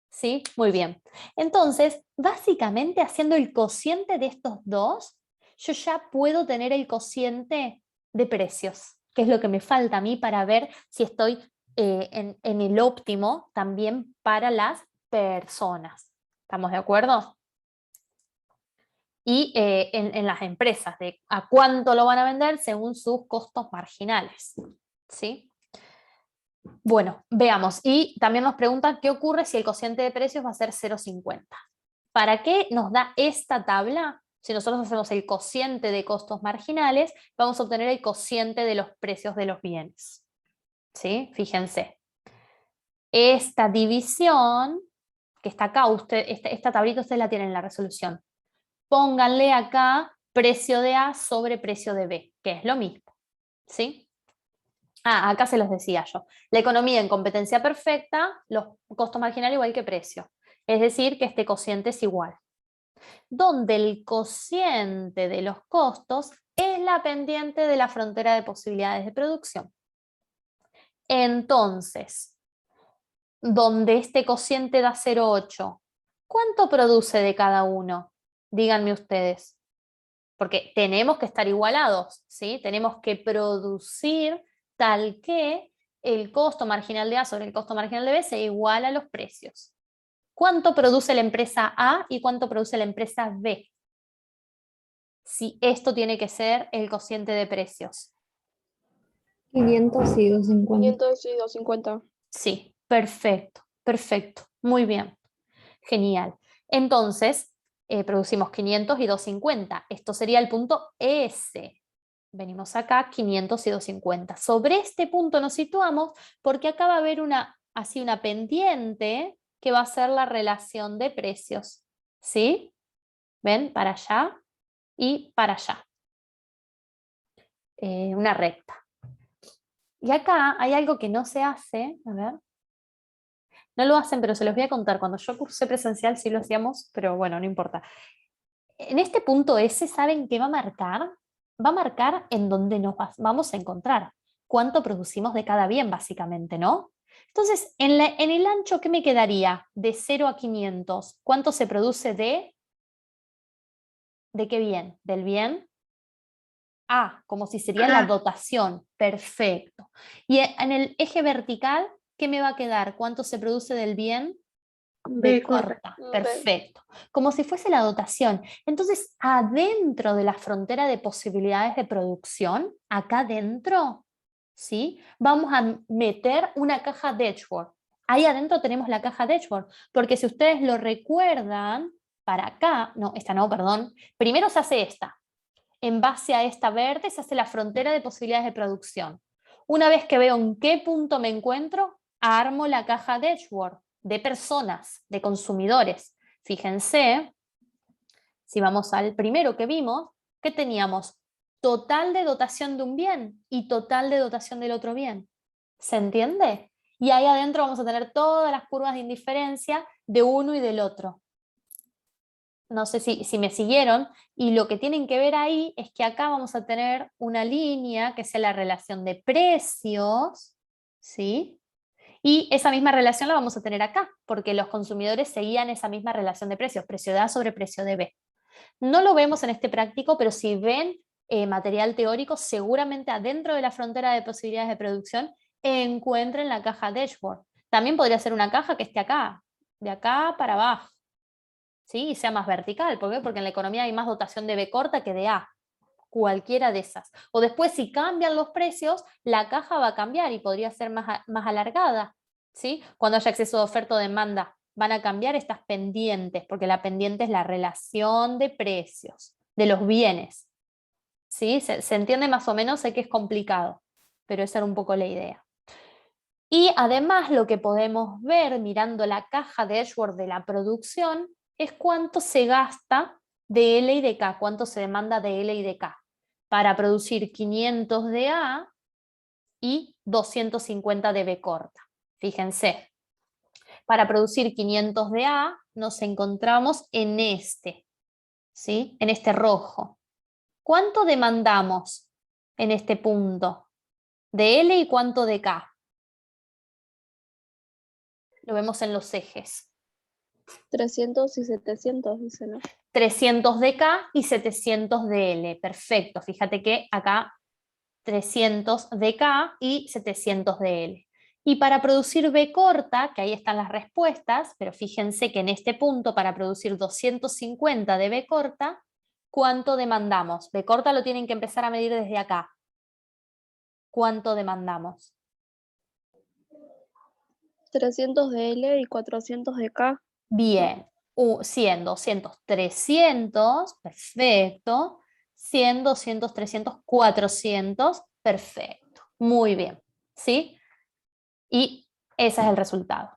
¿Sí? Muy bien. Entonces, básicamente haciendo el cociente de estos dos, yo ya puedo tener el cociente de precios, que es lo que me falta a mí para ver si estoy en el óptimo también para las personas. ¿Estamos de acuerdo? Y en las empresas, de a cuánto lo van a vender según sus costos marginales. ¿Sí? Bueno, veamos. Y también nos preguntan qué ocurre si el cociente de precios va a ser 0,50. ¿Para qué nos da esta tabla? Si nosotros hacemos el cociente de costos marginales, vamos a obtener el cociente de los precios de los bienes. ¿Sí? Fíjense. Esta división, que está acá, esta tablita ustedes la tienen en la resolución. Pónganle acá precio de A sobre precio de B, que es lo mismo. ¿Sí? Acá se los decía yo. La economía en competencia perfecta, los costos marginales igual que precio. Es decir, que este cociente es igual. Donde el cociente de los costos es la pendiente de la frontera de posibilidades de producción. Entonces, donde este cociente da 0,8, ¿Cuánto produce de cada uno? Díganme ustedes. Porque tenemos que estar igualados, ¿sí? Tenemos que producir tal que el costo marginal de A sobre el costo marginal de B se iguala a los precios. ¿Cuánto produce la empresa A y cuánto produce la empresa B? Si esto tiene que ser el cociente de precios. 500 y 250. 500 y 250. Sí, perfecto, perfecto, muy bien, genial. Entonces, producimos 500 y 250. Esto sería el punto S. Venimos acá, 500 y 250. Sobre este punto nos situamos porque acá va a haber así una pendiente que va a ser la relación de precios. ¿Sí? ¿Ven? Para allá y para allá. Una recta. Y acá hay algo que no se hace, a ver. No lo hacen, pero se los voy a contar. Cuando yo cursé presencial sí lo hacíamos, pero bueno, no importa. En este punto S, ¿saben qué va a marcar? Va a marcar en dónde nos vamos a encontrar. Cuánto producimos de cada bien, básicamente, ¿no? Entonces, en el ancho, ¿qué me quedaría? De 0 a 500. ¿Cuánto se produce de qué bien? Del bien A, como si sería la dotación. Perfecto. Y en el eje vertical, ¿qué me va a quedar? ¿Cuánto se produce del bien? B B corta. corta, perfecto. Como si fuese la dotación. Entonces, adentro de la frontera de posibilidades de producción, acá adentro, ¿sí? Vamos a meter una caja de Edgeworth. Ahí adentro tenemos la caja de Edgeworth, porque si ustedes lo recuerdan, para acá, no, esta no, perdón, primero se hace esta. En base a esta verde se hace la frontera de posibilidades de producción. Una vez que veo en qué punto me encuentro, armo la caja de Edgeworth de personas, de consumidores. Fíjense, si vamos al primero que vimos, ¿qué teníamos? Total de dotación de un bien y total de dotación del otro bien. ¿Se entiende? Y ahí adentro vamos a tener todas las curvas de indiferencia de uno y del otro. No sé si me siguieron, y lo que tienen que ver ahí es que acá vamos a tener una línea que sea la relación de precios, ¿sí? Y esa misma relación la vamos a tener acá, porque los consumidores seguían esa misma relación de precios, precio de A sobre precio de B. No lo vemos en este práctico, pero si ven material teórico, seguramente adentro de la frontera de posibilidades de producción encuentren la caja de Edgeworth. También podría ser una caja que esté acá, de acá para abajo, ¿sí? Y sea más vertical. ¿Por qué? Porque en la economía hay más dotación de B corta que de A. Cualquiera de esas. O después, si cambian los precios, la caja va a cambiar y podría ser más alargada, ¿sí? Cuando haya exceso de oferta o demanda, van a cambiar estas pendientes, porque la pendiente es la relación de precios de los bienes, ¿sí? ¿Se entiende más o menos? Sé que es complicado, pero esa era un poco la idea. Y además lo que podemos ver mirando la caja de Edgeworth de la producción es cuánto se gasta de L y de K, cuánto se demanda de L y de K para producir 500 de A y 250 de B corta. Fíjense, para producir 500 de A nos encontramos en este, ¿sí? En este rojo. ¿Cuánto demandamos en este punto de L y cuánto de K? Lo vemos en los ejes. 300 y 700, dice, ¿no? 300 de K y 700 de L. Perfecto. Fíjate que acá 300 de K y 700 de L. Y para producir B corta, que ahí están las respuestas, pero fíjense que en este punto, para producir 250 de B corta, ¿cuánto demandamos? B corta lo tienen que empezar a medir desde acá. ¿Cuánto demandamos? 300 de L y 400 de K. Bien, 100, 200, 300, perfecto. 100, 200, 300, 400, perfecto. Muy bien, ¿sí? Y ese es el resultado.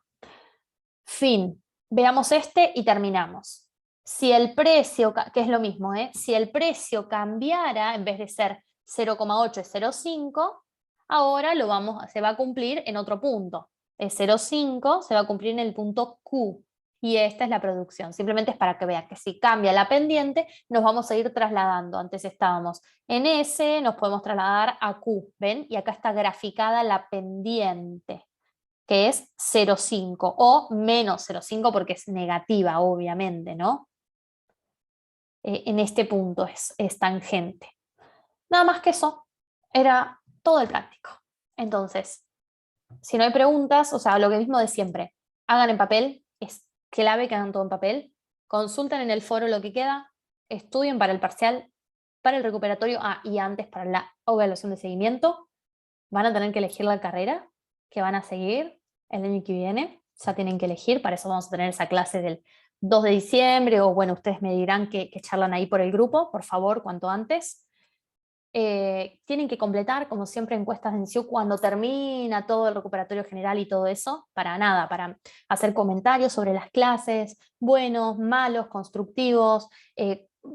Fin. Veamos este y terminamos. Si el precio, que es lo mismo, si el precio cambiara, en vez de ser 0,8 es 0,5, ahora se va a cumplir en otro punto. Es 0,5, se va a cumplir en el punto Q. Y esta es la producción. Simplemente es para que vean que si cambia la pendiente, nos vamos a ir trasladando. Antes estábamos en S, nos podemos trasladar a Q. ¿Ven? Y acá está graficada la pendiente. que es 0,5 o menos 0,5 porque es negativa, obviamente, ¿no? En este punto es tangente. Nada más que eso, era todo el práctico. Entonces, si no hay preguntas, o sea, lo que mismo de siempre, hagan en papel, es clave que hagan todo en papel, consulten en el foro lo que queda, estudien para el parcial, para el recuperatorio, y antes para la evaluación de seguimiento. Van a tener que elegir la carrera que van a seguir el año que viene, ya tienen que elegir, para eso vamos a tener esa clase del 2 de diciembre, o bueno, ustedes me dirán que charlan ahí por el grupo, por favor, cuanto antes. Tienen que completar, como siempre, encuestas en SIU cuando termina todo el recuperatorio general y todo eso, para nada, para hacer comentarios sobre las clases, buenos, malos, constructivos,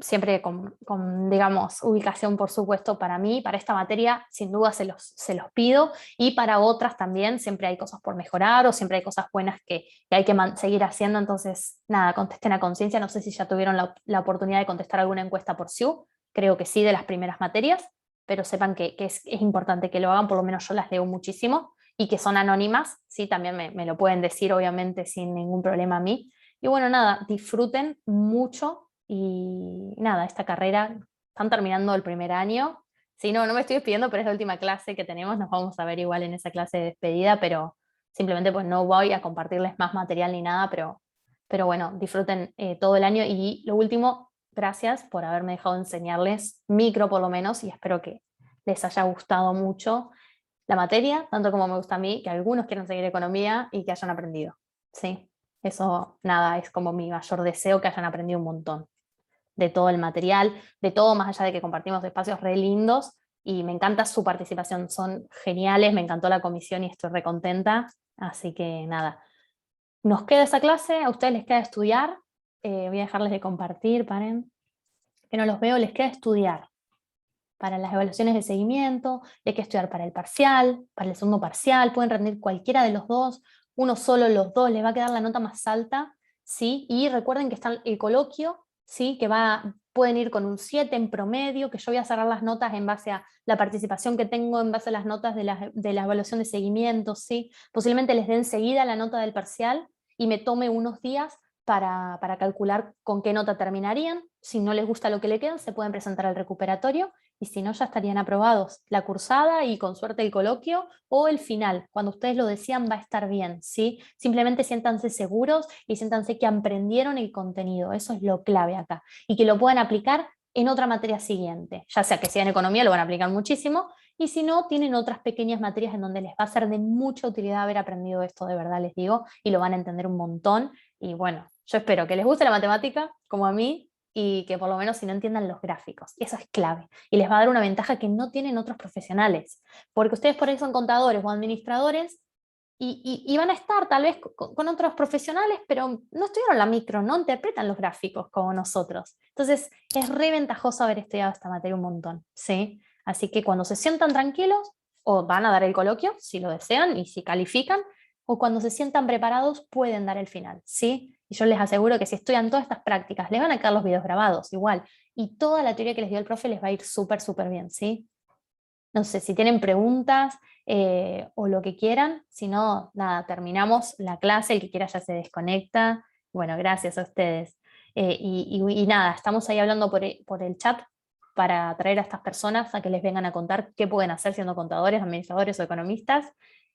siempre con, digamos, ubicación, por supuesto, para mí, para esta materia, sin duda se los pido, y para otras también, siempre hay cosas por mejorar, o siempre hay cosas buenas que hay que seguir haciendo, entonces, nada, contesten a conciencia, no sé si ya tuvieron la oportunidad de contestar alguna encuesta por SIU, creo que sí, de las primeras materias, pero sepan que es importante que lo hagan, por lo menos yo las leo muchísimo, y que son anónimas, ¿sí? También me lo pueden decir, obviamente, sin ningún problema a mí. Y bueno, nada, disfruten mucho, y nada, esta carrera, están terminando el primer año, sí, no me estoy despidiendo, pero es la última clase que tenemos, nos vamos a ver igual en esa clase de despedida, pero simplemente pues no voy a compartirles más material ni nada, pero bueno, disfruten todo el año, y lo último, gracias por haberme dejado enseñarles micro por lo menos, y espero que les haya gustado mucho la materia, tanto como me gusta a mí, que algunos quieran seguir economía y que hayan aprendido. Sí, eso nada, es como mi mayor deseo, que hayan aprendido un montón de todo el material, de todo, más allá de que compartimos espacios re lindos, y me encanta su participación, son geniales, me encantó la comisión y estoy re contenta, así que nada. Nos queda esa clase, a ustedes les queda estudiar, voy a dejarles de compartir, paren, que no los veo, les queda estudiar para las evaluaciones de seguimiento, hay que estudiar para el parcial, para el segundo parcial, pueden rendir cualquiera de los dos, uno solo, los dos, les va a quedar la nota más alta, ¿sí? Y recuerden que está el coloquio, ¿sí? Que pueden ir con un 7 en promedio, que yo voy a cerrar las notas en base a la participación que tengo, en base a las notas de la evaluación de seguimiento, ¿sí? Posiblemente les dé enseguida la nota del parcial y me tome unos días para calcular con qué nota terminarían. Si no les gusta lo que le quedan, se pueden presentar al recuperatorio, y si no, ya estarían aprobados la cursada y con suerte el coloquio, o el final, cuando ustedes lo decían, va a estar bien, ¿sí? Simplemente siéntanse seguros y siéntanse que aprendieron el contenido, eso es lo clave acá, y que lo puedan aplicar en otra materia siguiente, ya sea que sea en economía, lo van a aplicar muchísimo, y si no, tienen otras pequeñas materias en donde les va a ser de mucha utilidad haber aprendido esto, de verdad les digo, y lo van a entender un montón, y bueno, yo espero que les guste la matemática, como a mí, y que por lo menos si no entiendan los gráficos, eso es clave, y les va a dar una ventaja que no tienen otros profesionales, porque ustedes por ahí son contadores o administradores, y van a estar tal vez con otros profesionales, pero no estudiaron la micro, no interpretan los gráficos como nosotros, entonces es re ventajoso haber estudiado esta materia un montón, ¿sí? Así que cuando se sientan tranquilos, o van a dar el coloquio, si lo desean y si califican, o cuando se sientan preparados, pueden dar el final, ¿sí? Y yo les aseguro que si estudian todas estas prácticas, les van a quedar los videos grabados igual, y toda la teoría que les dio el profe les va a ir súper, súper bien, ¿sí? No sé si tienen preguntas o lo que quieran, si no, nada, terminamos la clase, el que quiera ya se desconecta. Bueno, gracias a ustedes. Y nada, estamos ahí hablando por el chat para traer a estas personas a que les vengan a contar qué pueden hacer siendo contadores, administradores o economistas.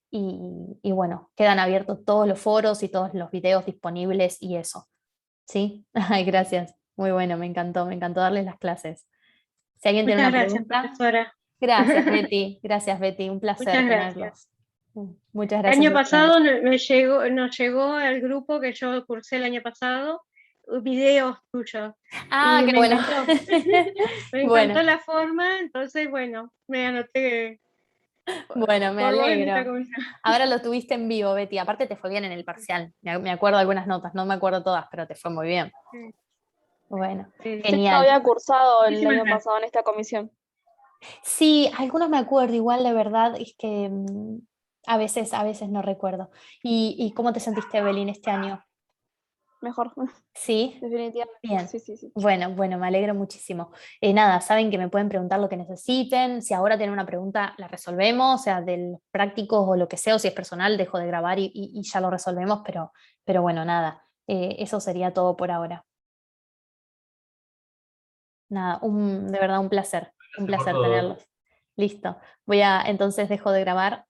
Y bueno, quedan abiertos todos los foros y todos los videos disponibles y eso. ¿Sí? Ay, gracias. Muy bueno, me encantó darles las clases. Si alguien tiene Muchas una gracias, pregunta. profesora. Gracias Betty, un placer Muchas tenerlos. Muchas El gracias año a ustedes. pasado nos llegó al grupo que yo cursé el año pasado, videos tuyos. Ah, Y qué me bueno. encantó. Me Bueno, encantó la forma, entonces, bueno, me anoté bueno, me por vos en esta alegro. comisión. Ahora lo tuviste en vivo, Betty. Aparte te fue bien en el parcial. Me acuerdo algunas notas, no me acuerdo todas, pero te fue muy bien. Sí, Bueno, sí. Sí, yo genial. había cursado el Muchísimas año gracias. pasado en esta comisión. Sí, algunos me acuerdo, igual de verdad es que a veces no recuerdo. ¿Y cómo te sentiste, Evelyn, este año? mejor, Sí, definitivamente. bien. Sí, sí, sí. Bueno, me alegro muchísimo. Nada, saben que me pueden preguntar lo que necesiten. Si ahora tienen una pregunta, la resolvemos, o sea, del práctico o lo que sea, o si es personal, dejo de grabar y ya lo resolvemos, pero bueno, nada, eso sería todo por ahora. Nada, de verdad un Gracias por placer todo. tenerlos. Listo. Entonces dejo de grabar